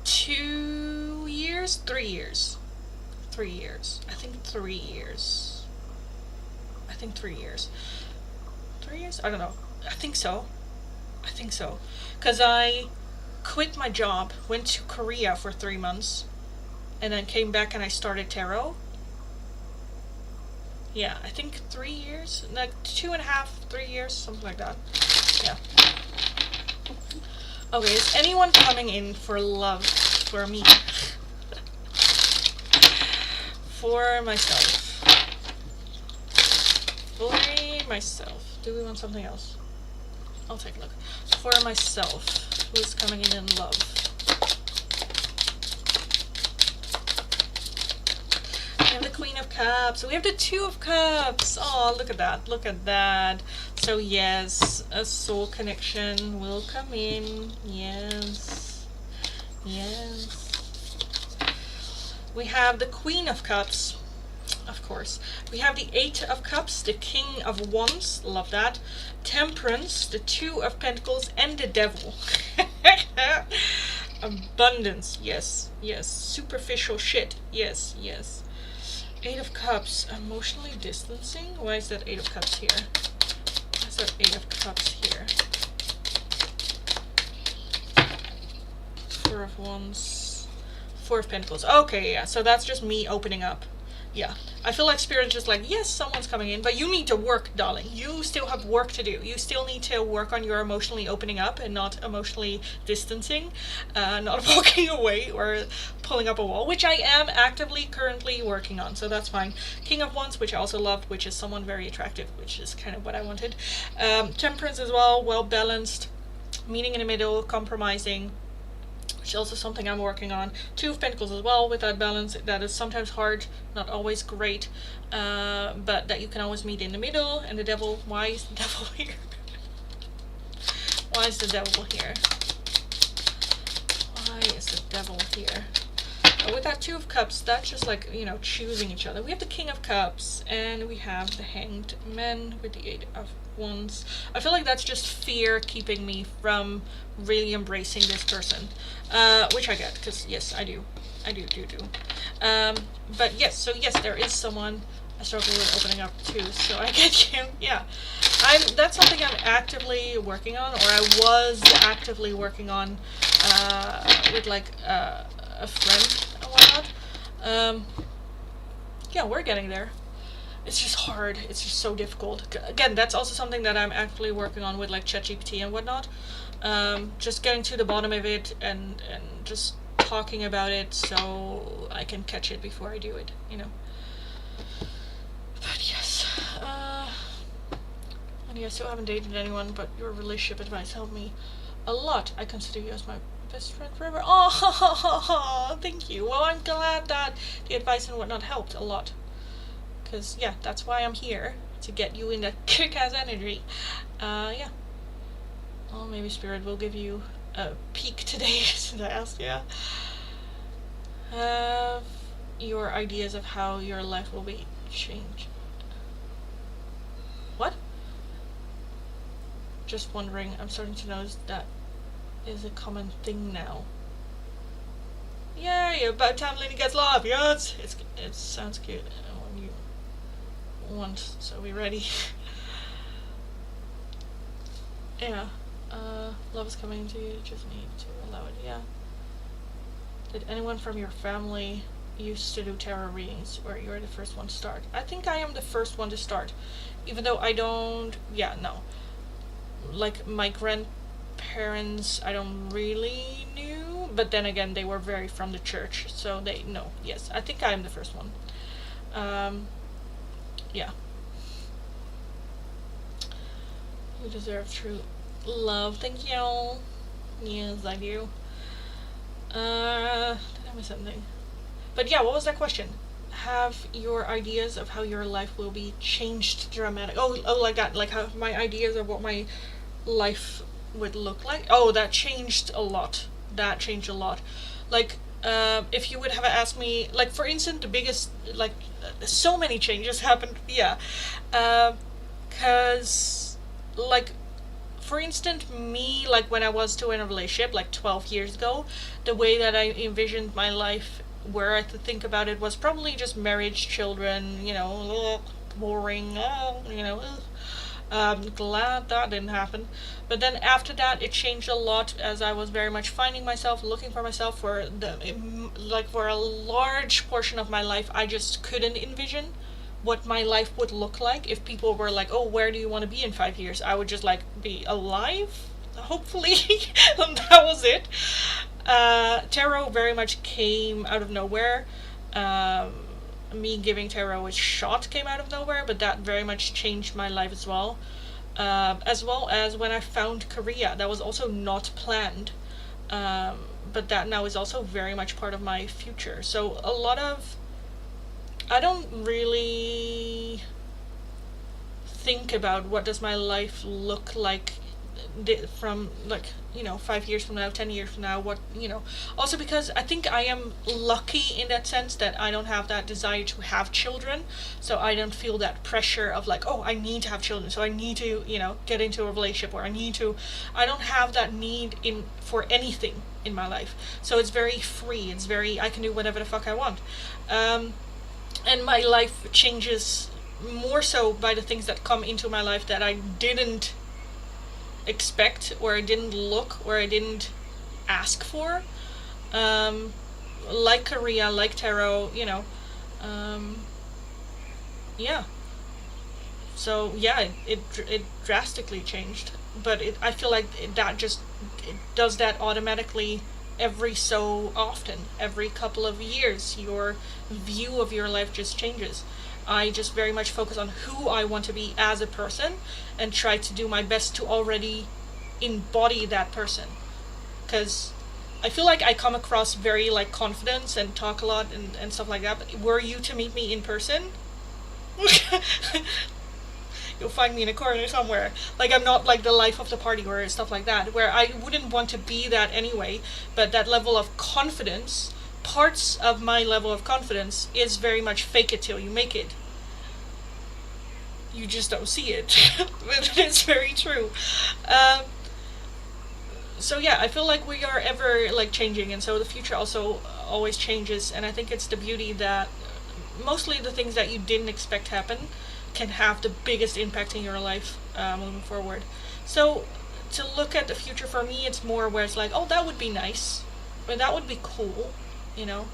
2 years? 3 years. 3 years. I think 3 years. I think 3 years. 3 years? I don't know. I think so. I think so. Because I quit my job, went to Korea for 3 months, and then came back and I started tarot. Yeah, I think 3 years. Like 2.5, 3 years, something like that. Yeah. Okay, is anyone coming in for love for me? For myself. For myself. Do we want something else? I'll take a look. For myself. Who's coming in love? We have the Queen of Cups. We have the Two of Cups. Oh, look at that. Look at that. So yes, a soul connection will come in. Yes. Yes. We have the Queen of Cups, of course. We have the Eight of Cups, the King of Wands, love that. Temperance, the Two of Pentacles, and the Devil. Abundance, yes, yes. Superficial shit, yes, yes. Eight of Cups, emotionally distancing. Why is that Eight of Cups here? Why is that Eight of Cups here? Four of Wands. Four of Pentacles. Okay, yeah, so that's just me opening up. Yeah, I feel like Spirit's just like, yes, someone's coming in, but you need to work, darling. You still have work to do. You still need to work on your emotionally opening up and not emotionally distancing, not walking away or pulling up a wall, which I am actively currently working on, so that's fine. King of Wands, which I also love, which is someone very attractive, which is kind of what I wanted. Temperance as well, well balanced, meeting in the middle, compromising, which is also something I'm working on. Two of Pentacles as well, with that balance. That is sometimes hard, not always great, but that you can always meet in the middle. And the Devil, why is the Devil here? Why is the Devil here? Why is the Devil here? With that Two of Cups, that's just like, you know, choosing each other. We have the King of Cups, and we have the Hanged Man with the Eight of Wands. I feel like that's just fear keeping me from really embracing this person, which I get, because yes, I do. But yes, so yes, there is someone I struggle with opening up to, so I get you, yeah. That's something I'm actively working on, or I was actively working on, with like, a friend and whatnot. Yeah, we're getting there. It's just hard. It's just so difficult. Again, that's also something that I'm actively working on with like ChatGPT and whatnot. Just getting to the bottom of it and just talking about it so I can catch it before I do it, you know. But yes, and yeah, I still haven't dated anyone, but your relationship advice helped me a lot. I consider you as my best friend forever. Oh, thank you. Well, I'm glad that the advice and whatnot helped a lot. Because, yeah, that's why I'm here, to get you in that kick-ass energy. Yeah. Well, maybe Spirit will give you a peek today, since I asked, yeah. Have your ideas of how your life will be changed. What? Just wondering, I'm starting to notice that is a common thing now. Yay, about time Lindy gets love, yes! It sounds cute when you want, so we ready. Yeah, love is coming to you, just need to allow it, yeah. Did anyone from your family used to do tarot readings, or you're the first one to start? I think I am the first one to start, even though I don't, yeah, no. Like, my grandparents, I don't really knew, but then again, they were very from the church, so they know, yes, I think I am the first one. Yeah. You deserve true love, thank you. Yes, I do. Did I miss something? But yeah, what was that question? Have your ideas of how your life will be changed dramatic? Oh, like that, like how my ideas of what my life would look like. Oh, that changed a lot. Like, if you would have asked me, like, for instance, the biggest, like, so many changes happened, yeah. Cause, like, for instance, me, like, when I was still in a relationship, like, 12 years ago, the way that I envisioned my life, where I could think about it, was probably just marriage, children, you know, boring, you know. I'm glad that didn't happen. But then after that, it changed a lot, as I was very much finding myself, looking for myself. For for a large portion of my life, I just couldn't envision what my life would look like. If people were like, oh, where do you want to be in 5 years? I would just like be alive, hopefully. And that was it. Tarot very much came out of nowhere. Me giving tarot a shot came out of nowhere, but that very much changed my life as well. As well as when I found Korea, that was also not planned, but that now is also very much part of my future. So a lot of, I don't really think about what does my life look like from, like, you know, 5 years from now, 10 years from now, what, you know. Also because I think I am lucky in that sense that I don't have that desire to have children, so I don't feel that pressure of like, oh, I need to have children, so I need to, you know, get into a relationship, or I don't have that need for anything in my life. So it's very free, I can do whatever the fuck I want. And my life changes more so by the things that come into my life that I didn't expect, or I didn't look, or I didn't ask for, like Korea, like tarot, you know. Yeah, so yeah, it drastically changed, but I feel like it does that automatically every so often. Every couple of years, your view of your life just changes. I just very much focus on who I want to be as a person, and try to do my best to already embody that person. Because I feel like I come across very, like, confident and talk a lot and stuff like that, but were you to meet me in person, you'll find me in a corner somewhere. Like, I'm not like the life of the party or stuff like that, where I wouldn't want to be that anyway, but that level of confidence parts of my level of confidence is very much fake it till you make it. You just don't see it. But it's very true. So yeah, I feel like we are ever like changing, and so the future also always changes, and I think it's the beauty that mostly the things that you didn't expect happen can have the biggest impact in your life moving forward. So to look at the future for me, it's more where it's like, oh, that would be nice, or that would be cool, you know.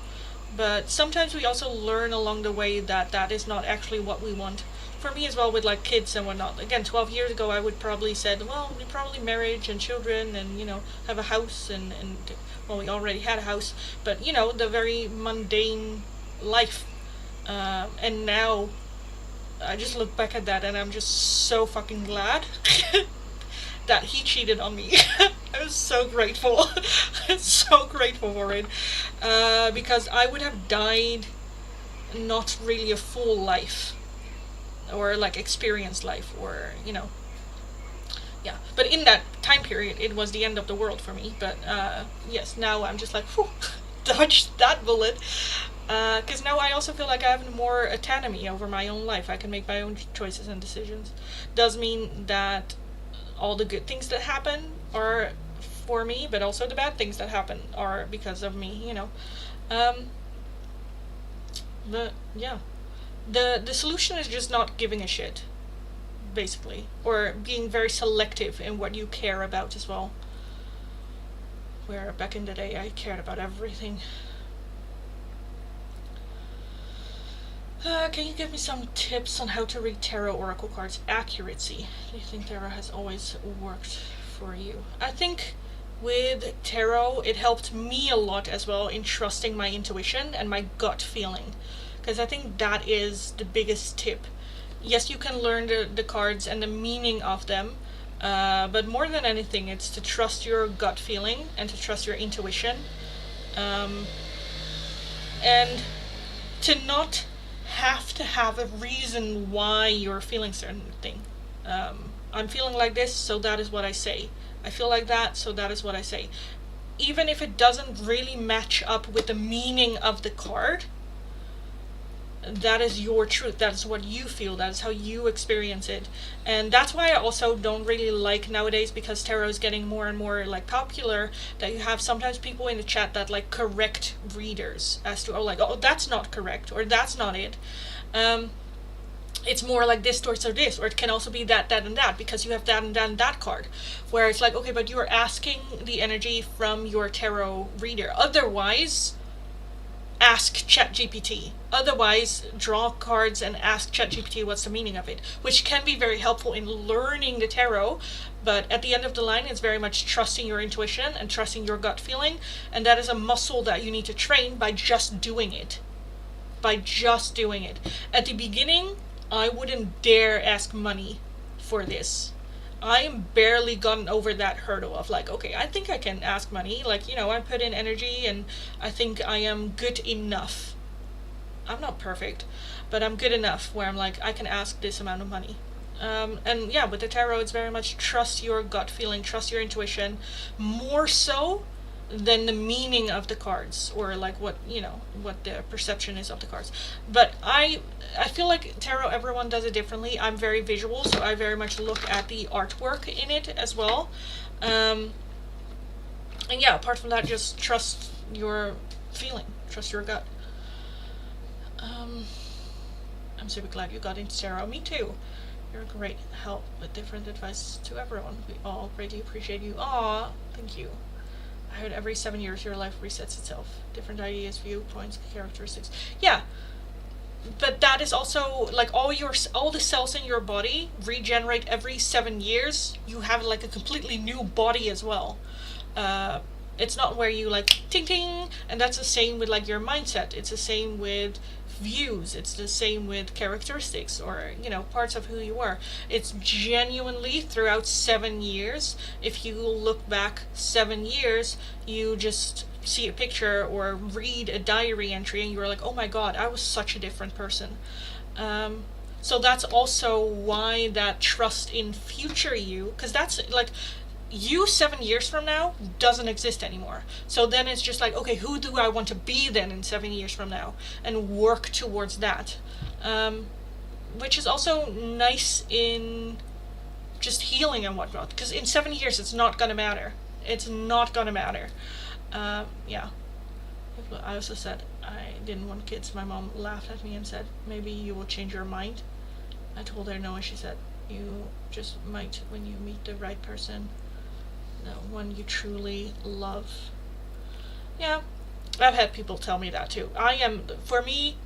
But sometimes we also learn along the way that that is not actually what we want. For me as well, with like kids and whatnot. Again, 12 years ago, I would probably said, well, we probably marriage and children and, you know, have a house and well, we already had a house, but, you know, the very mundane life. And now I just look back at that and I'm just so fucking glad that he cheated on me. I'm so grateful. I'm so grateful for it. Because I would have died not really a full life. Or like experienced life, or, you know. Yeah. But in that time period, it was the end of the world for me. But yes, now I'm just like, whew, dodged that bullet. Because now I also feel like I have more autonomy over my own life. I can make my own choices and decisions. Does mean that all the good things that happen are for me, but also the bad things that happen are because of me, you know. But yeah. The solution is just not giving a shit, basically. Or being very selective in what you care about as well. Where back in the day I cared about everything. Can you give me some tips on how to read tarot oracle cards accuracy? Do you think tarot has always worked for you? I think with tarot it helped me a lot as well in trusting my intuition and my gut feeling. Because I think that is the biggest tip. Yes, you can learn the cards and the meaning of them, but more than anything, it's to trust your gut feeling and to trust your intuition. And to not have to have a reason why you're feeling certain thing. I'm feeling like this, so that is what I say. I feel like that, so that is what I say. Even if it doesn't really match up with the meaning of the card, that is your truth. That is what you feel. That is how you experience it. And that's why I also don't really like nowadays, because tarot is getting more and more like popular, that you have sometimes people in the chat that like correct readers as to, oh, like, oh, that's not correct, or that's not it. It's more like this or this, or it can also be that, and that, because you have that and that and that card. Where it's like, okay, but you are asking the energy from your tarot reader. Otherwise, ask ChatGPT. Otherwise, draw cards and ask ChatGPT what's the meaning of it, which can be very helpful in learning the tarot, but at the end of the line, it's very much trusting your intuition and trusting your gut feeling, and that is a muscle that you need to train by just doing it. By just doing it. At the beginning, I wouldn't dare ask money for this. I'm barely gotten over that hurdle of like, okay, I think I can ask money. Like, you know, I put in energy and I think I am good enough. I'm not perfect, but I'm good enough where I'm like, I can ask this amount of money. And yeah, with the tarot, it's very much trust your gut feeling, trust your intuition, more so than the meaning of the cards, or like what, you know, what the perception is of the cards. But I feel like tarot, everyone does it differently. I'm very visual, so I very much look at the artwork in it as well. And yeah, apart from that, just trust your feeling, trust your gut. I'm super glad you got into tarot. Me too. You're a great help with different advice to everyone. We all greatly appreciate you. Aw, thank you. I heard every 7 years your life resets itself. Different ideas, viewpoints, characteristics. Yeah, but that is also like all the cells in your body regenerate every 7 years. You have like a completely new body as well. It's not where you like ting ting, and that's the same with like your mindset. It's the same with views. It's the same with characteristics, or, you know, parts of who you are. It's genuinely throughout 7 years. If you look back 7 years, you just see a picture or read a diary entry and you're like, oh my god, I was such a different person. So that's also why that trust in future you, because that's like, you 7 years from now doesn't exist anymore. So then it's just like, okay, who do I want to be then in 7 years from now, and work towards that, which is also nice in just healing and whatnot, because in 7 years it's not gonna matter. It's not gonna matter. Yeah. I also said I didn't want kids. My mom laughed at me and said, maybe you will change your mind. I told her no, and she said, you just might when you meet the right person, the one you truly love. Yeah, I've had people tell me that too. For me,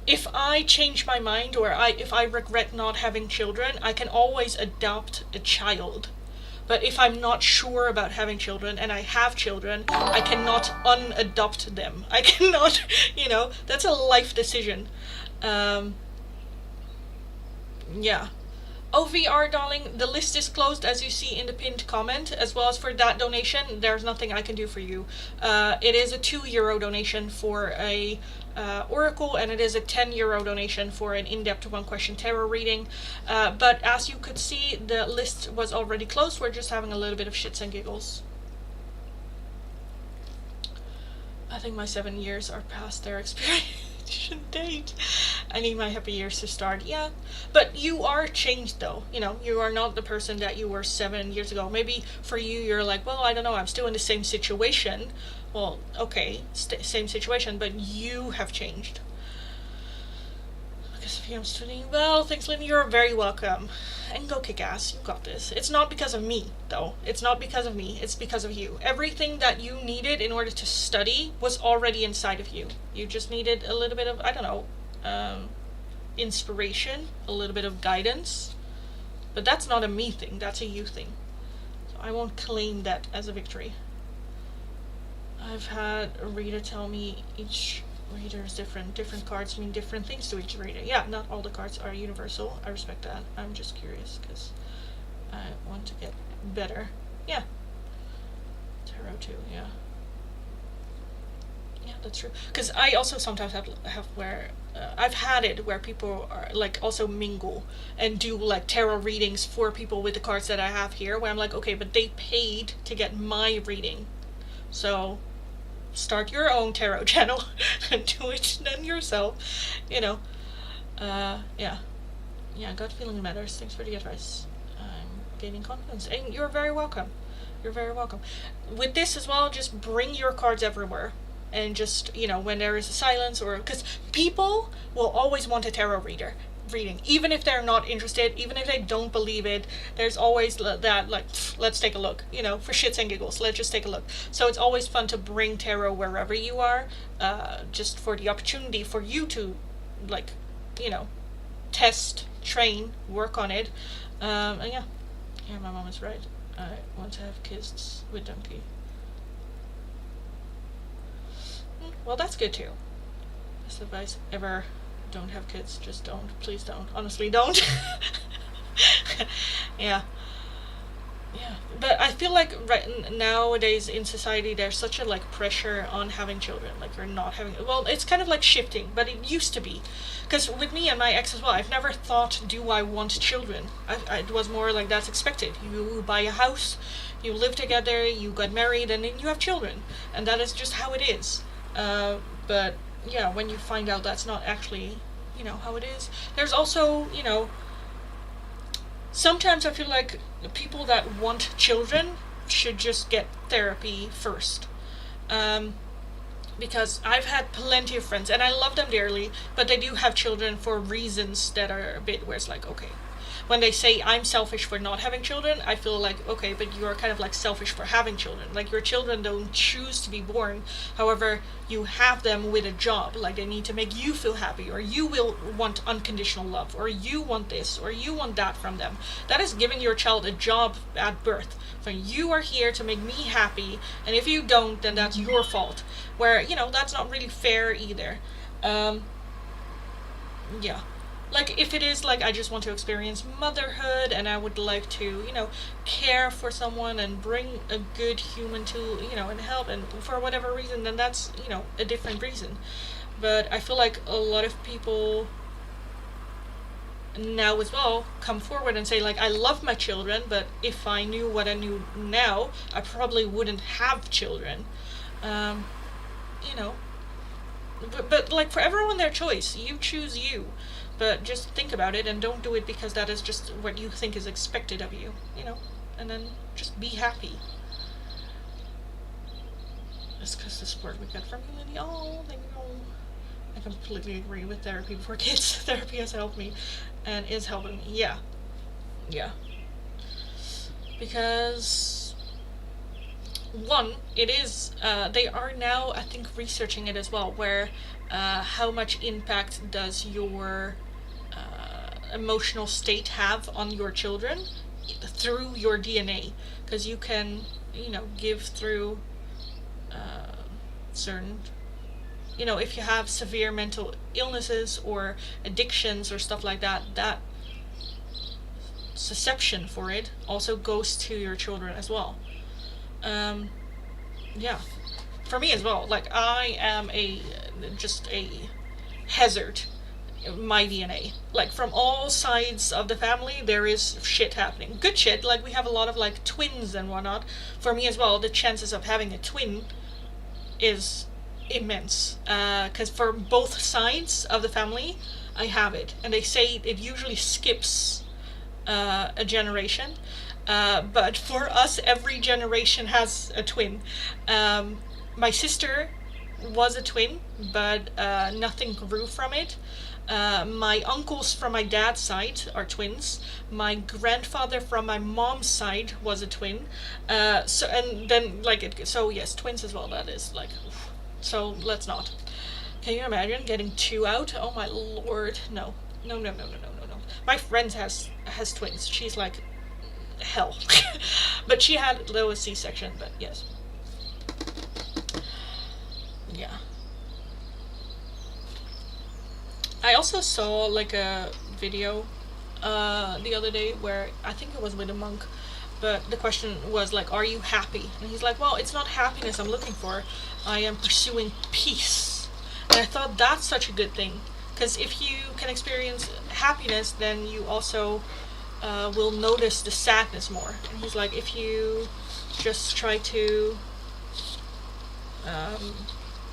if I change my mind, or if I regret not having children, I can always adopt a child. But if I'm not sure about having children and I have children, I cannot unadopt them. I cannot, that's a life decision. Yeah. OVR, darling, the list is closed, as you see in the pinned comment. As well as for that donation, there's nothing I can do for you. It is a €2 donation for a oracle, and it is a €10 donation for an in-depth one-question tarot reading. But as you could see, the list was already closed. We're just having a little bit of shits and giggles. I think my 7 years are past their expiration date. I need my happy years to start. Yeah, but you are changed though. You are not the person that you were 7 years ago. Maybe for you, you're like, well, I don't know, I'm still in the same situation. Well, okay, same situation, but you have changed. Because if I'm studying, well, thanks, Lindy, you're very welcome. And go kick ass, you got this. It's not because of me, though. It's not because of me, it's because of you. Everything that you needed in order to study was already inside of you. You just needed a little bit of, I don't know, inspiration, a little bit of guidance. But that's not a me thing, that's a you thing. So I won't claim that as a victory. I've had a reader tell me each reader is different. Different cards mean different things to each reader. Yeah, not all the cards are universal. I respect that. I'm just curious because I want to get better. Yeah. Tarot too, yeah. Yeah, that's true. Because I also sometimes have where I've had it where people are like also mingle and do like tarot readings for people with the cards that I have here, where I'm like, okay, but they paid to get my reading, so start your own tarot channel and do it then yourself. Yeah, gut feeling matters. Thanks for the advice. I'm gaining confidence, and you're very welcome. You're very welcome. With this as well, just bring your cards everywhere. And just, when there is a silence, or because people will always want a tarot reading, even if they're not interested, even if they don't believe it, there's always that, like, let's take a look, for shits and giggles, let's just take a look. So it's always fun to bring tarot wherever you are, just for the opportunity for you to, like, test, train, work on it. And yeah, my mom is right. I want to have kids with Donkey. Well, that's good too. Best advice ever: don't have kids. Just don't. Please don't. Honestly, don't. Yeah. But I feel like nowadays in society there's such a pressure on having children. Like, you're not having. Well, it's kind of like shifting, but it used to be. Because with me and my ex as well, I've never thought, do I want children? It was more like that's expected. You buy a house, you live together, you got married, and then you have children, and that is just how it is. But yeah, when you find out that's not actually, how it is. There's also, sometimes I feel like the people that want children should just get therapy first. Because I've had plenty of friends, and I love them dearly, but they do have children for reasons that are a bit where it's like, okay. When they say I'm selfish for not having children, I feel like, okay, but you are kind of like selfish for having children. Like, your children don't choose to be born. However, you have them with a job. Like, they need to make you feel happy, or you will want unconditional love, or you want this, or you want that from them. That is giving your child a job at birth. So you are here to make me happy, and if you don't, then that's your fault. Where, that's not really fair either. Yeah. Like, if it is like, I just want to experience motherhood and I would like to, care for someone and bring a good human to, and help, and for whatever reason, then that's, a different reason. But I feel like a lot of people now as well come forward and say, like, I love my children, but if I knew what I knew now, I probably wouldn't have children. You know, but like, for everyone their choice, you choose you, but just think about it and don't do it because that is just what you think is expected of you, you know, and then just be happy. It's because the support we get from you, Lindy. Oh, thank you. I completely agree with therapy for kids. Therapy has helped me and is helping me. Yeah. Yeah. Because, one, it is, they are now, I think, researching it as well, where how much impact does your emotional state have on your children through your DNA. Because you can, you know, give through certain, you know, if you have severe mental illnesses or addictions or stuff like that, that susception for it also goes to your children as well. Yeah, for me as well. Like, I am just a hazard. My DNA, like, from all sides of the family, there is shit happening. Good shit. Like, we have a lot of like twins and whatnot. For me as well, the chances of having a twin is immense, because for both sides of the family I have it, and they say it usually skips a generation, but for us every generation has a twin. My sister was a twin, but nothing grew from it. My uncles from my dad's side are twins. My grandfather from my mom's side was a twin. So, and then like so yes, twins as well. That is like, so let's not. Can you imagine getting two out? Oh my lord, no, no, no, no, no, no, no, no. My friend has twins. She's like hell, but she had a C-section. But yes, yeah. I also saw like a video the other day where I think it was with a monk, but the question was like, are you happy? And he's like, well, it's not happiness I'm looking for, I am pursuing peace. And I thought that's such a good thing, because if you can experience happiness, then you also will notice the sadness more. And he's like, if you just try to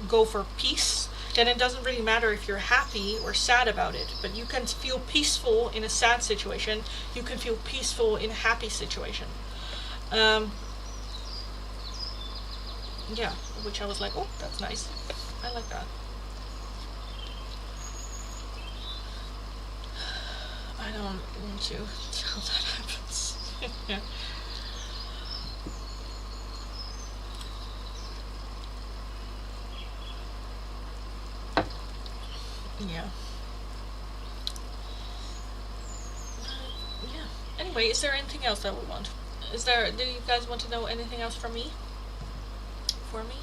go for peace, then it doesn't really matter if you're happy or sad about it, but you can feel peaceful in a sad situation, you can feel peaceful in a happy situation. Yeah, which I was like, oh, that's nice. I like that. I don't want to tell that happens. Yeah. Yeah. Yeah. Anyway, is there anything else that we want? Do you guys want to know anything else from me? For me?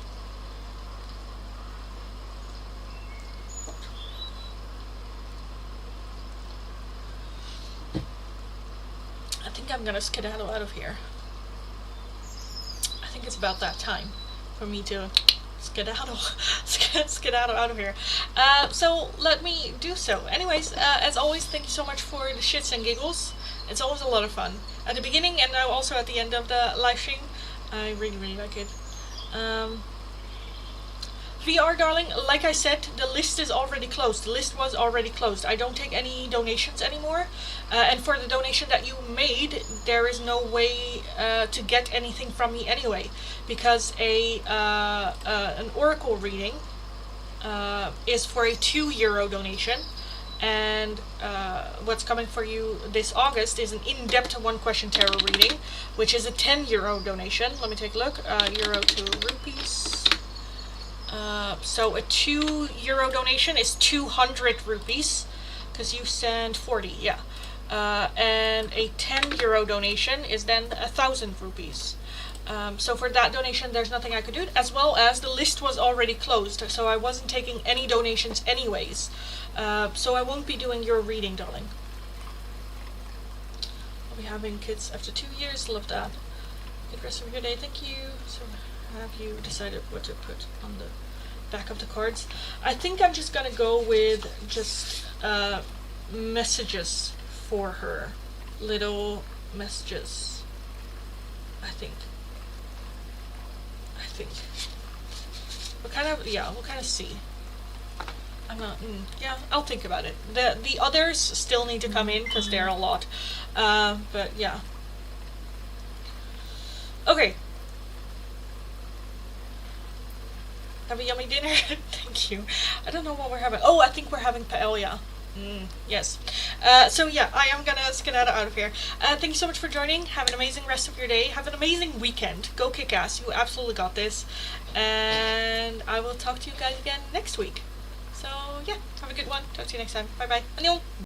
I think I'm gonna skedaddle out of here. I think it's about that time for me to skedaddle out of here. So let me do so. Anyways, as always, thank you so much for the shits and giggles. It's always a lot of fun at the beginning and now also at the end of the live stream. I really like it. VR darling, like I said, the list is already closed. The list was already closed. I don't take any donations anymore, and for the donation that you made, there is no way to get anything from me anyway, because an oracle reading is for a €2 donation, and what's coming for you this August is an in-depth one-question tarot reading, which is a €10 donation. Let me take a look. Euro to rupees. So a €2 donation is 200 rupees, because you send 40, yeah. And a €10 donation is then 1,000 rupees. So for that donation, there's nothing I could do, as well as the list was already closed, so I wasn't taking any donations anyways. So I won't be doing your reading, darling. I'll be having kids after 2 years, love that. Good rest of your day, thank you. So have you decided what to put on the back of the cards? I think I'm just gonna go with just messages for her. Little messages. I think. We'll kind of see. I'm not, yeah, I'll think about it. The others still need to come in, because there are a lot. But yeah. Okay. Have a yummy dinner. Thank you. I don't know what we're having. Oh, I think we're having paella. Yes. So yeah, I am gonna skedaddle out of here. Thank you so much for joining. Have an amazing rest of your day. Have an amazing weekend. Go kick ass. You absolutely got this. And I will talk to you guys again next week. So yeah, have a good one. Talk to you next time. Bye bye. 안녕.